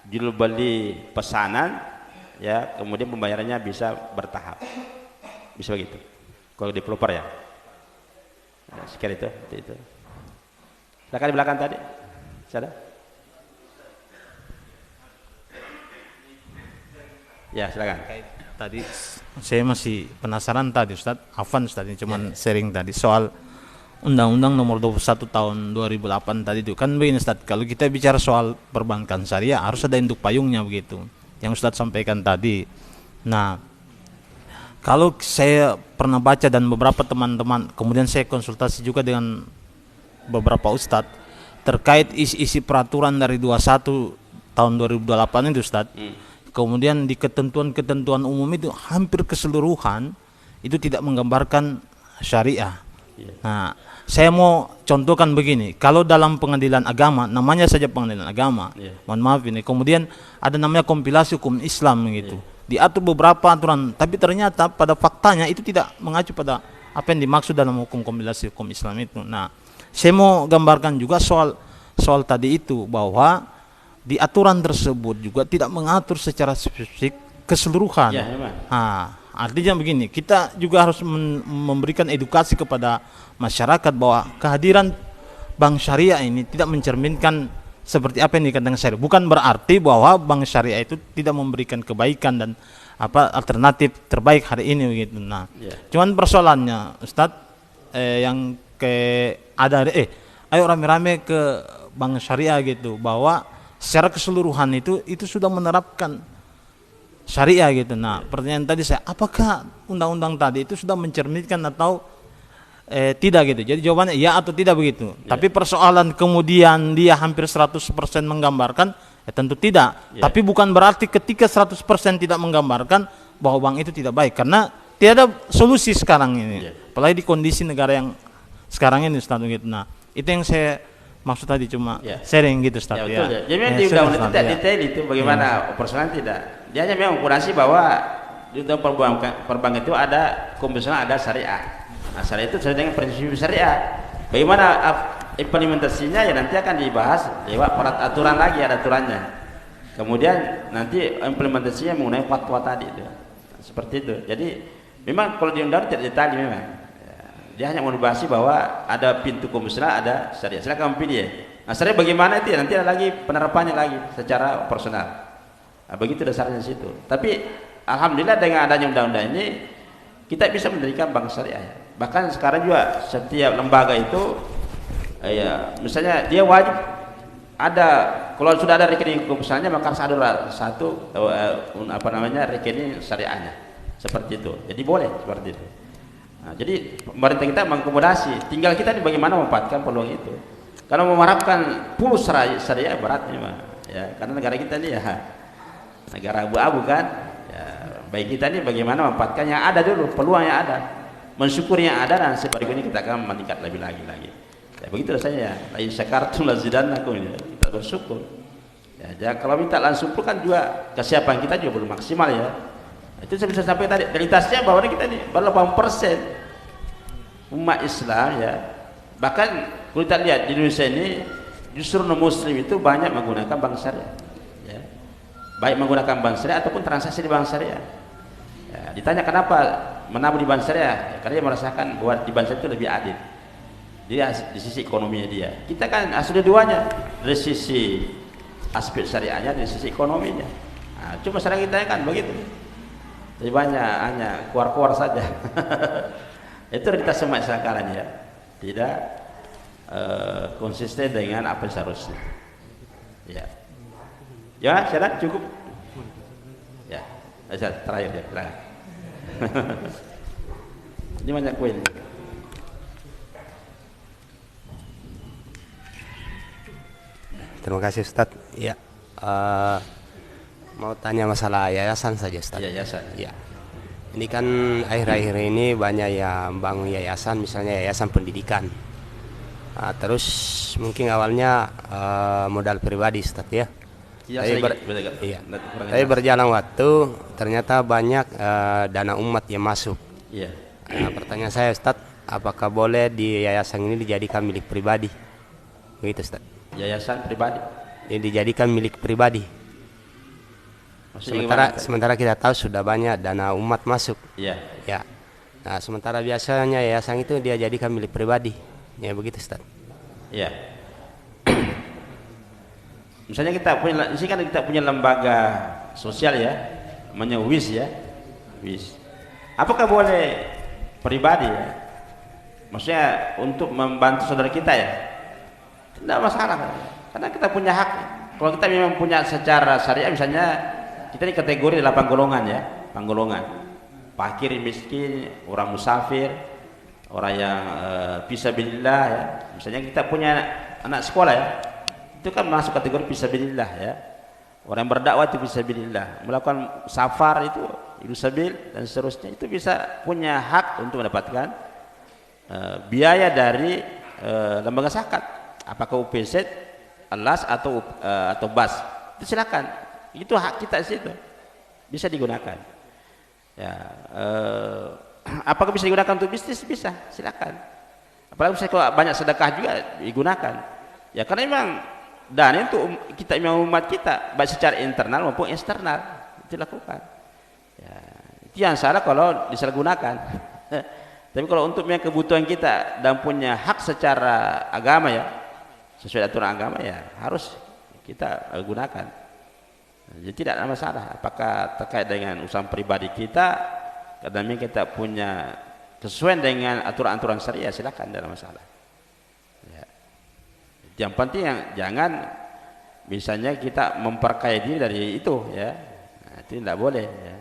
Speaker 1: jual beli pesanan ya, kemudian pembayarannya bisa bertahap, bisa begitu kalau developer ya. Nah, sekian itu. Silakan di belakang tadi. Ada? Ya, silakan.
Speaker 8: Tadi saya masih penasaran tadi Ustaz, Afan Ustaz, ini cuman sharing tadi soal Undang-Undang Nomor 21 Tahun 2008 tadi itu. Kan begini Ustaz, kalau kita bicara soal perbankan syariah harus ada induk payungnya begitu. Yang Ustaz sampaikan tadi. Nah, kalau saya pernah baca dan beberapa teman-teman, kemudian saya konsultasi juga dengan beberapa ustadz terkait isi peraturan dari 21 tahun 2008 itu Ustaz. Kemudian di ketentuan-ketentuan umum itu hampir keseluruhan itu tidak menggambarkan syariah. Nah, saya mau contohkan begini, kalau dalam pengadilan agama, namanya saja pengadilan agama, mohon maaf ini, kemudian ada namanya kompilasi hukum Islam gitu, diatur beberapa aturan, tapi ternyata pada faktanya itu tidak mengacu pada apa yang dimaksud dalam hukum kompilasi hukum Islam itu. Nah, saya mau gambarkan juga soal tadi itu, bahwa di aturan tersebut juga tidak mengatur secara spesifik keseluruhan. Ya, nah, artinya begini, kita juga harus memberikan edukasi kepada masyarakat bahwa kehadiran bank syariah ini tidak mencerminkan seperti apa yang dikatakan syariah. Bukan berarti bahwa bank syariah itu tidak memberikan kebaikan dan alternatif terbaik hari ini begitu. Nah, cuman persoalannya Ustadz ayo rame-rame ke bank syariah gitu, bahwa secara keseluruhan itu sudah menerapkan syariah gitu. Nah, pertanyaan tadi saya, apakah undang-undang tadi itu sudah mencerminkan atau tidak gitu. Jadi jawabannya ya atau tidak begitu. Tapi persoalan kemudian dia hampir 100% menggambarkan, tentu tidak. Tapi bukan berarti ketika 100% tidak menggambarkan bahwa bank itu tidak baik, karena tidak ada solusi sekarang ini. Apalagi di kondisi negara yang sekarang ini Ustaz gitu. Nah, itu yang saya maksud tadi, cuma sharing gitu Ustaz.
Speaker 1: Betul ya. Jadi memang di undang-undang itu tidak detail itu bagaimana operasional tidak. Dia hanya memang akurasi bahwa di dalam perbankan itu ada konvensional, ada syariah. Nah, syariah itu sesuai dengan prinsip syariah. Bagaimana implementasinya ya nanti akan dibahas lewat peraturan lagi, ada aturannya. Kemudian nanti implementasinya mengenai fatwa tadi itu. Seperti itu. Jadi memang kalau di undang-undang tidak detail memang. Dia hanya menubasi bahwa ada pintu konvensional, ada syariah. Silakan pilih ya. Nah, syariah bagaimana itu nanti ada lagi penerapannya lagi secara personal. Nah, begitu dasarnya di situ. Tapi alhamdulillah dengan adanya undang-undang ini kita bisa mendirikan bank syariah. Bahkan sekarang juga setiap lembaga itu ya misalnya dia wajib ada, kalau sudah ada rekening misalnya maka harus ada satu rekening syariahnya seperti itu. Jadi boleh seperti itu. Nah, jadi pemerintah kita mengakomodasi, tinggal kita nih bagaimana memanfaatkan peluang itu. Kalau mengharapkan full syariah beratnya mah ya, karena negara kita ini ya negara abu-abu kan ya, baik kita ini bagaimana memanfaatkan yang ada dulu, peluang yang ada, mensyukuri yang ada, dan sebaliknya kita akan meningkat lebih lagi. Ya begitu rasanya. Lain syakartum lazidannakum, ya. Kita bersyukur. Ya, kalau minta langsung kan juga kesiapan kita juga belum maksimal ya. Itu saya bisa sampai tadi realitasnya bahwa kita ini baru 8% umat Islam ya. Bahkan kalau kita lihat di Indonesia ini justru non muslim itu banyak menggunakan bank syariah. Ya. Baik menggunakan bank syariah ataupun transaksi di bank syariah. Ya, ditanya kenapa menabung di bank syariah? Ya, karena dia merasakan bahwa di bank syariah itu lebih adil. Dia di sisi ekonominya dia. Kita kan asli duanya, dari sisi aspek syariahnya, dari sisi ekonominya. Nah, cuma sekarang kita kan begitu. Jadi banyak hanya keluar-keluar saja. Itu realitas semua sekarang ya. Tidak konsisten dengan apa yang seharusnya. Ya. Ya, sudah cukup. Ya, terakhir ya, silakan. Ini banyak kuil.
Speaker 11: Terima kasih Ustadz. Ya, mau tanya masalah yayasan saja Ustadz.
Speaker 1: Yayasan.
Speaker 11: Ya. Ini kan akhir-akhir ini banyak yang bangun yayasan, misalnya yayasan pendidikan. Nah, terus mungkin awalnya modal pribadi Ustadz ya. Tapi berjalan waktu ternyata banyak dana umat yang masuk.
Speaker 1: Iya.
Speaker 11: Nah, pertanyaan saya Ustadz, apakah boleh di yayasan ini dijadikan milik pribadi? Begitu Ustadz.
Speaker 1: Yayasan pribadi
Speaker 11: ini dijadikan milik pribadi. Sementara kita tahu sudah banyak dana umat masuk.
Speaker 1: Iya.
Speaker 11: Ya. Nah, sementara biasanya yayasan itu dia jadikan milik pribadi. Ya begitu Ustaz.
Speaker 1: Iya. Misalnya kita punya lembaga sosial ya, namanya WIS ya. WIS. Apakah boleh pribadi ya? Maksudnya untuk membantu saudara kita ya? Tidak masalah, karena kita punya hak. Kalau kita memang punya secara syariah, misalnya kita di kategori 8 golongan ya, 8 golongan: fakir, miskin, orang musafir, orang yang fisabilillah ya. Misalnya kita punya anak sekolah ya, itu kan masuk kategori fisabilillah ya. Orang yang berdakwah itu fisabilillah, melakukan safar itu ilusabil dan seterusnya, itu bisa punya hak untuk mendapatkan biaya dari lembaga zakat. Apakah UPZ, LAS atau BAS, itu silakan, itu hak kita di situ, bisa digunakan. Ya, apakah bisa digunakan untuk bisnis? Bisa, silakan. Apalagi misalnya kalau banyak sedekah juga digunakan. Ya karena memang dana itu kita memang umat kita, baik secara internal maupun eksternal, itu dilakukan. Ya, itu yang salah kalau disalahgunakan. Tapi kalau untuk kebutuhan kita dan punya hak secara agama ya, sesuai aturan agama ya harus kita gunakan. Jadi tidak ada masalah apakah terkait dengan usaha pribadi kita, karena kita punya kesesuaian dengan aturan-aturan syariah, silakan, tidak ada masalah ya. Yang penting jangan misalnya kita memperkaya diri dari itu ya, nah, itu tidak boleh ya.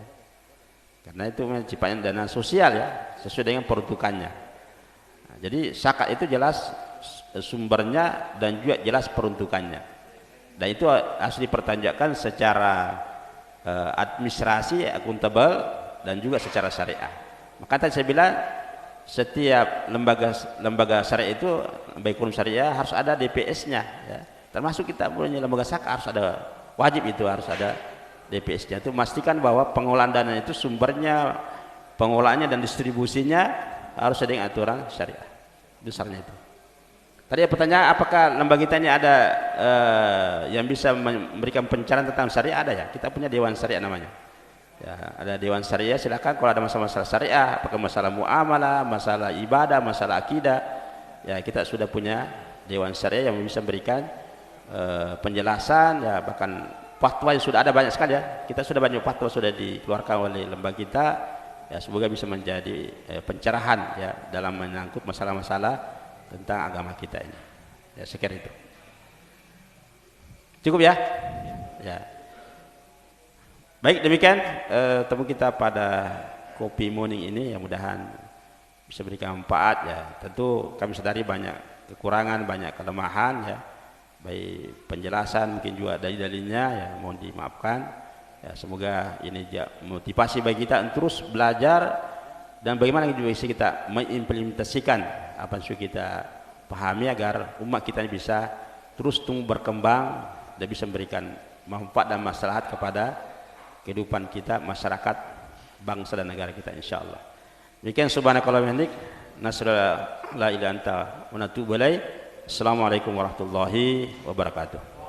Speaker 1: Karena itu sifatnya dana sosial ya, sesuai dengan peruntukannya. Nah, jadi zakat itu jelas sumbernya dan juga jelas peruntukannya, dan itu harus dipertanyakan secara administrasi, akuntabel, dan juga secara syariah. Maka tadi saya bilang setiap lembaga syariah itu, baik hukum syariah, harus ada DPS-nya ya. Termasuk kita punya lembaga zakat harus ada, wajib itu harus ada DPS-nya. Itu memastikan bahwa pengolahan dana itu sumbernya, pengolahannya dan distribusinya harus ada dengan aturan syariah. Besarnya itu. Tadi pertanyaan apakah lembaga kita ini ada yang bisa memberikan pencerahan tentang syariah? Ada ya, kita punya Dewan Syariah namanya ya, ada Dewan Syariah. Silakan kalau ada masalah-masalah syariah, apakah masalah muamalah, masalah ibadah, masalah akidah ya, kita sudah punya Dewan Syariah yang bisa memberikan penjelasan ya, bahkan fatwa yang sudah ada banyak sekali ya. Kita sudah banyak fatwa sudah dikeluarkan oleh lembaga kita. Ya, semoga bisa menjadi pencerahan ya dalam menyangkut masalah-masalah tentang agama kita ini. Ya, sekira itu. Cukup ya? Ya. Baik, demikian temu kita pada kopi morning ini, yang mudahan bisa berikan manfaat ya. Tentu kami sadari banyak kekurangan, banyak kelemahan ya. Baik penjelasan mungkin juga dalil-dalilnya ya, mohon dimaafkan. Ya, semoga ini motivasi bagi kita untuk terus belajar dan bagaimana bisa kita mengimplementasikan apa yang sudah kita pahami agar umat kita ini bisa terus tumbuh berkembang dan bisa memberikan manfaat dan maslahat kepada kehidupan kita, masyarakat, bangsa dan negara kita insyaallah. Demikian subhanakallahumma wa bihamdik, nasyhadu la ilaha illa anta wa natubu ilaik. Assalamualaikum warahmatullahi wabarakatuh.